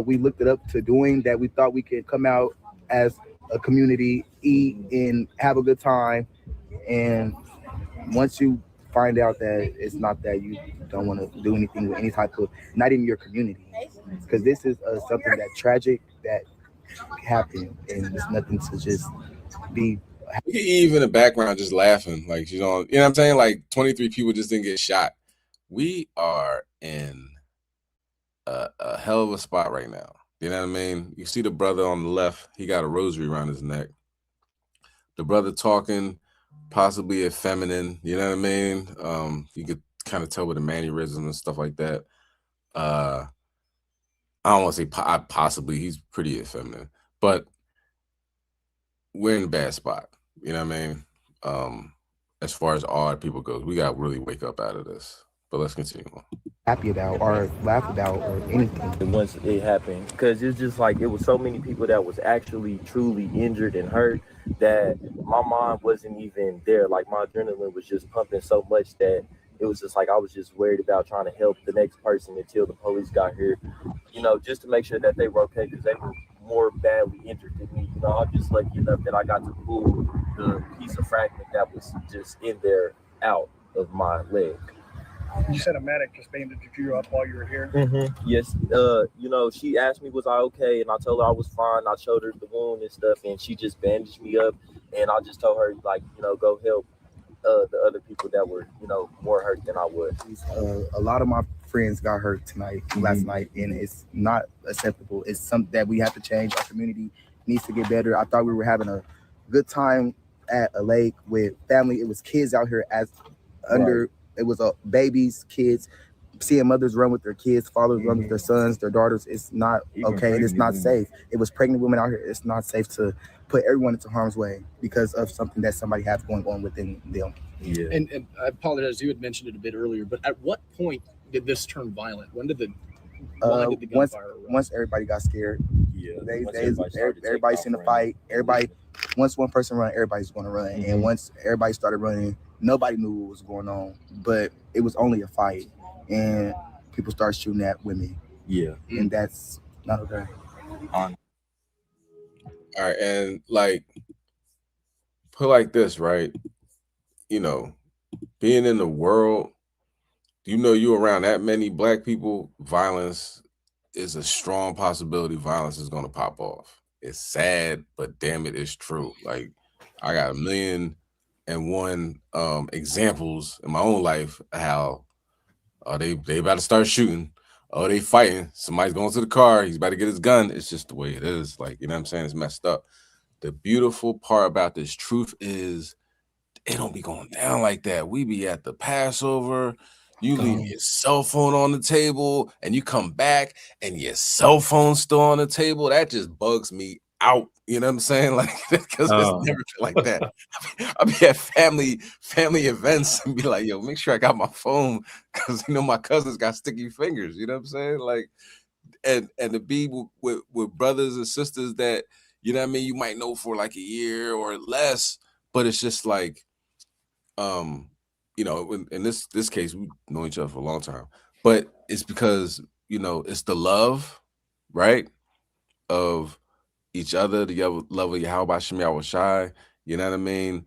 we looked it up to doing, that we thought we could come out as a community, eat and have a good time. And once you find out that it's not that, you don't want to do anything with any type of, not even your community, because this is something that tragic that happened, and it's nothing to just be. Look at Eve in the background just laughing, like she's on. You know what I'm saying? Like 23 people just didn't get shot. We are in a hell of a spot right now. You know what I mean? You see the brother on the left, he got a rosary around his neck. The brother talking, possibly effeminate, you know what I mean? You could kind of tell with the mannerisms and stuff like that. I don't want to say possibly, he's pretty effeminate, but we're in a bad spot. You know what I mean? As far as odd people goes, we got to really wake up out of this. But let's continue on. Happy about or laugh about or anything. Once it happened, because it's just like it was so many people that was actually truly injured and hurt that my mind wasn't even there. Like my adrenaline was just pumping so much that it was just like I was just worried about trying to help the next person until the police got here, you know, just to make sure that they were okay, because they were more badly injured than me. You know, I'm just lucky enough that I got to pull the piece of fragment that was just in there out of my leg. You said a medic just bandaged you up while you were here? Mm-hmm. Yes. You know, she asked me, was I okay? And I told her I was fine. I showed her the wound and stuff, and she just bandaged me up. And I just told her, like, you know, go help the other people that were, you know, more hurt than I was. A lot of my friends got hurt tonight, last night, and it's not acceptable. It's something that we have to change. Our community needs to get better. I thought we were having a good time at a lake with family. It was kids out here under. It was babies, kids, seeing mothers run with their kids, fathers run with their sons, their daughters. It's not okay, and it's not safe. It was pregnant women out here. It's not safe to put everyone into harm's way because of something that somebody has going on within them. Yeah. And I apologize, you had mentioned it a bit earlier, but at what point did this turn violent? When did the gunfire erupt? Once everybody got scared. Yeah. Everybody seen the fight. Everybody, once one person run, everybody's going to run. Mm-hmm. And once everybody started running, nobody knew what was going on, but it was only a fight, and people started shooting at women. Yeah. And that's not okay. All right, and like, put like this, right? You know, being in the world, you know, you around that many black people, violence is a strong possibility. Violence is going to pop off. It's sad, but damn it, it's true. Like, I got 1,000,001 examples in my own life how they about to start shooting. Oh, they fighting. Somebody's going to the car. He's about to get his gun. It's just the way it is. Like, you know what I'm saying? It's messed up. The beautiful part about this truth is it don't be going down like that. We be at the Passover. You leave your cell phone on the table and you come back and your cell phone's still on the table. That just bugs me out. You know what I'm saying? Like, because it's never been like that. I'll be at family events and be like, yo, make sure I got my phone, because, you know, my cousins got sticky fingers. You know what I'm saying? Like, and to be with brothers and sisters that, you know what I mean, you might know for like a year or less, but it's just like, you know, in this case, we know each other for a long time, but it's because, you know, it's the love, right, of each other, the love of Yahweh Bashem Yahweh Shai, you know what I mean?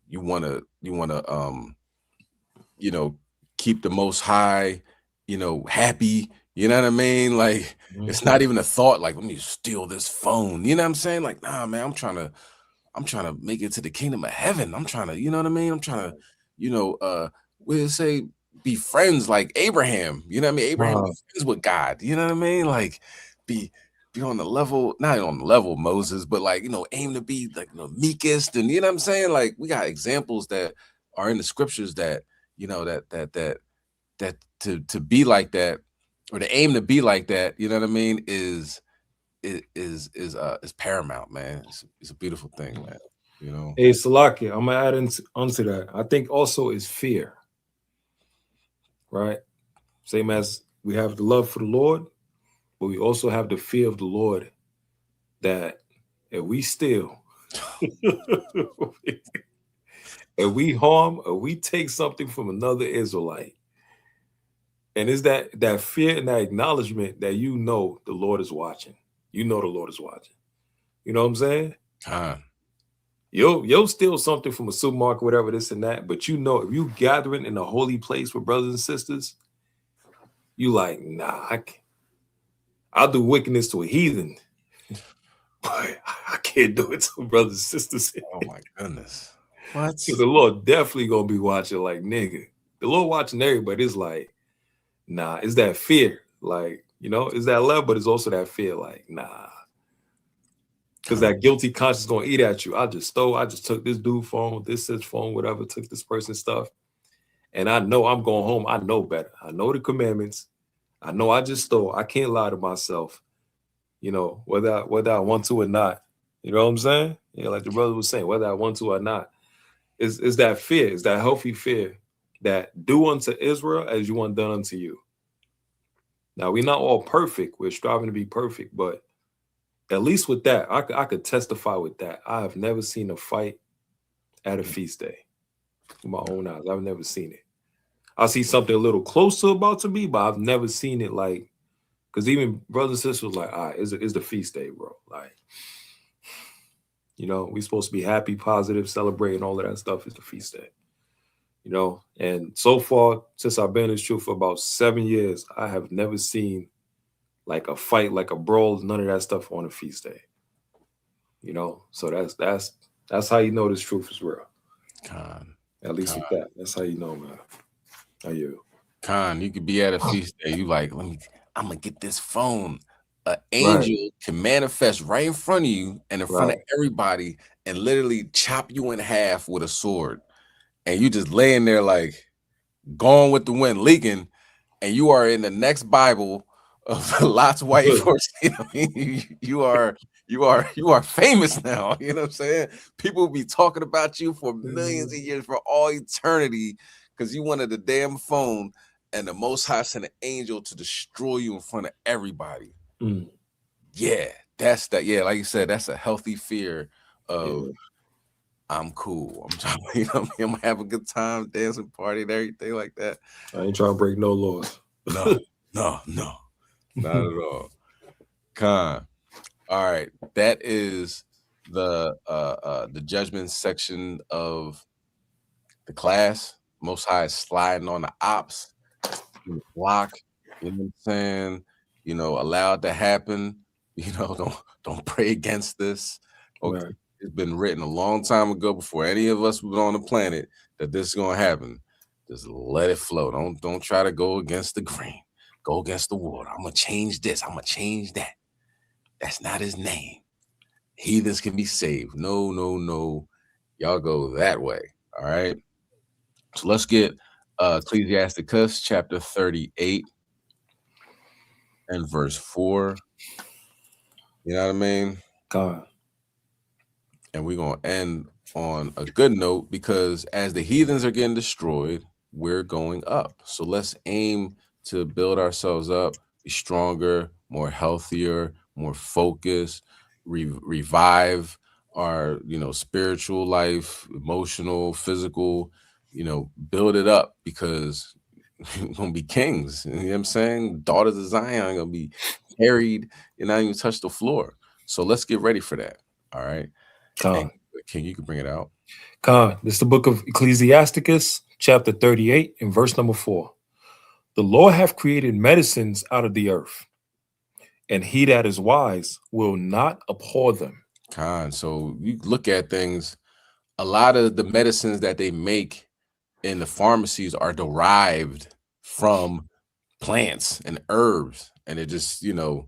You wanna, you know, keep the Most High, you know, happy, you know what I mean? Like, it's not even a thought, like, let me steal this phone, you know what I'm saying? Like, nah, man, I'm trying to make it to the kingdom of heaven. I'm trying to, you know what I mean? I'm trying to, you know, we'll say be friends like Abraham, you know what I mean? Abraham was friends with God, you know what I mean? Like, be on the level, not on the level of Moses, but like, you know, aim to be like, you know, meekest, and you know what I'm saying? Like, we got examples that are in the scriptures that, you know, that to be like that, or to aim to be like that, you know what I mean, is paramount, man. It's a beautiful thing, man. You know. Hey, Salaki, I'm gonna add onto that. I think also is fear, right? Same as we have the love for the Lord, but we also have the fear of the Lord, that if we steal, if we harm, or we take something from another Israelite, And it's that fear and that acknowledgement that you know the Lord is watching. You know the Lord is watching. You know what I'm saying? You'll steal something from a supermarket, whatever, this and that. But you know, if you gathering in a holy place with brothers and sisters, you like, nah, I'll do wickedness to a heathen. But I can't do it to brothers and sisters. Oh my goodness. What? So the Lord definitely gonna be watching, like, nigga. The Lord watching everybody. It's like, nah, it's that fear. Like, you know, it's that love, but it's also that fear, like, nah. Because that guilty conscience is gonna eat at you. I just took this dude's phone, this phone, whatever, took this person's stuff. And I know I'm going home. I know better. I know the commandments. I know I just stole. I can't lie to myself, you know, whether I want to or not. You know what I'm saying? Yeah, like the brother was saying, whether I want to or not. It's that fear, it's that healthy fear that do unto Israel as you want done unto you. Now, we're not all perfect. We're striving to be perfect, but at least with that, I could testify with that. I have never seen a fight at a feast day with my own eyes. I've never seen it. I see something a little closer about to be, but I've never seen it like, because even brothers and sisters was like, all right, it's the feast day, bro. Like, you know, we supposed to be happy, positive, celebrating all of that stuff. It's the feast day, you know. And so far, since I've been in this truth for about 7 years, I have never seen like a fight, like a brawl, none of that stuff on a feast day. You know, so that's how you know this truth is real. At least with that, that's how you know, man. How you? You could be at a feast day. You like, I'm gonna get this phone. An angel can manifest right in front of you and in front of everybody and literally chop you in half with a sword. And you just laying there like gone with the wind, leaking, and you are in the next Bible of Lot's wife. Or, you know, you are famous now. You know what I'm saying? People will be talking about you for millions of years, for all eternity, because you wanted the damn phone, and the Most High sent an angel to destroy you in front of everybody. Yeah, that's that. Yeah, like you said, that's a healthy fear of I'm cool. I'm trying, you know, I'm gonna have a good time, dancing, party, and everything like that. I ain't trying to break no laws. No, not at all. All right, that is the judgment section of the class. Most High is sliding on the Opps, block. You know what I'm saying? You know, allow it to happen. You know, don't pray against this. Okay. It's been written a long time ago before any of us were on the planet that this is gonna happen. Just let it flow. Don't try to go against the grain. Go against the water. I'm gonna change this. I'm gonna change that. That's not his name. Heathens can be saved. No. Y'all go that way. All right. So let's get Ecclesiasticus chapter 38 and verse 4. You know what I mean? God. And we're going to end on a good note, because as the heathens are getting destroyed, we're going up. So let's aim to build ourselves up, be stronger, more healthier, more focused, revive our, you know, spiritual life, emotional, physical, you know, build it up, because we're going to be kings. You know what I'm saying? Daughters of Zion are going to be carried and not even touch the floor. So let's get ready for that. All right. King, you can bring it out. This is the book of Ecclesiasticus, chapter 38, and verse number 4. The Lord hath created medicines out of the earth, and he that is wise will not abhor them. So you look at things, a lot of the medicines that they make in the pharmacies are derived from plants and herbs, and it just, you know,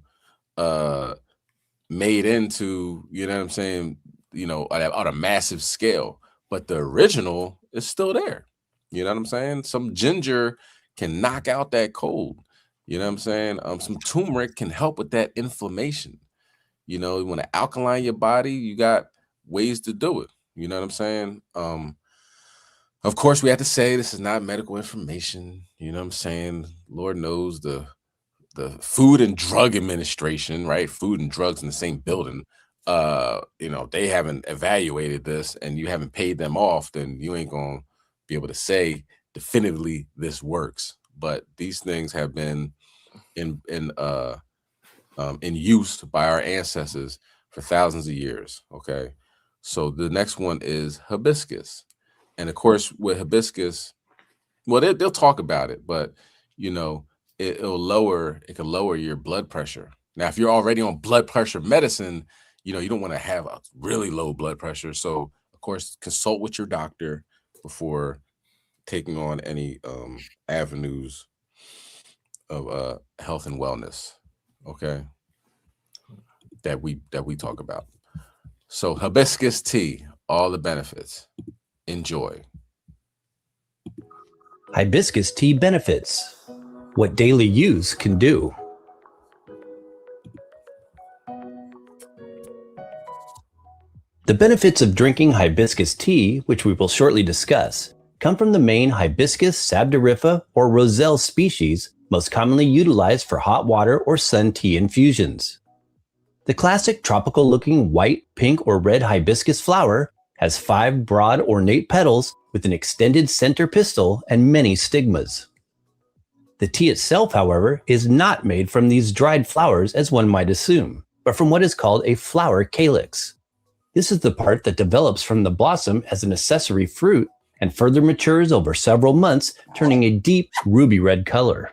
made into, you know what I'm saying, you know, on a massive scale, but the original is still there. You know what I'm saying? Some ginger can knock out that cold. You know what I'm saying? Some turmeric can help with that inflammation. You know, you want to alkaline your body, you got ways to do it. You know what I'm saying? Of course, we have to say this is not medical information. You know what I'm saying? Lord knows the Food and Drug Administration, right? Food and drugs in the same building. You know, they haven't evaluated this and you haven't paid them off, then you ain't gonna be able to say definitively this works. but these things have been in use by our ancestors for thousands of years. Okay, so the next one is hibiscus, and of course with hibiscus, well, they'll talk about it, but you know, it can lower your blood pressure. Now, if you're already on blood pressure medicine, you know, you don't want to have a really low blood pressure. So, of course, consult with your doctor before taking on any avenues of health and wellness, okay, that we talk about. So hibiscus tea, all the benefits. Enjoy. Hibiscus tea benefits. What daily use can do. The benefits of drinking hibiscus tea, which we will shortly discuss, come from the main Hibiscus sabdariffa or roselle species most commonly utilized for hot water or sun tea infusions. The classic tropical-looking white, pink, or red hibiscus flower has 5 broad ornate petals with an extended center pistil and many stigmas. The tea itself, however, is not made from these dried flowers as one might assume, but from what is called a flower calyx. This is the part that develops from the blossom as an accessory fruit and further matures over several months, turning a deep ruby red color.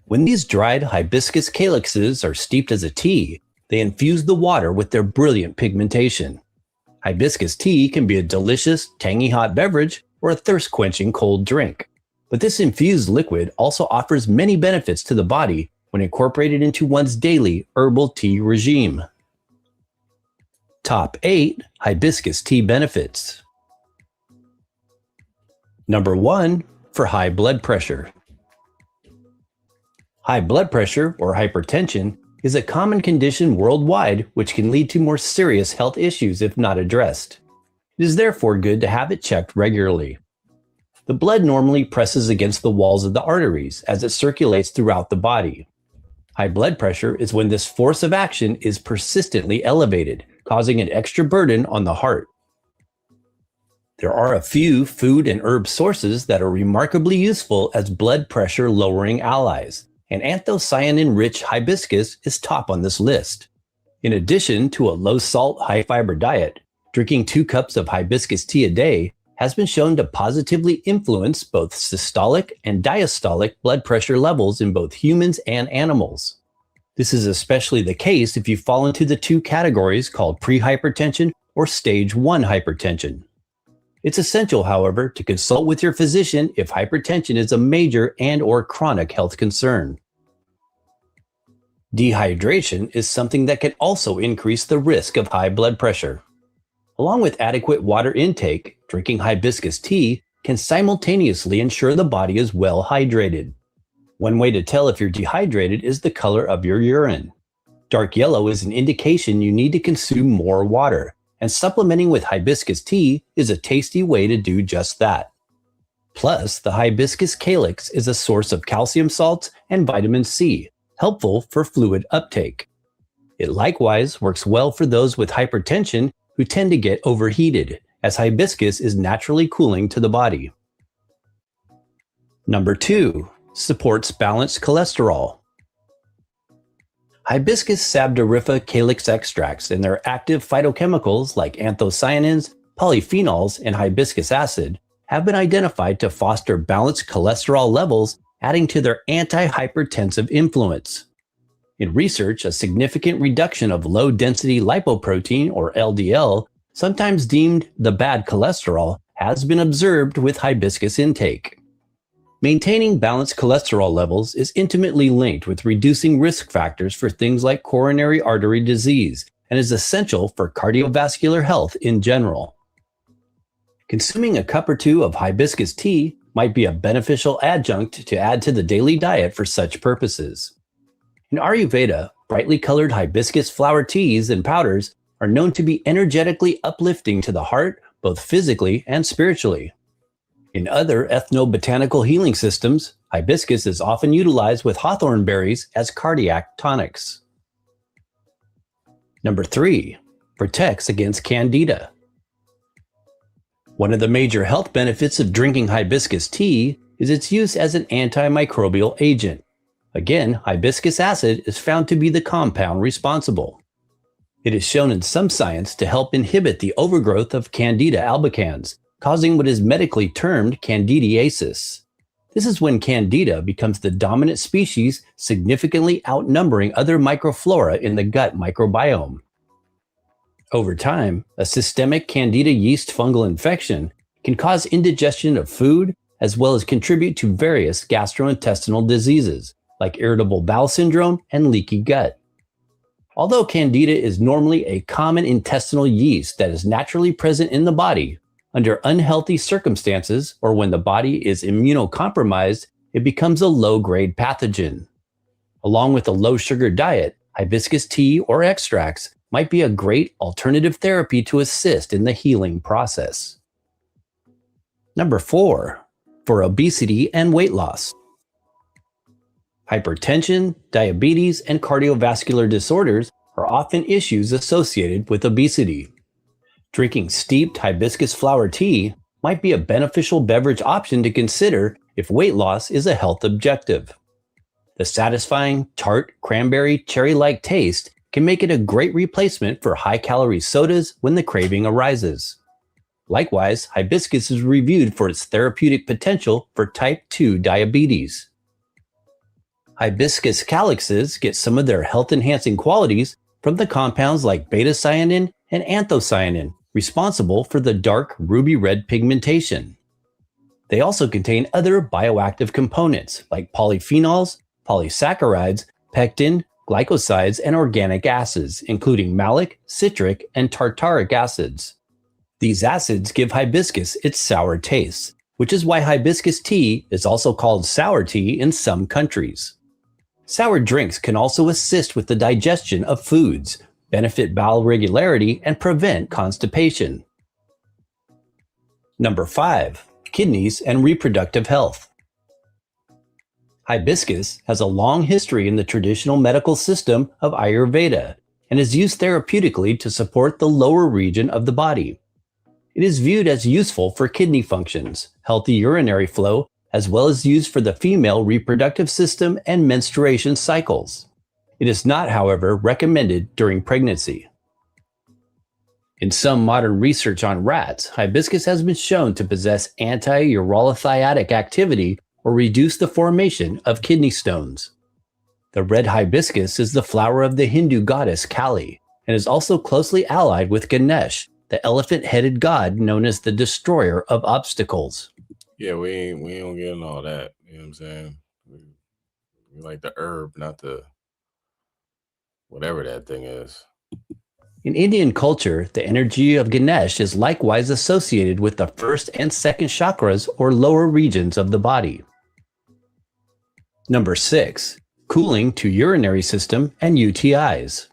When these dried hibiscus calyxes are steeped as a tea, they infuse the water with their brilliant pigmentation. Hibiscus tea can be a delicious, tangy hot beverage or a thirst-quenching cold drink. But this infused liquid also offers many benefits to the body when incorporated into one's daily herbal tea regime. Top 8 hibiscus tea benefits. Number 1, for high blood pressure. High blood pressure, or hypertension, is a common condition worldwide which can lead to more serious health issues if not addressed. It is therefore good to have it checked regularly. The blood normally presses against the walls of the arteries as it circulates throughout the body. High blood pressure is when this force of action is persistently elevated, causing an extra burden on the heart. There are a few food and herb sources that are remarkably useful as blood pressure lowering allies, and anthocyanin-rich hibiscus is top on this list. In addition to a low-salt, high-fiber diet, drinking 2 cups of hibiscus tea a day has been shown to positively influence both systolic and diastolic blood pressure levels in both humans and animals. This is especially the case if you fall into the 2 categories called prehypertension or stage 1 hypertension. It's essential, however, to consult with your physician if hypertension is a major and/or chronic health concern. Dehydration is something that can also increase the risk of high blood pressure. Along with adequate water intake, drinking hibiscus tea can simultaneously ensure the body is well hydrated. One way to tell if you're dehydrated is the color of your urine. Dark yellow is an indication you need to consume more water, and supplementing with hibiscus tea is a tasty way to do just that. Plus, the hibiscus calyx is a source of calcium salts and vitamin C, helpful for fluid uptake. It likewise works well for those with hypertension who tend to get overheated, as hibiscus is naturally cooling to the body. Number 2, supports balanced cholesterol. Hibiscus sabdariffa calyx extracts and their active phytochemicals like anthocyanins, polyphenols, and hibiscus acid have been identified to foster balanced cholesterol levels, adding to their anti-hypertensive influence. In research, a significant reduction of low-density lipoprotein, or LDL, sometimes deemed the bad cholesterol, has been observed with hibiscus intake. Maintaining balanced cholesterol levels is intimately linked with reducing risk factors for things like coronary artery disease and is essential for cardiovascular health in general. Consuming a cup or 2 of hibiscus tea might be a beneficial adjunct to add to the daily diet for such purposes. In Ayurveda, brightly colored hibiscus flower teas and powders are known to be energetically uplifting to the heart, both physically and spiritually. In other ethnobotanical healing systems, hibiscus is often utilized with hawthorn berries as cardiac tonics. Number 3, protects against candida. One of the major health benefits of drinking hibiscus tea is its use as an antimicrobial agent. Again, hibiscus acid is found to be the compound responsible. It is shown in some science to help inhibit the overgrowth of Candida albicans, causing what is medically termed candidiasis. This is when Candida becomes the dominant species, significantly outnumbering other microflora in the gut microbiome. Over time, a systemic Candida yeast fungal infection can cause indigestion of food as well as contribute to various gastrointestinal diseases like irritable bowel syndrome and leaky gut. Although Candida is normally a common intestinal yeast that is naturally present in the body, under unhealthy circumstances or when the body is immunocompromised, it becomes a low-grade pathogen. Along with a low-sugar diet, hibiscus tea or extracts might be a great alternative therapy to assist in the healing process. Number 4, for obesity and weight loss. Hypertension, diabetes, and cardiovascular disorders are often issues associated with obesity. Drinking steeped hibiscus flower tea might be a beneficial beverage option to consider if weight loss is a health objective. The satisfying, tart, cranberry, cherry-like taste can make it a great replacement for high-calorie sodas when the craving arises. Likewise, hibiscus is reviewed for its therapeutic potential for type 2 diabetes. Hibiscus calyxes get some of their health-enhancing qualities from the compounds like beta-cyanine and anthocyanin, responsible for the dark ruby-red pigmentation. They also contain other bioactive components like polyphenols, polysaccharides, pectin, glycosides, and organic acids, including malic, citric, and tartaric acids. These acids give hibiscus its sour taste, which is why hibiscus tea is also called sour tea in some countries. Sour drinks can also assist with the digestion of foods, benefit bowel regularity, and prevent constipation. Number 5, kidneys and reproductive health. Hibiscus has a long history in the traditional medical system of Ayurveda and is used therapeutically to support the lower region of the body. It is viewed as useful for kidney functions, healthy urinary flow, as well as used for the female reproductive system and menstruation cycles. It is not, however, recommended during pregnancy. In some modern research on rats, hibiscus has been shown to possess anti-urolithiatic activity or reduce the formation of kidney stones. The red hibiscus is the flower of the Hindu goddess Kali and is also closely allied with Ganesh, the elephant-headed god known as the destroyer of obstacles. Yeah, we don't get in all that. You know what I'm saying? We like the herb, not the whatever that thing is. In Indian culture, the energy of Ganesh is likewise associated with the first and second chakras or lower regions of the body. Number 6, cooling to urinary system and UTIs.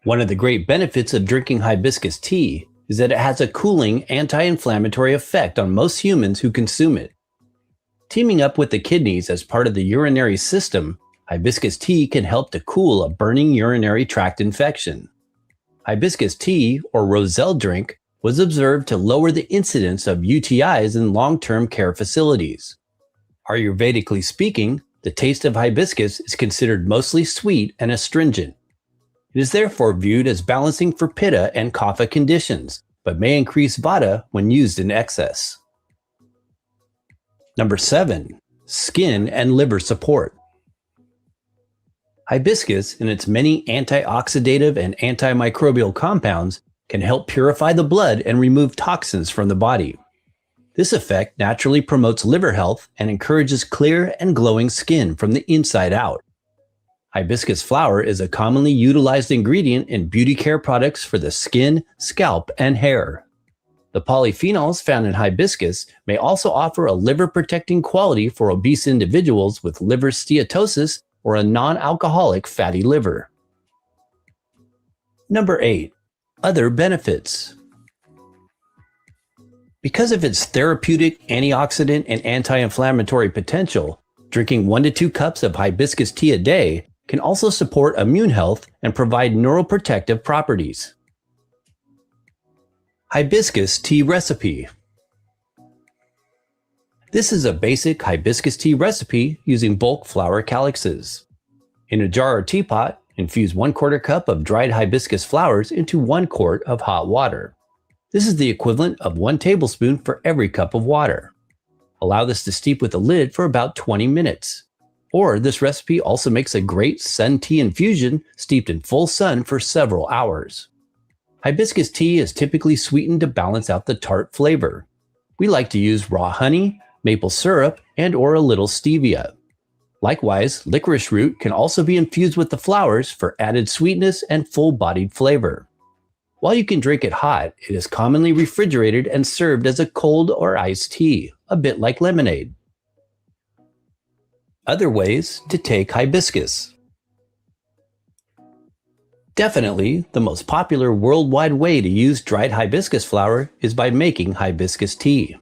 One of the great benefits of drinking hibiscus tea is that it has a cooling anti-inflammatory effect on most humans who consume it. Teaming up with the kidneys as part of the urinary system, hibiscus tea can help to cool a burning urinary tract infection. Hibiscus tea, or roselle drink, was observed to lower the incidence of UTIs in long-term care facilities. Ayurvedically speaking, the taste of hibiscus is considered mostly sweet and astringent. It is therefore viewed as balancing for pitta and kapha conditions, but may increase vata when used in excess. Number 7, skin and liver support. Hibiscus, in its many antioxidative and antimicrobial compounds, can help purify the blood and remove toxins from the body. This effect naturally promotes liver health and encourages clear and glowing skin from the inside out. Hibiscus flower is a commonly utilized ingredient in beauty care products for the skin, scalp, and hair. The polyphenols found in hibiscus may also offer a liver-protecting quality for obese individuals with liver steatosis or a non-alcoholic fatty liver. Number 8, other benefits. Because of its therapeutic, antioxidant, and anti-inflammatory potential, drinking 1 to 2 cups of hibiscus tea a day can also support immune health and provide neuroprotective properties. Hibiscus tea recipe. This is a basic hibiscus tea recipe using bulk flower calyxes. In a jar or teapot, infuse 1/4 cup of dried hibiscus flowers into 1 quart of hot water. This is the equivalent of 1 tablespoon for every cup of water. Allow this to steep with a lid for about 20 minutes. Or this recipe also makes a great sun tea infusion steeped in full sun for several hours. Hibiscus tea is typically sweetened to balance out the tart flavor. We like to use raw honey, maple syrup, and/or a little stevia. Likewise, licorice root can also be infused with the flowers for added sweetness and full-bodied flavor. While you can drink it hot, it is commonly refrigerated and served as a cold or iced tea, a bit like lemonade. Other ways to take hibiscus. Definitely, the most popular worldwide way to use dried hibiscus flower is by making hibiscus tea.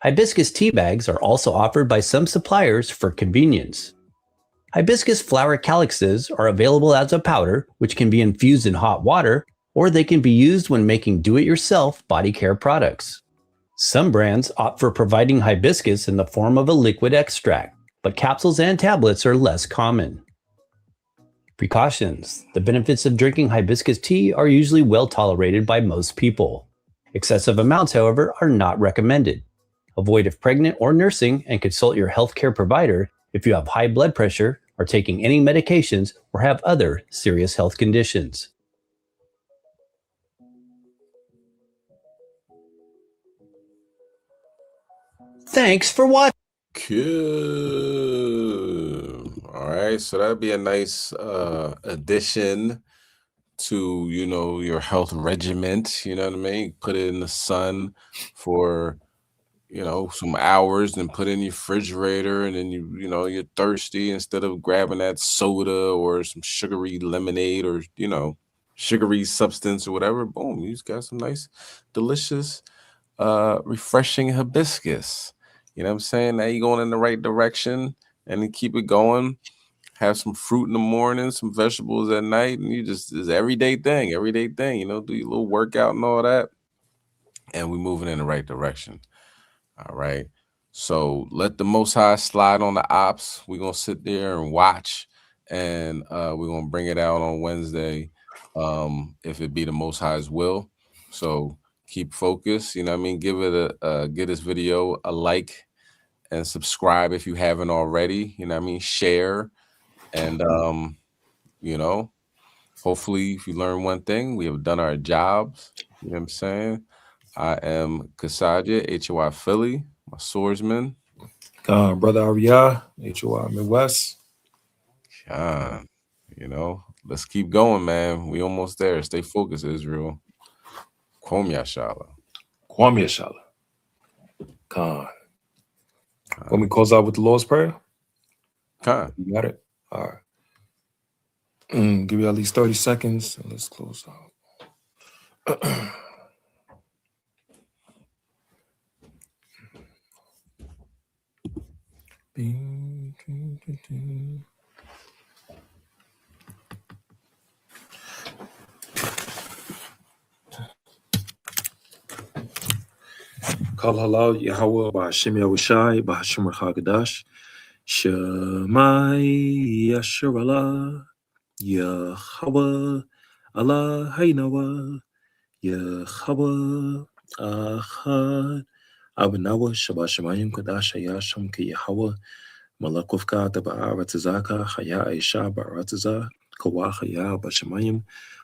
Hibiscus tea bags are also offered by some suppliers for convenience. Hibiscus flower calyxes are available as a powder, which can be infused in hot water, or they can be used when making do-it-yourself body care products. Some brands opt for providing hibiscus in the form of a liquid extract, but capsules and tablets are less common. Precautions. The benefits of drinking hibiscus tea are usually well tolerated by most people. Excessive amounts, however, are not recommended. Avoid if pregnant or nursing and consult your healthcare provider if you have high blood pressure, are taking any medications, or have other serious health conditions. Thanks for watching. Cool. All right, so that'd be a nice addition to, you know, your health regiment. You know what I mean? Put it in the sun for, you know, some hours, then put it in your refrigerator, and then you know, you're thirsty, instead of grabbing that soda or some sugary lemonade or, you know, sugary substance or whatever. Boom, you just got some nice, delicious, refreshing hibiscus. You know what I'm saying? Now you're going in the right direction, and then keep it going. Have some fruit in the morning, some vegetables at night, and you just, it's everyday thing, you know, do your little workout and all that. And we're moving in the right direction. All right. So let the Most High slide on the Opps. We're going to sit there and watch, and we're going to bring it out on Wednesday, if it be the Most High's will. So keep focused. You know what I mean? Give it give this video a like and subscribe if you haven't already. You know what I mean? Share. And, you know, hopefully if you learn one thing, we have done our jobs. You know what I'm saying? I am Chassadyah, HOI Philly, my swordsman. Brother YAH, HOI Midwest. You know, let's keep going, man. We almost there. Stay focused, Israel. Kwam Yashala. Kwam Yashala. Khan. When we close out with the Lord's Prayer? Khan. You got it? All right. Give you at least 30 seconds, and let's close out. Kal halal Yahweh b'Hashem Yahushai b'Hashem Rachagadash Shemai Yasharallah Yahweh Allah Hainawa Yahweh Ahad Abnawa Shabbat Shemayim Kadash Hayasham Ki Yahweh Malakufka Taba'aratzaka Haya Aisha Ba'aratza Kawa Haya Bashemayim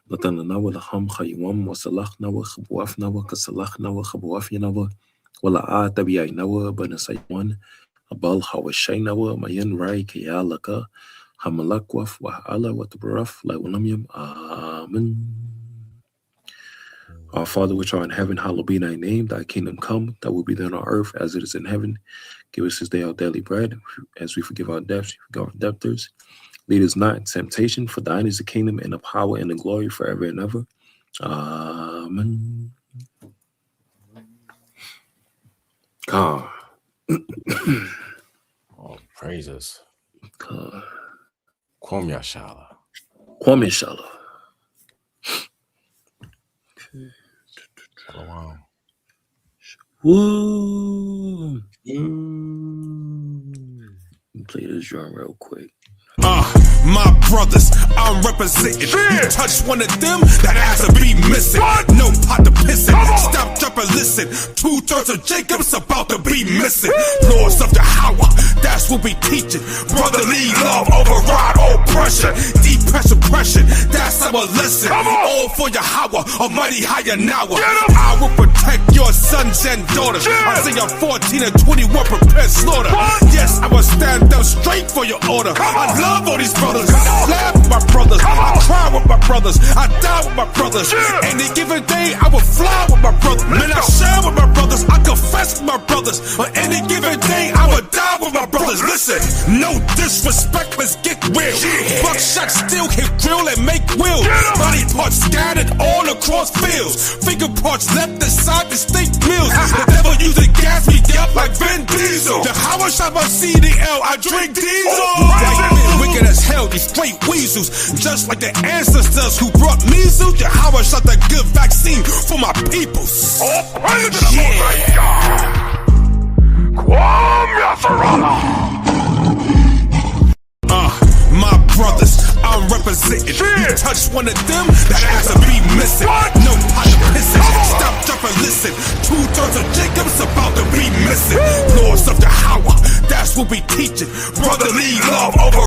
Latananawa Laham Hayawam Wasalachnawa Khabuafnawa Kasalachnawa Khabuafyanawa Wala Tabiainawa Banasaywan Abal Hawashainawa Mayan Rai Kayalaka Hamalakwaf Wahala Watabaraf Laiwanamium. Amen. Our Father which art in heaven, hallowed be thy name, thy kingdom come, thy will be done on earth as it is in heaven. Give us this day our daily bread, as we forgive our debtors, forgive our debtors. Lead us not in temptation, for thine is the kingdom and the power and the glory forever and ever. Amen. God. All praises. God. Kwam Yashala. Kwam Yashala. Wow. Woo. Play this drum real quick. My brothers, I'm representing. You touch one of them, that ass will be missing. No pot to pissin'. Stop, drop, and listen. 2/3 of Jacob's about to be missing. Lords of Yahweh, that's what we teaching. Brotherly love, override oppression. Depression, that's our lesson. All for Yahweh, Almighty Hayanawa. I will protect your sons and daughters. Isaiah 14 and 21, prepare slaughter. Yes, I will stand up straight for your order. I love all these brothers. I laugh with my brothers. I cry with my brothers. I die with my brothers. Any given day, I will fly with my brothers. Man, I share with my brothers. I confess with my brothers. On any given day, I will die with my brothers. Listen, no disrespect, let's get real. Buckshot still hit drill and make will. Body parts scattered all across fields. Finger parts left aside distinct meals. The devil using gas me up like Vin Diesel. The Howard shot my CDL, I drink diesel. Wicked as hell, these straight weasels. Just like the ancestors who brought measles, Yahweh shot the good vaccine for my peoples. My brothers, I'm representing. You touch one of them, that ass will be missing. No pot to pissin'. Stop, drop, and listen. 2/3 of Jacob's about to be missing. Lords of Yahweh, that's what we teaching. Brotherly love over